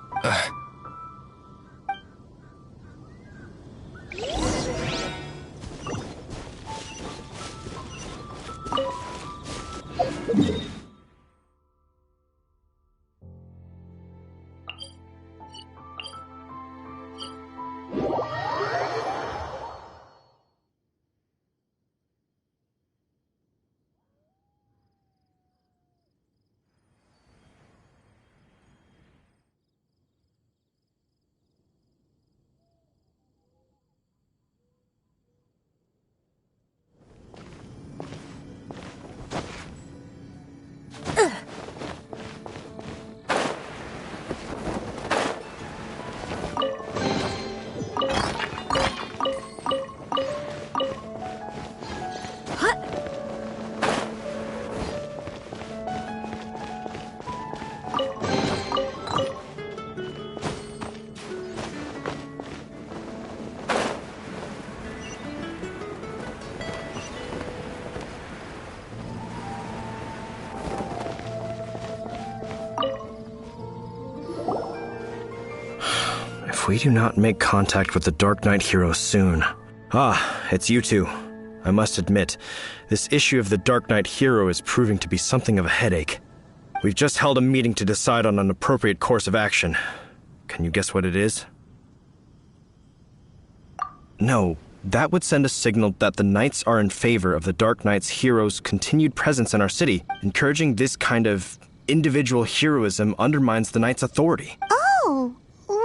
[SPEAKER 17] If we do not make contact with the Dark Knight hero soon... Ah, it's you two. I must admit, this issue of the Dark Knight hero is proving to be something of a headache. We've just held a meeting to decide on an appropriate course of action. Can you guess what it is? No, that would send a signal that the Knights are in favor of the Dark Knight's hero's continued presence in our city. Encouraging this kind of individual heroism undermines the Knight's authority.
[SPEAKER 3] Oh, well...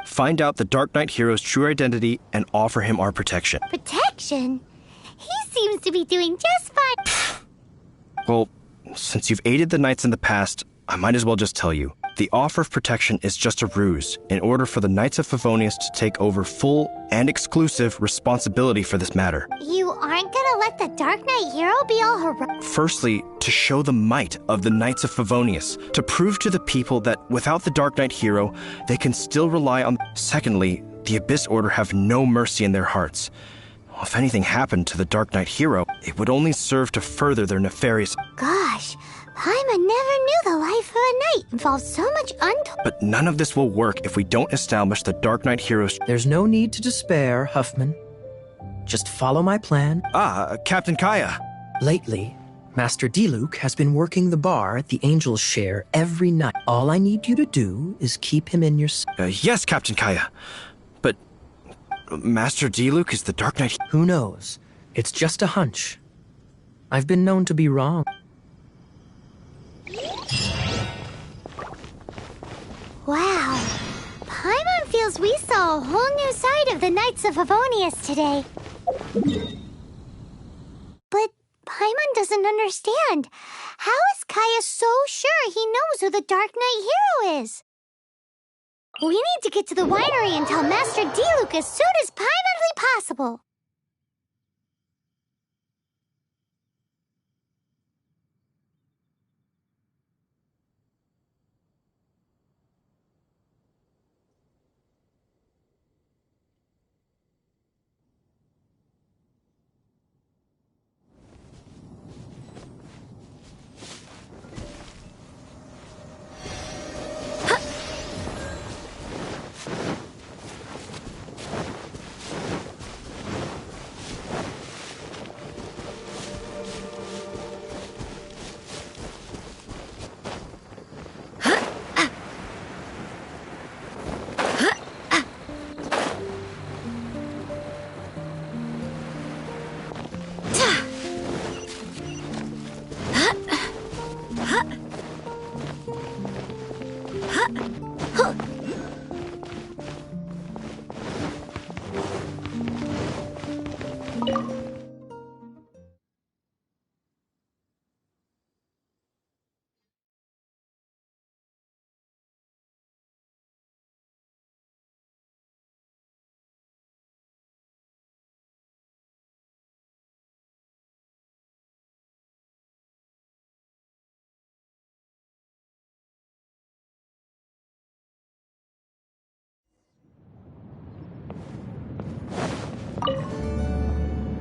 [SPEAKER 17] Find out the Dark Knight hero's true identity and offer him our protection.
[SPEAKER 3] Protection? He seems to be doing just fine.
[SPEAKER 17] Well, since you've aided the Knights in the past, I might as well just tell you. The offer of protection is just a ruse in order for the Knights of Favonius to take over full and exclusive responsibility for this matter.
[SPEAKER 3] You aren't gonna let the Dark Knight hero be all heroic?
[SPEAKER 17] Firstly, to show the might of the Knights of Favonius, to prove to the people that without the Dark Knight hero, they can still rely on. Secondly, the Abyss Order have no mercy in their hearts. If anything happened to the Dark Knight hero, it would only serve to further their nefarious.
[SPEAKER 3] Gosh, Paimon never knew the life of a knight involved so much untold.
[SPEAKER 17] But none of this will work if we don't establish the Dark Knight hero's.
[SPEAKER 11] There's no need to despair, Huffman. Just follow my plan.
[SPEAKER 17] Captain Kaya.
[SPEAKER 11] Lately, Master Diluc has been working the bar at the Angel's Share every night. All I need you to do is keep him in your...
[SPEAKER 17] Yes, Captain Kaya. But Master Diluc is the Dark Knight...
[SPEAKER 11] Who knows? It's just a hunch. I've been known to be wrong.
[SPEAKER 3] Wow. Paimon feels we saw a whole new side of the Knights of Favonius today. But Paimon doesn't understand. How is Kaya so sure he knows who the Dark Knight hero is? We need to get to the winery and tell Master Diluc as soon as Paimonly possible.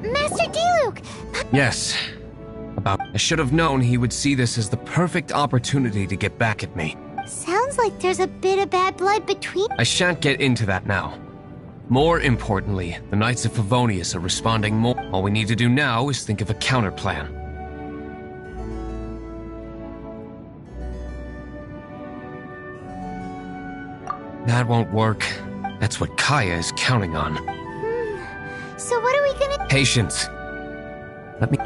[SPEAKER 3] Master Diluc!
[SPEAKER 1] Yes. I should have known he would see this as the perfect opportunity to get back at me.
[SPEAKER 3] Sounds like there's a bit of bad blood between...
[SPEAKER 1] I shan't get into that now. More importantly, the Knights of Favonius are responding more. All we need to do now is think of a counterplan. That won't work. That's what Kaya is counting on.
[SPEAKER 3] So what are we gonna...
[SPEAKER 1] Patience. Let me...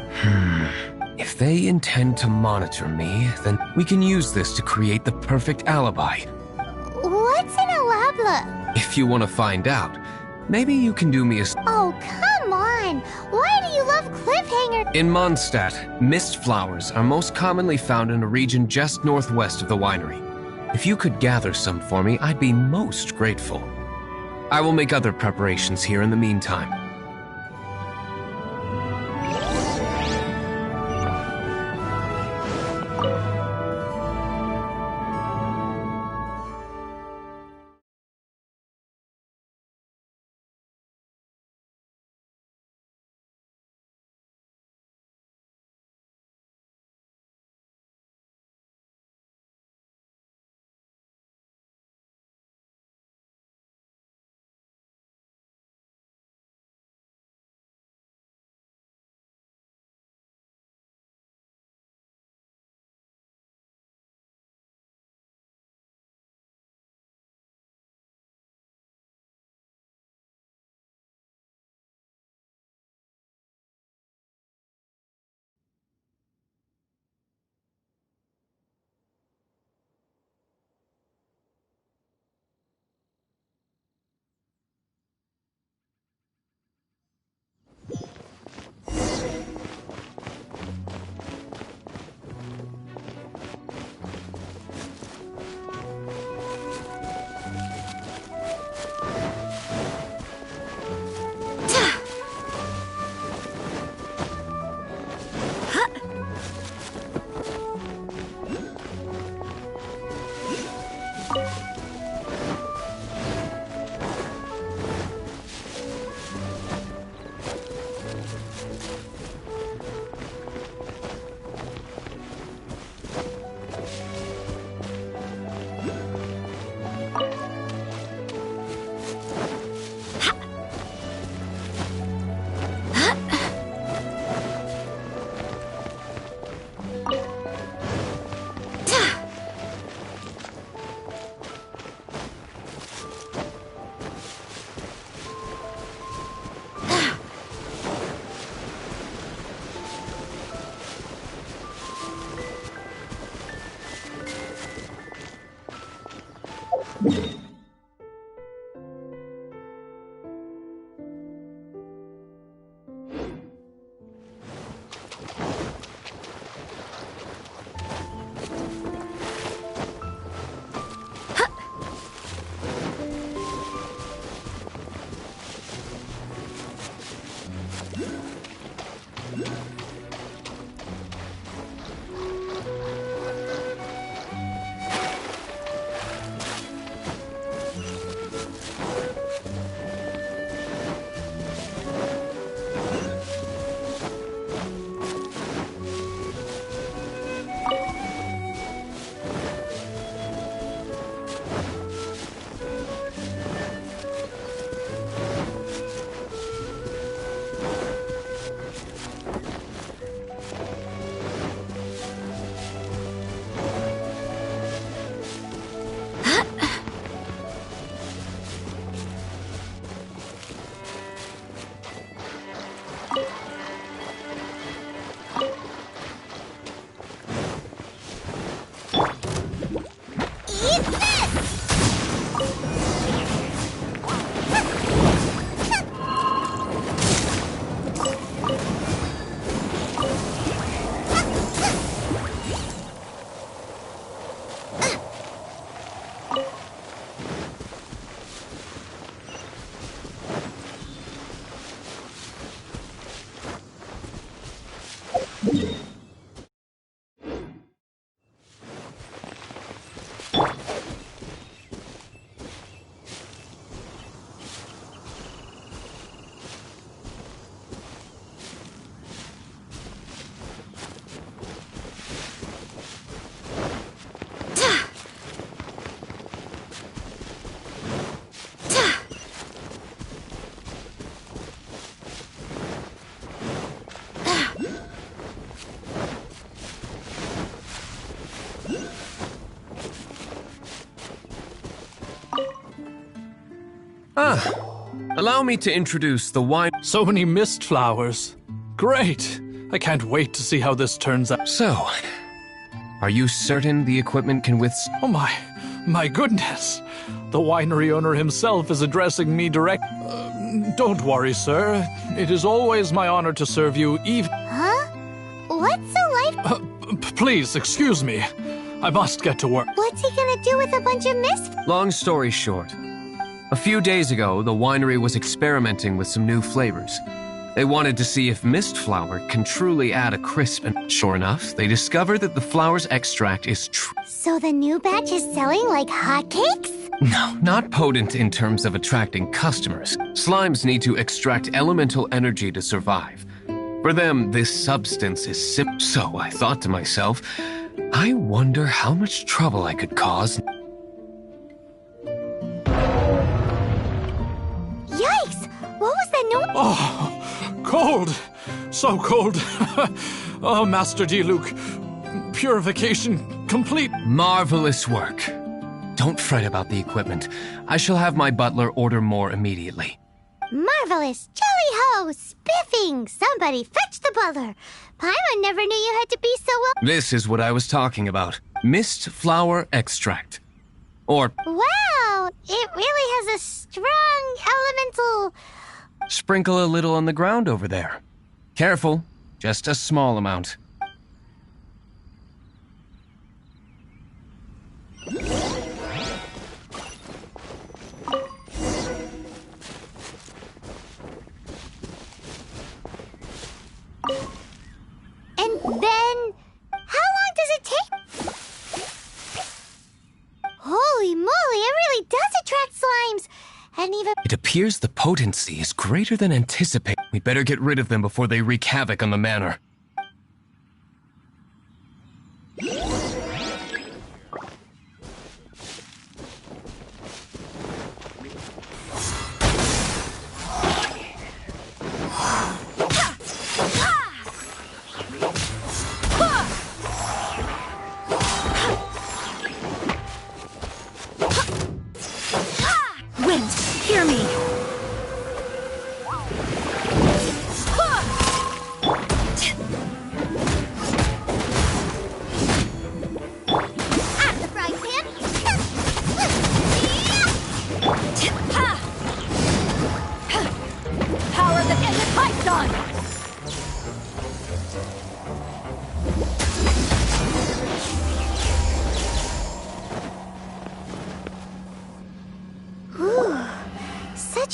[SPEAKER 1] If they intend to monitor me, then we can use this to create the perfect alibi.
[SPEAKER 3] What's an alabla?
[SPEAKER 1] If you want to find out, maybe you can do me a...
[SPEAKER 3] Oh, come on! Why do you love cliffhanger?
[SPEAKER 1] In Mondstadt, mist flowers are most commonly found in a region just northwest of the winery. If you could gather some for me, I'd be most grateful. I will make other preparations here in the meantime. Allow me to introduce the wine.
[SPEAKER 15] So many mist flowers. Great! I can't wait to see how this turns out.
[SPEAKER 1] So, are you certain the equipment can withstand?
[SPEAKER 15] Oh my goodness! The winery owner himself is addressing me direct. Don't worry, sir. It is always my honor to serve you, even.
[SPEAKER 3] Huh? What's so life?
[SPEAKER 15] Please, excuse me. I must get to work.
[SPEAKER 3] What's he gonna do with a bunch of mist?
[SPEAKER 1] Long story short, a few days ago, the winery was experimenting with some new flavors. They wanted to see if mist flower can truly add a crisp, and sure enough, they discovered that the flower's extract is
[SPEAKER 3] So the new batch is selling like hotcakes?
[SPEAKER 1] No, not potent in terms of attracting customers. Slimes need to extract elemental energy to survive. For them, this substance is so I thought to myself, I wonder how much trouble I could cause.
[SPEAKER 3] Yikes! What was that noise?
[SPEAKER 15] Oh, cold! So cold! Oh, Master Diluc, purification complete.
[SPEAKER 1] Marvelous work. Don't fret about the equipment. I shall have my butler order more immediately.
[SPEAKER 3] Marvelous! Jolly ho! Spiffing! Somebody fetch the butler! Paimon never knew you had to be so well.
[SPEAKER 1] This is what I was talking about. Mist flower extract. Or...
[SPEAKER 3] Wow! It really has a strong elemental...
[SPEAKER 1] Sprinkle a little on the ground over there. Careful. Just a small amount.
[SPEAKER 3] And then... How long does it take? Holy moly, it really does attract slimes! And even...
[SPEAKER 1] It appears the potency is greater than anticipated. We better get rid of them before they wreak havoc on the manor.
[SPEAKER 4] Wind, hear me!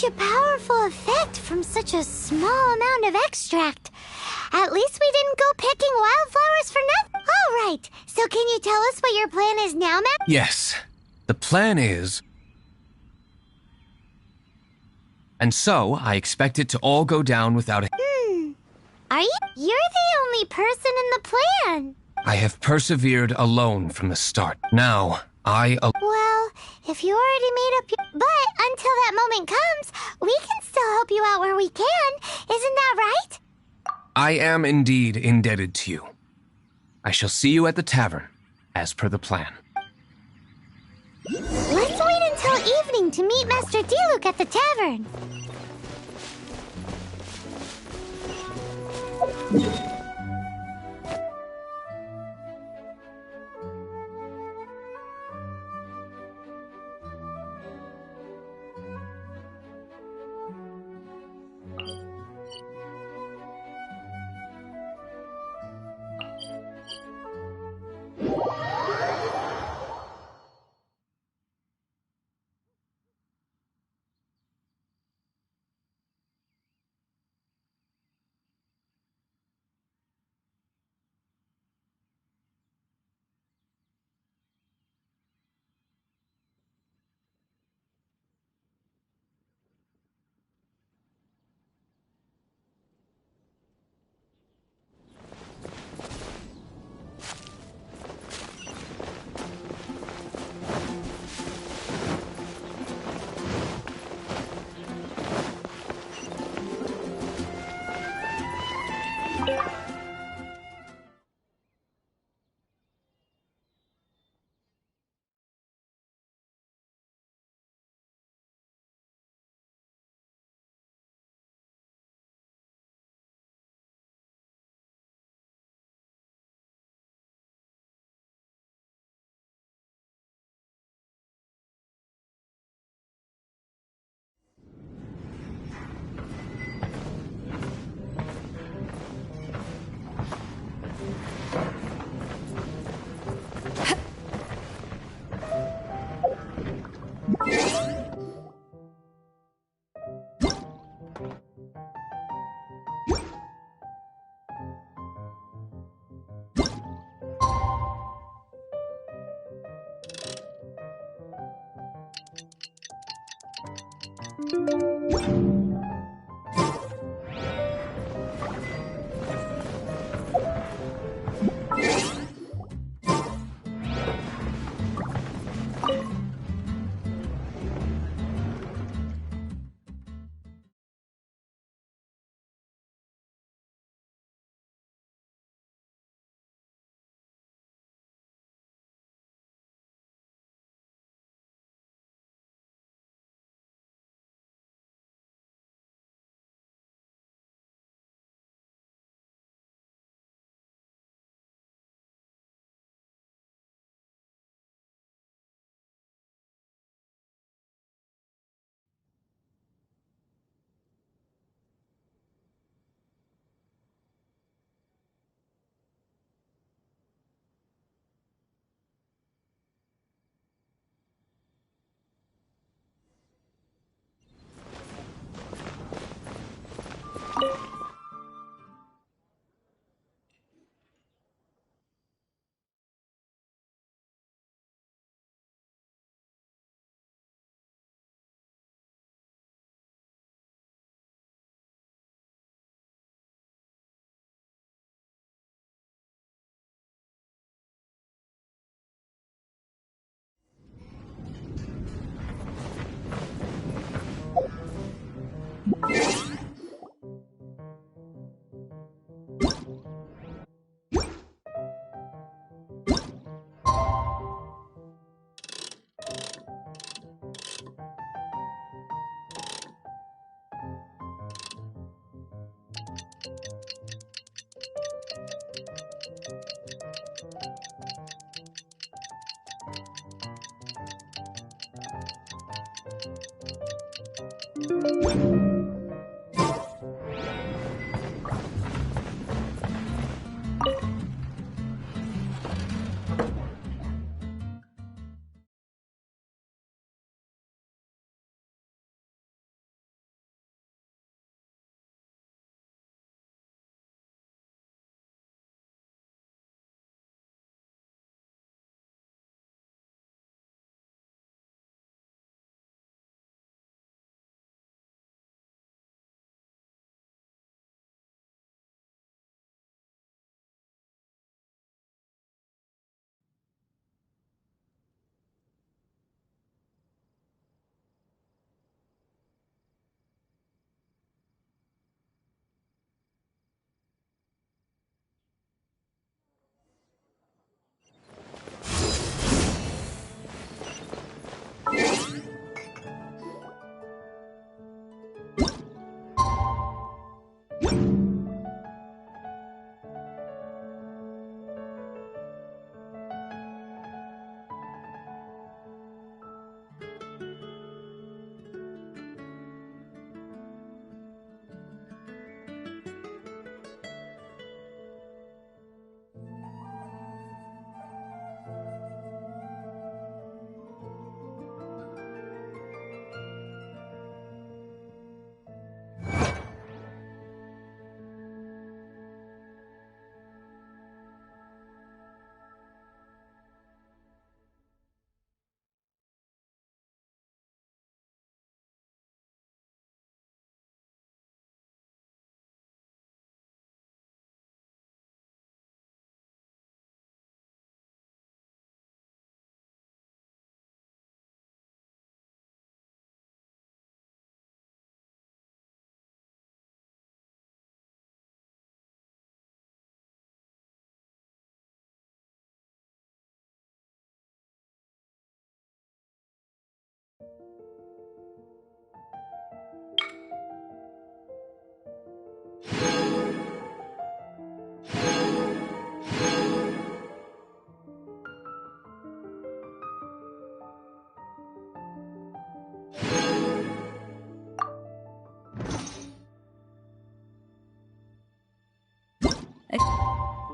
[SPEAKER 3] such a powerful effect from such a small amount of extract. At least we didn't go picking wildflowers for nothing. All right, so can you tell us what your plan is now, Matt?
[SPEAKER 1] Yes. The plan is... And so, I expect it to all go down without a...
[SPEAKER 3] Are you? You're the only person in the plan.
[SPEAKER 1] I have persevered alone from the start. Now,
[SPEAKER 3] Well, if you already made up your... But until that moment comes, we can still help you out where we can. Isn't that right?
[SPEAKER 1] I am indeed indebted to you. I shall see you at the tavern, as per the plan.
[SPEAKER 3] Let's wait until evening to meet Master Diluc at the tavern.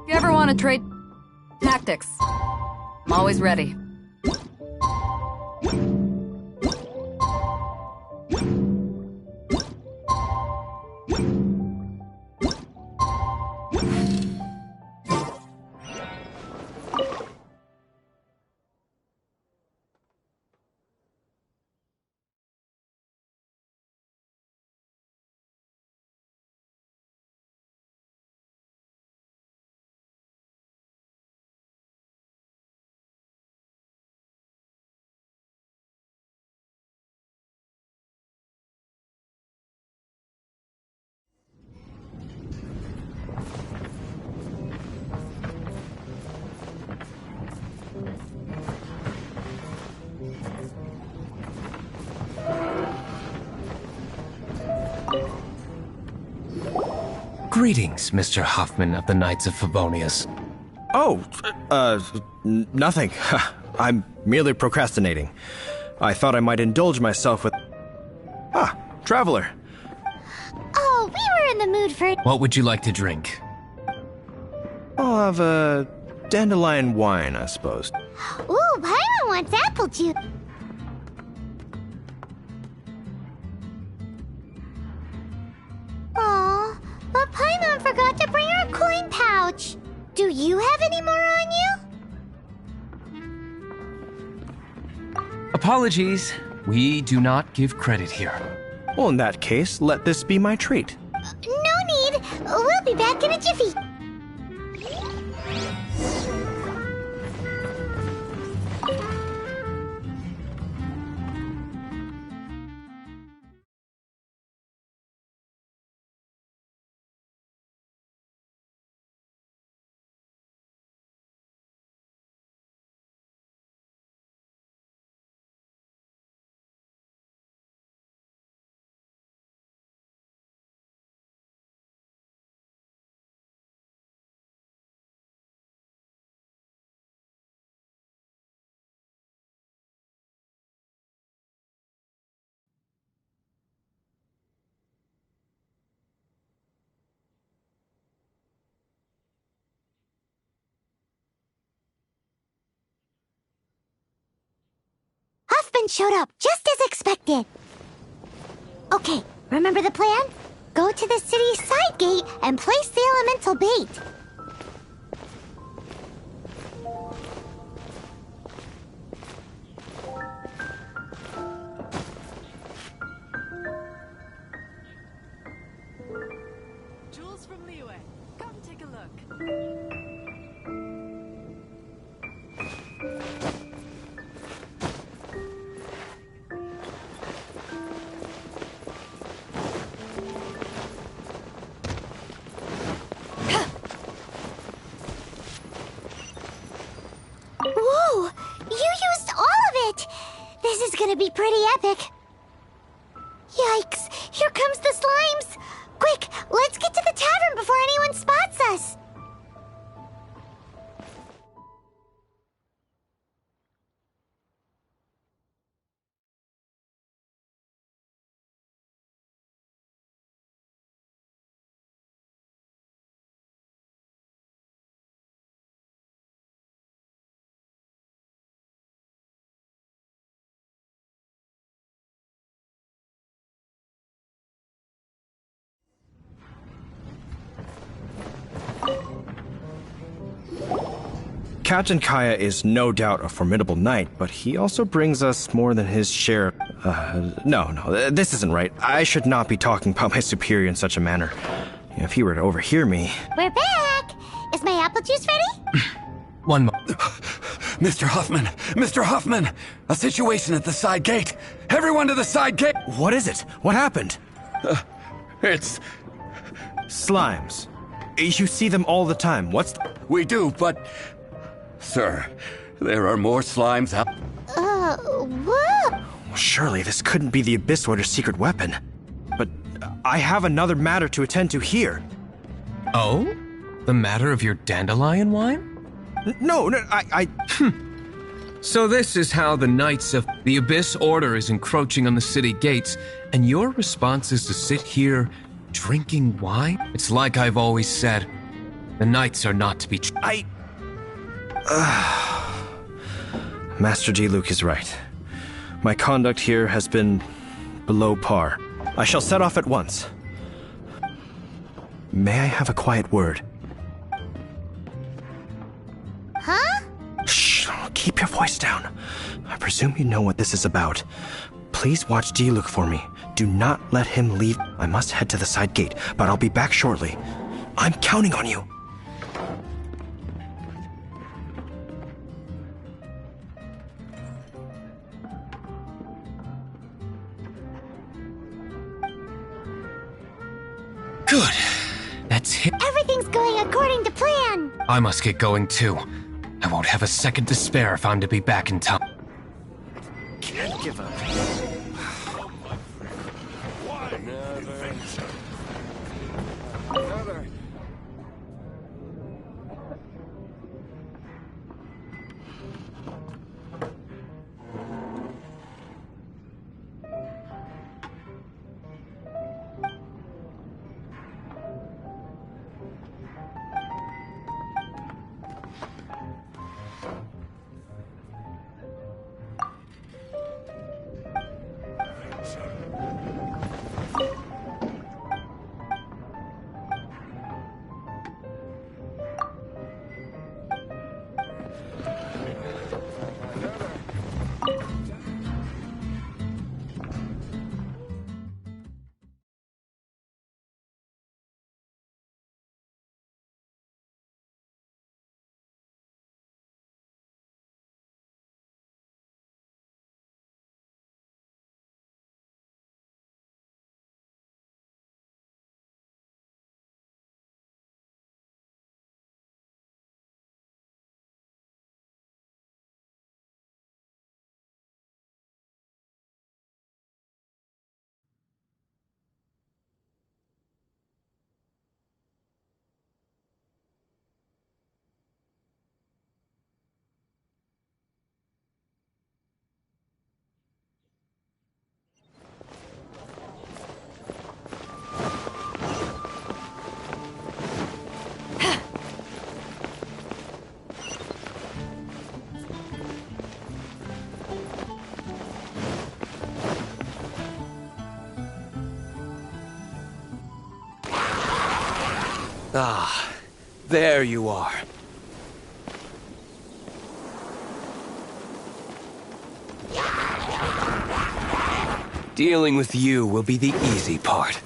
[SPEAKER 9] You ever want to trade tactics? I'm always ready.
[SPEAKER 1] Greetings, Mr. Hoffman of the Knights of Favonius.
[SPEAKER 17] Oh, nothing. I'm merely procrastinating. I thought I might indulge myself with... Ah, traveler.
[SPEAKER 3] Oh, we were in the mood for...
[SPEAKER 1] What would you like to drink?
[SPEAKER 17] I'll have a dandelion wine, I suppose.
[SPEAKER 3] Ooh, Paimon wants apple juice. Aw, but Paimon forgot to bring her coin pouch. Do you have any more on you?
[SPEAKER 1] Apologies. We do not give credit here.
[SPEAKER 17] Well, in that case, let this be my treat.
[SPEAKER 3] No need. We'll be back in a jiffy. Huffman showed up, just as expected. Okay, remember the plan? Go to the city's side gate and place the elemental bait.
[SPEAKER 9] Jules from Liyue, come take a look.
[SPEAKER 3] Whoa! You used all of it! This is gonna be pretty epic. Yikes! Here comes the slimes! Quick, let's get to the tavern before anyone spots us!
[SPEAKER 17] Captain Kaya is no doubt a formidable knight, but he also brings us more than his share. No, this isn't right. I should not be talking about my superior in such a manner. If he were to overhear me...
[SPEAKER 3] We're back! Is my apple juice ready?
[SPEAKER 1] One moment.
[SPEAKER 14] Mr. Huffman! Mr. Huffman! A situation at the side gate! Everyone to the side gate!
[SPEAKER 17] What is it? What happened?
[SPEAKER 14] It's...
[SPEAKER 17] Slimes. You see them all the time.
[SPEAKER 14] We do, but... Sir, there are more slimes out...
[SPEAKER 3] What?
[SPEAKER 17] Surely this couldn't be the Abyss Order's secret weapon. But I have another matter to attend to here.
[SPEAKER 1] Oh? The matter of your dandelion wine?
[SPEAKER 17] No,
[SPEAKER 1] So this is how the Knights of the Abyss Order is encroaching on the city gates, and your response is to sit here drinking wine? It's like I've always said. The knights are not to be...
[SPEAKER 17] Master Diluc is right. My conduct here has been below par. I shall set off at once. May I have a quiet word?
[SPEAKER 3] Huh?
[SPEAKER 17] Shh, keep your voice down. I presume you know what this is about. Please watch Diluc for me. Do not let him leave. I must head to the side gate, but I'll be back shortly. I'm counting on you.
[SPEAKER 1] Good. That's it.
[SPEAKER 3] Everything's going according to plan.
[SPEAKER 1] I must get going too. I won't have a second to spare if I'm to be back in time.
[SPEAKER 17] Can't give up.
[SPEAKER 1] Ah, there you are. Dealing with you will be the easy part.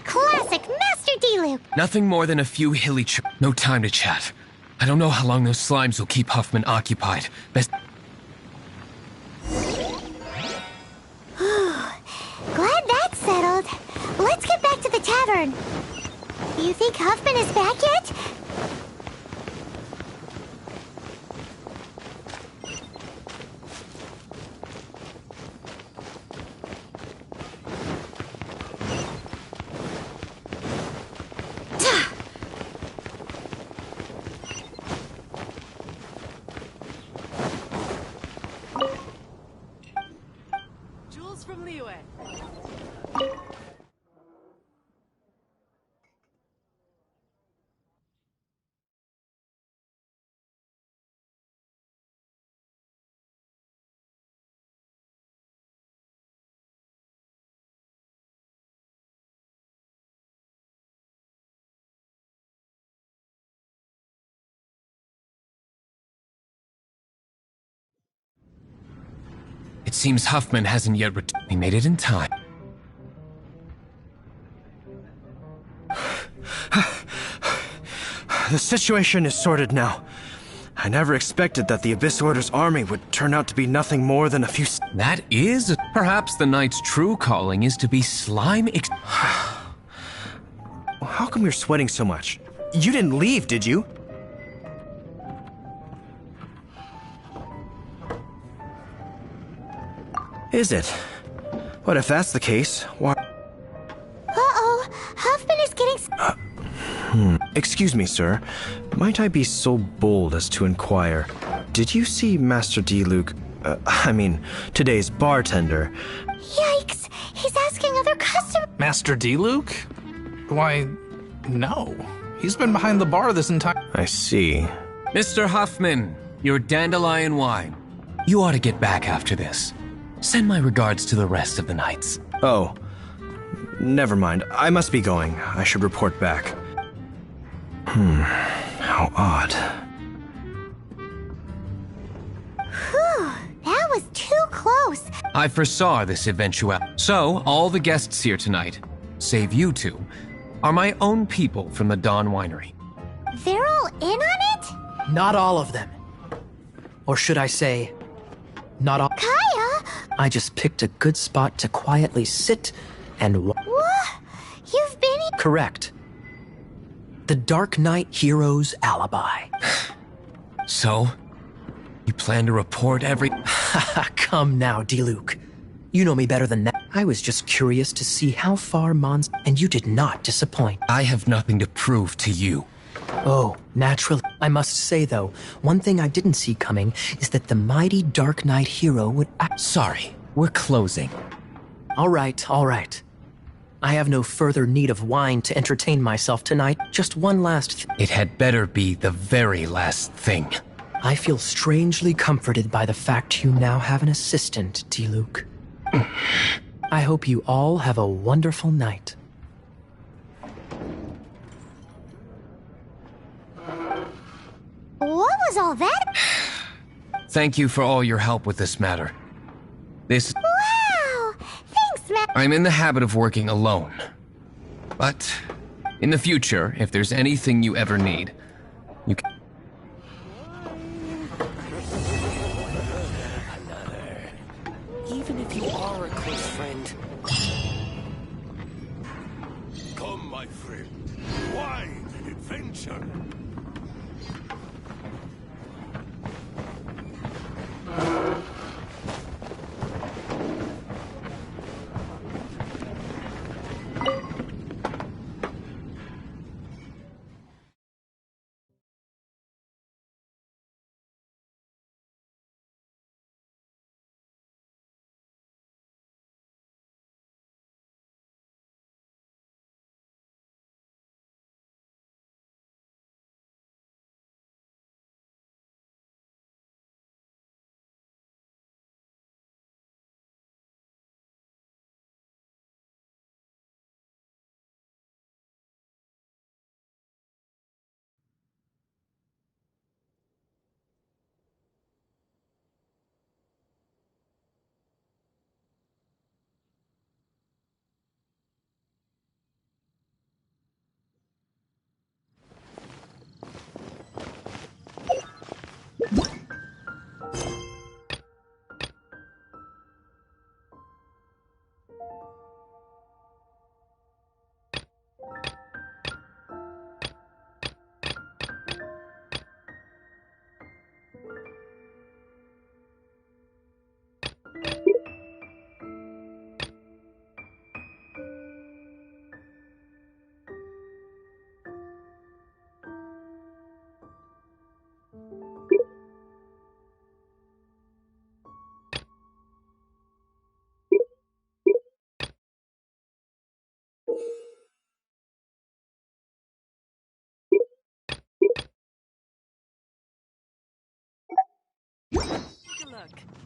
[SPEAKER 3] Classic Master D-Luke!
[SPEAKER 1] Nothing more than a few hilly no time to chat. I don't know how long those slimes will keep Huffman occupied. Best...
[SPEAKER 3] Glad that's settled. Let's get back to the tavern. You think Huffman is back yet?
[SPEAKER 9] Jules from Liyue.
[SPEAKER 1] It seems Huffman hasn't yet returned. We made it in time.
[SPEAKER 17] The situation is sorted now. I never expected that the Abyss Order's army would turn out to be nothing more than a few...
[SPEAKER 1] That is... Perhaps the Knight's true calling is to be slime
[SPEAKER 17] How come you're sweating so much? You didn't leave, did you? Is it? But if that's the case, why...
[SPEAKER 3] Uh-oh, Huffman is getting...
[SPEAKER 17] Excuse me, sir. Might I be so bold as to inquire, did you see Master D-Luke, today's bartender?
[SPEAKER 3] Yikes! He's asking other customers...
[SPEAKER 15] Master D-Luke? Why, no. He's been behind the bar this entire...
[SPEAKER 17] I see.
[SPEAKER 1] Mr. Huffman, your dandelion wine. You ought to get back after this. Send my regards to the rest of the knights.
[SPEAKER 17] Oh. Never mind. I must be going. I should report back. How odd.
[SPEAKER 3] Whew, that was too close.
[SPEAKER 1] I foresaw this eventuality. So, all the guests here tonight, save you two, are my own people from the Dawn Winery.
[SPEAKER 3] They're all in on it?
[SPEAKER 11] Not all of them. Or should I say, not all.
[SPEAKER 3] Kaya?
[SPEAKER 11] I just picked a good spot to quietly sit and
[SPEAKER 3] What? You've been...
[SPEAKER 11] Correct. The Dark Knight hero's alibi.
[SPEAKER 1] So, you plan to report every...
[SPEAKER 11] Come now, D-Luke. You know me better than that. I was just curious to see how far Mons... And you did not disappoint.
[SPEAKER 1] I have nothing to prove to you.
[SPEAKER 11] Oh, naturally. I must say, though, one thing I didn't see coming is that the mighty Dark Knight hero would act...
[SPEAKER 1] Sorry, we're closing.
[SPEAKER 11] All right, all right. I have no further need of wine to entertain myself tonight. Just one last...
[SPEAKER 1] It had better be the very last thing.
[SPEAKER 11] I feel strangely comforted by the fact you now have an assistant, D-Luke. I hope you all have a wonderful night.
[SPEAKER 3] What was all that?
[SPEAKER 1] Thank you for all your help with this matter.
[SPEAKER 3] Wow! Thanks, Matt.
[SPEAKER 1] I'm in the habit of working alone. But, in the future, if there's anything you ever need, you can...
[SPEAKER 5] Even if you are a close friend...
[SPEAKER 8] Come, my friend. Wine and adventure.
[SPEAKER 9] Take a look.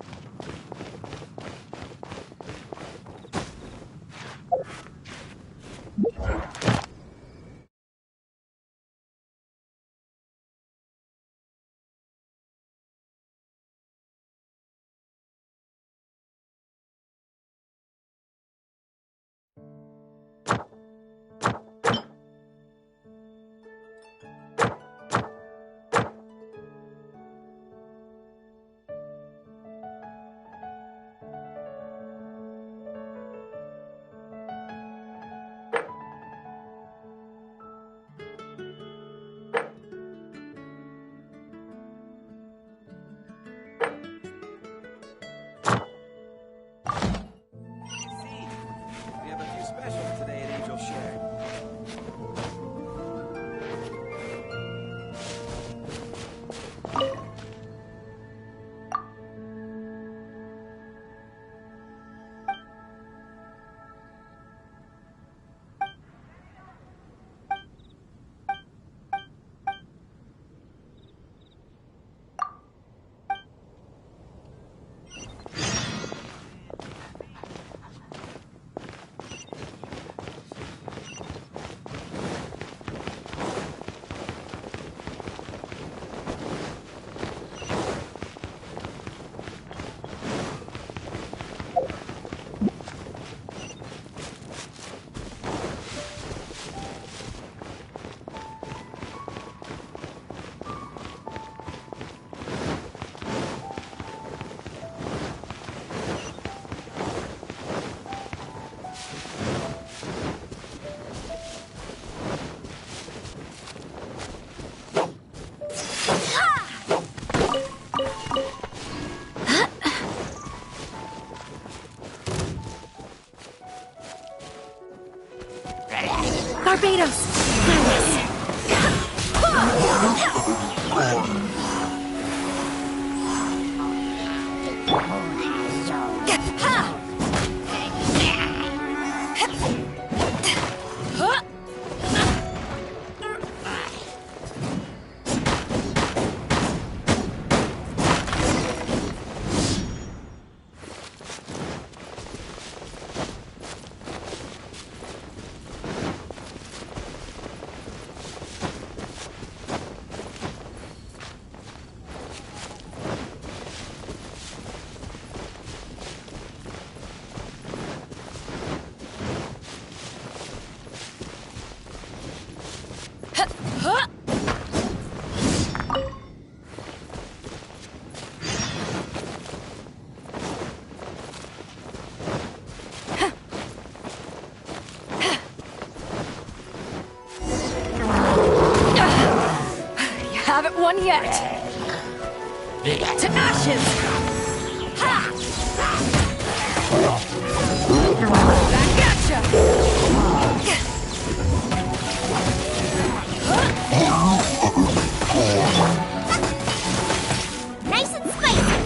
[SPEAKER 19] We have a few specials today at Angel Share.
[SPEAKER 10] Barbados!
[SPEAKER 9] Haven't won yet. To ashes. Ha! Back at ya.
[SPEAKER 3] Nice and spicy.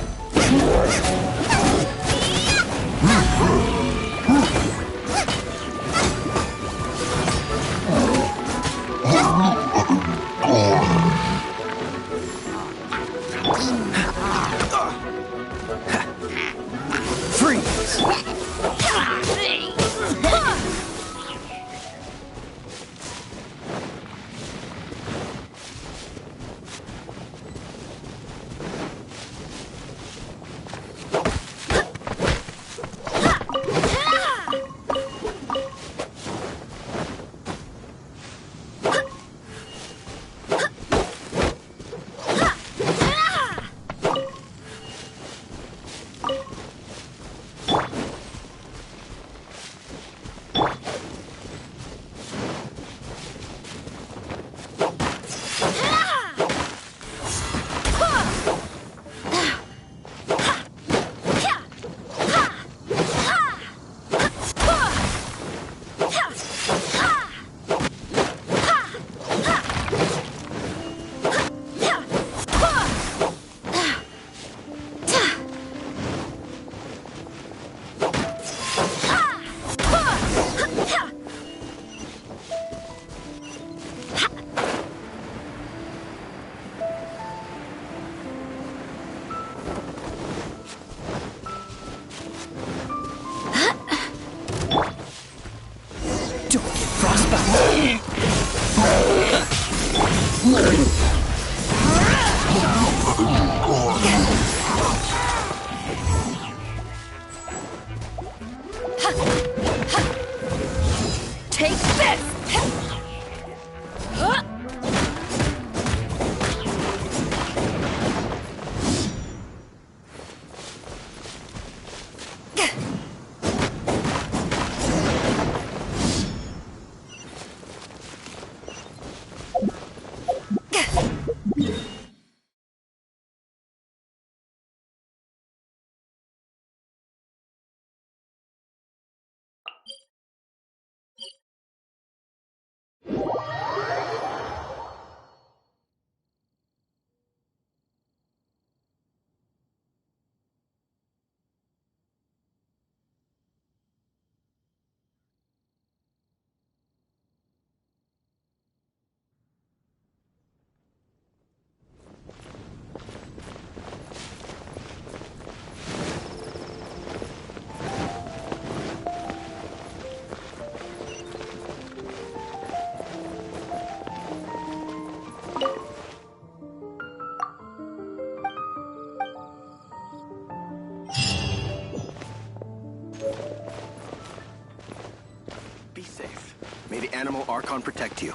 [SPEAKER 17] Animal Archon protect you.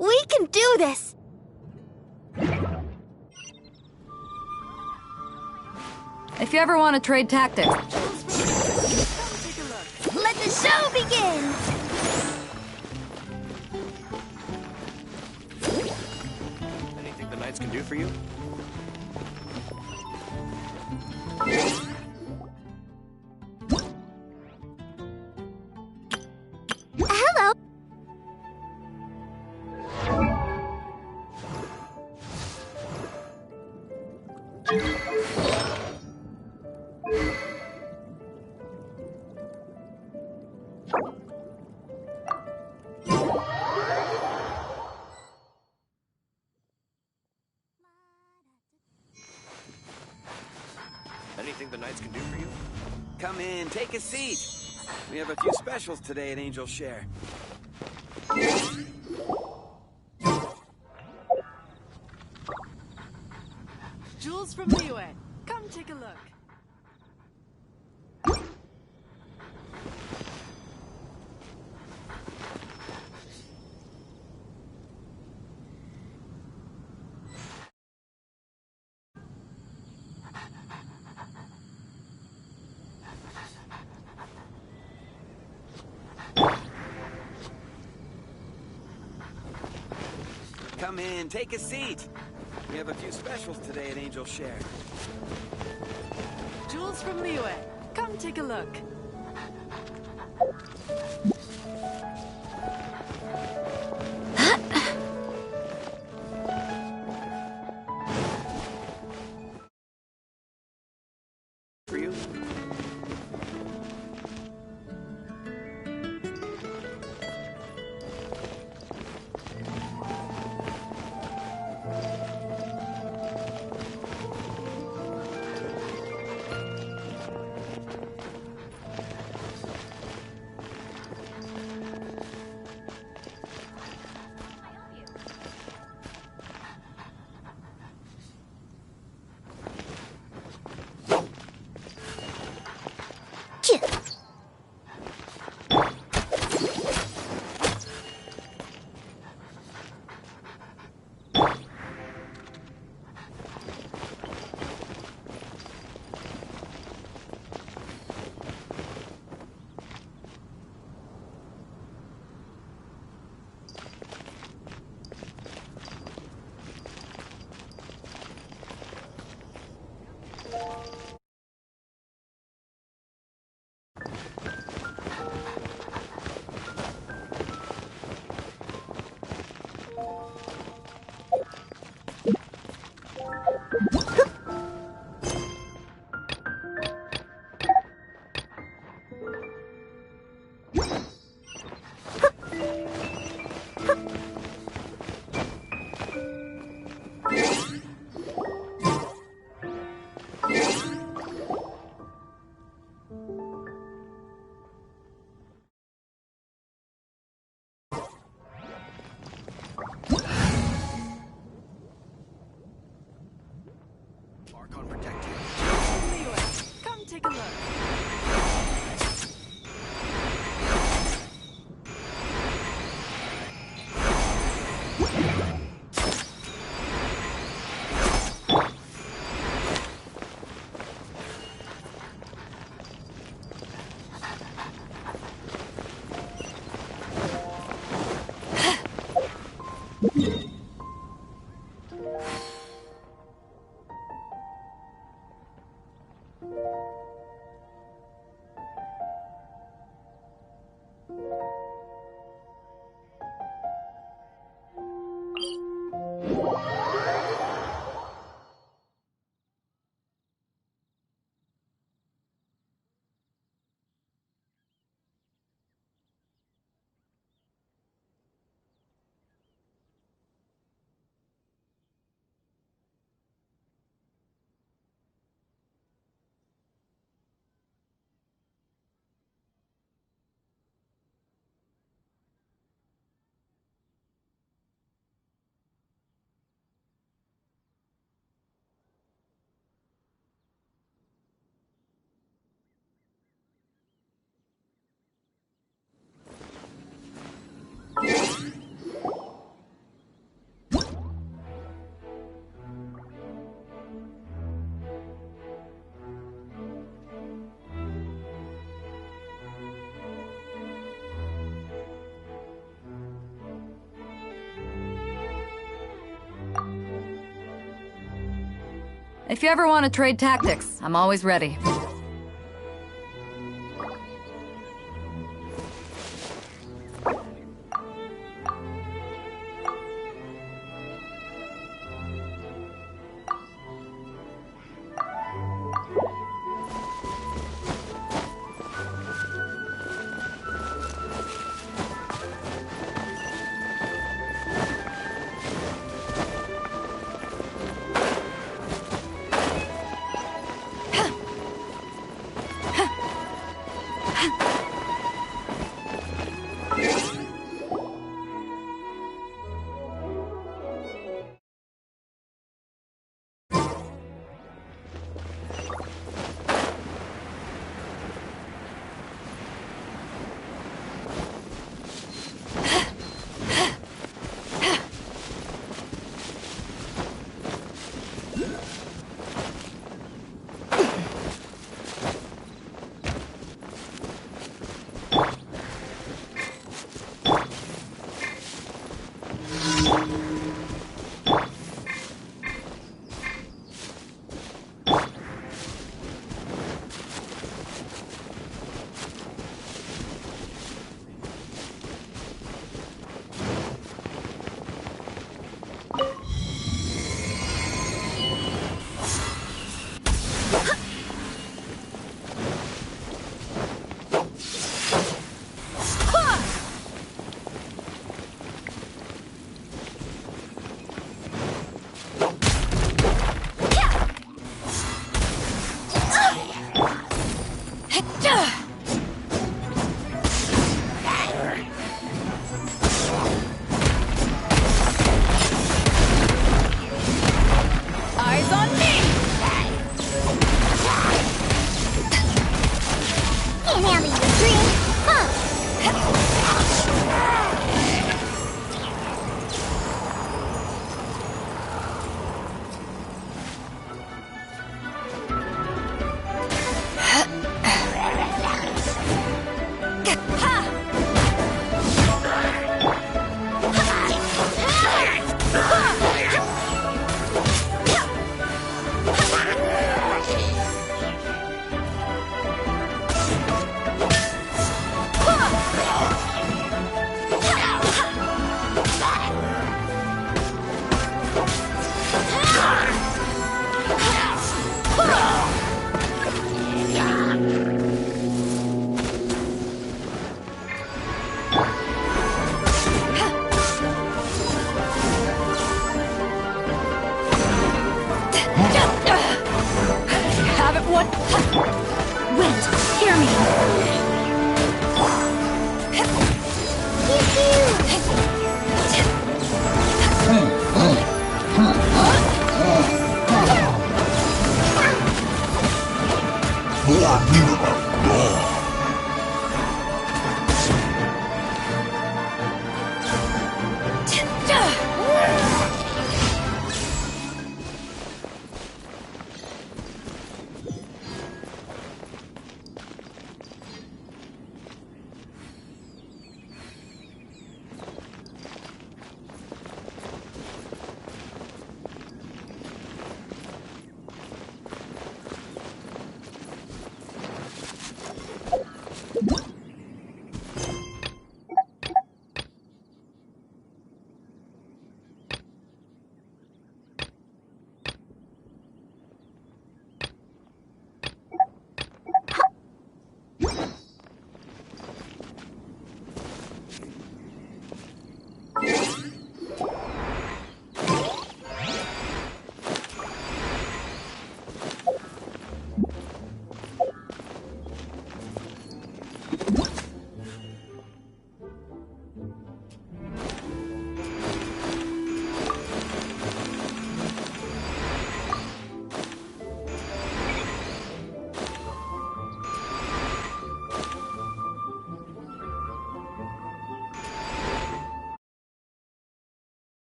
[SPEAKER 7] We can do this!
[SPEAKER 4] if you ever want to trade tactics.
[SPEAKER 7] Let the show begin!
[SPEAKER 17] Anything the knights can do for you?
[SPEAKER 3] Hello.
[SPEAKER 17] Anything the knights can do for you?
[SPEAKER 19] Come in, take a seat. We have a few specials today at Angel Share.
[SPEAKER 9] Jewels from Liyue. Come take a look.
[SPEAKER 19] Come in, take a seat. We have a few specials today at Angel Share.
[SPEAKER 9] Jewels from Liyue. Come take a look.
[SPEAKER 19] For you?
[SPEAKER 9] If you ever want to trade tactics, I'm always ready.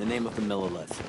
[SPEAKER 19] the name of the millilith.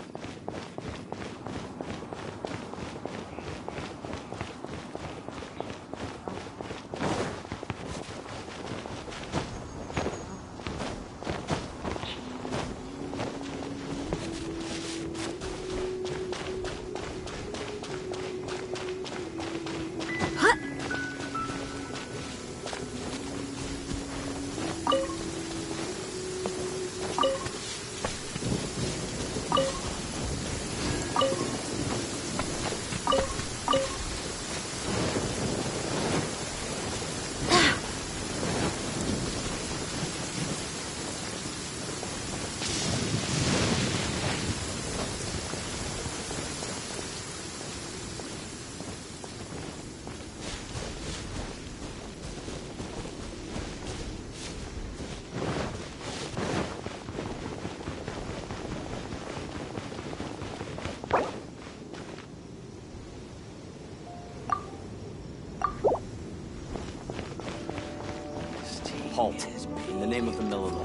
[SPEAKER 19] Halt. In the name of the millilith.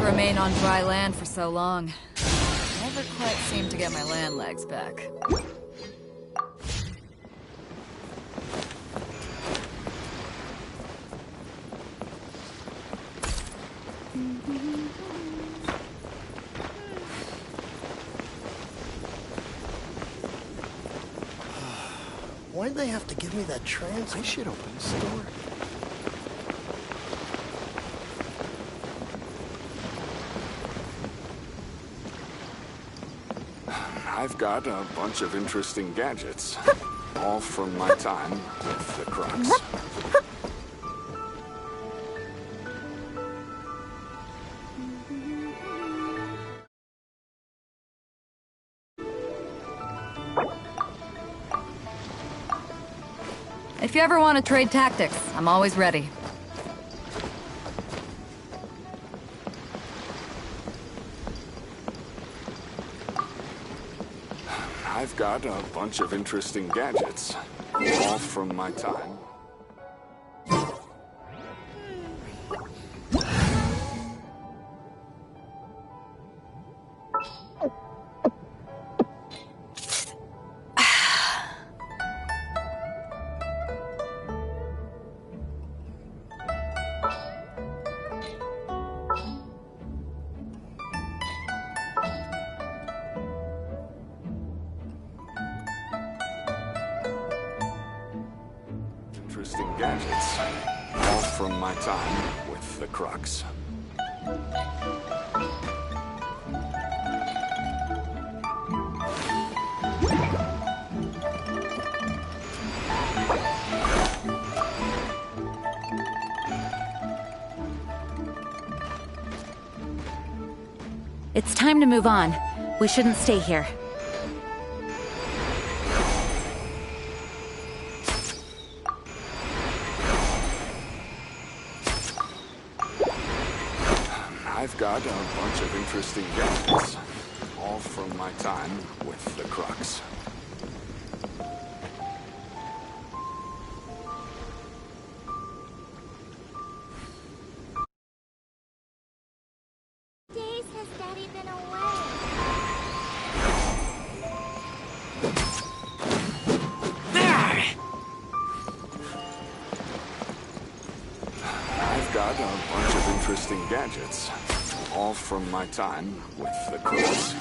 [SPEAKER 9] Remain on dry land for so long. Never quite seem to get my land legs back.
[SPEAKER 20] Why'd they have to give me that trans? I should open a store.
[SPEAKER 21] I've got a bunch of interesting gadgets, all from my time with the Crocs.
[SPEAKER 9] If you ever want to trade tactics, I'm always ready.
[SPEAKER 21] I've got a bunch of interesting gadgets, all from my time. Interesting gadgets, all from my time with the Crux.
[SPEAKER 4] It's time to move on. We shouldn't stay here.
[SPEAKER 21] I've got a bunch of interesting gadgets, all from my time with the Crux.
[SPEAKER 3] Days has Daddy been away?
[SPEAKER 21] I've got a bunch of interesting gadgets, all from my time with the Crux.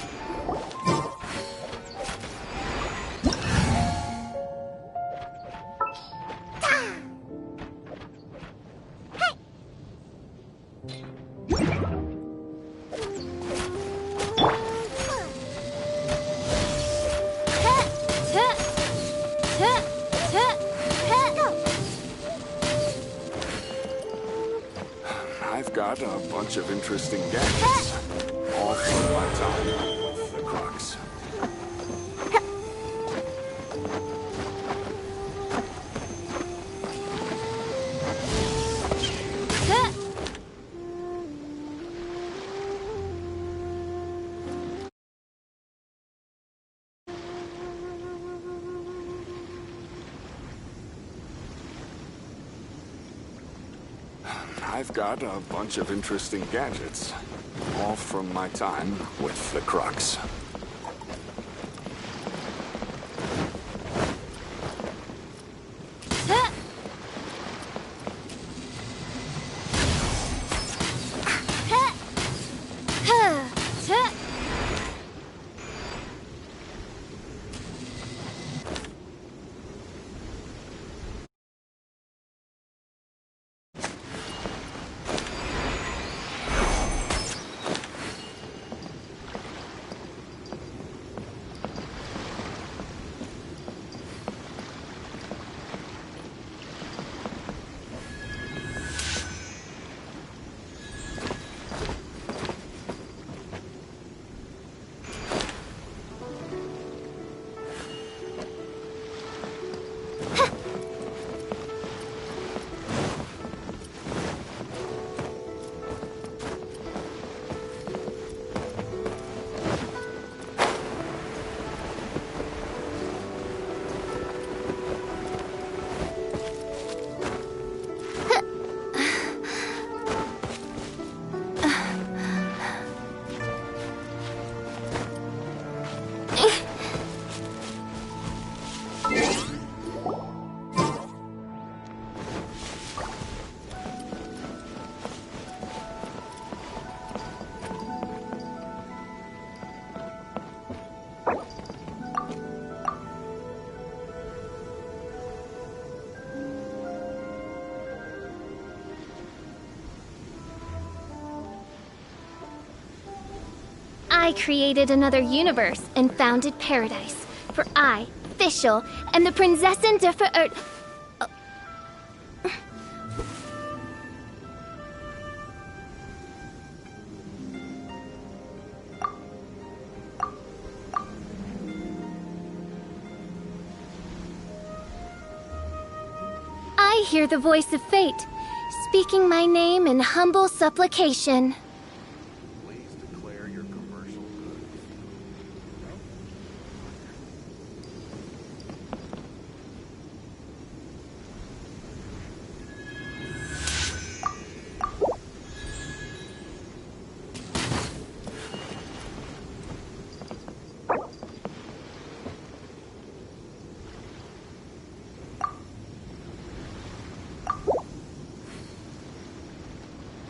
[SPEAKER 21] I've got a bunch of interesting gadgets, all from my time with the Crux. I've got a bunch of interesting gadgets, all from my time with the Crux.
[SPEAKER 6] I created another universe and founded paradise. For I, Fischl, am the Prinzessin de Verirrt. I hear the voice of fate, speaking my name in humble supplication.
[SPEAKER 21] Please declare your commercial goods.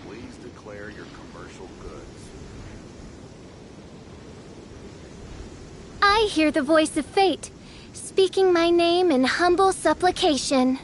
[SPEAKER 21] Please declare your commercial goods.
[SPEAKER 6] I hear the voice of fate, speaking my name in humble supplication.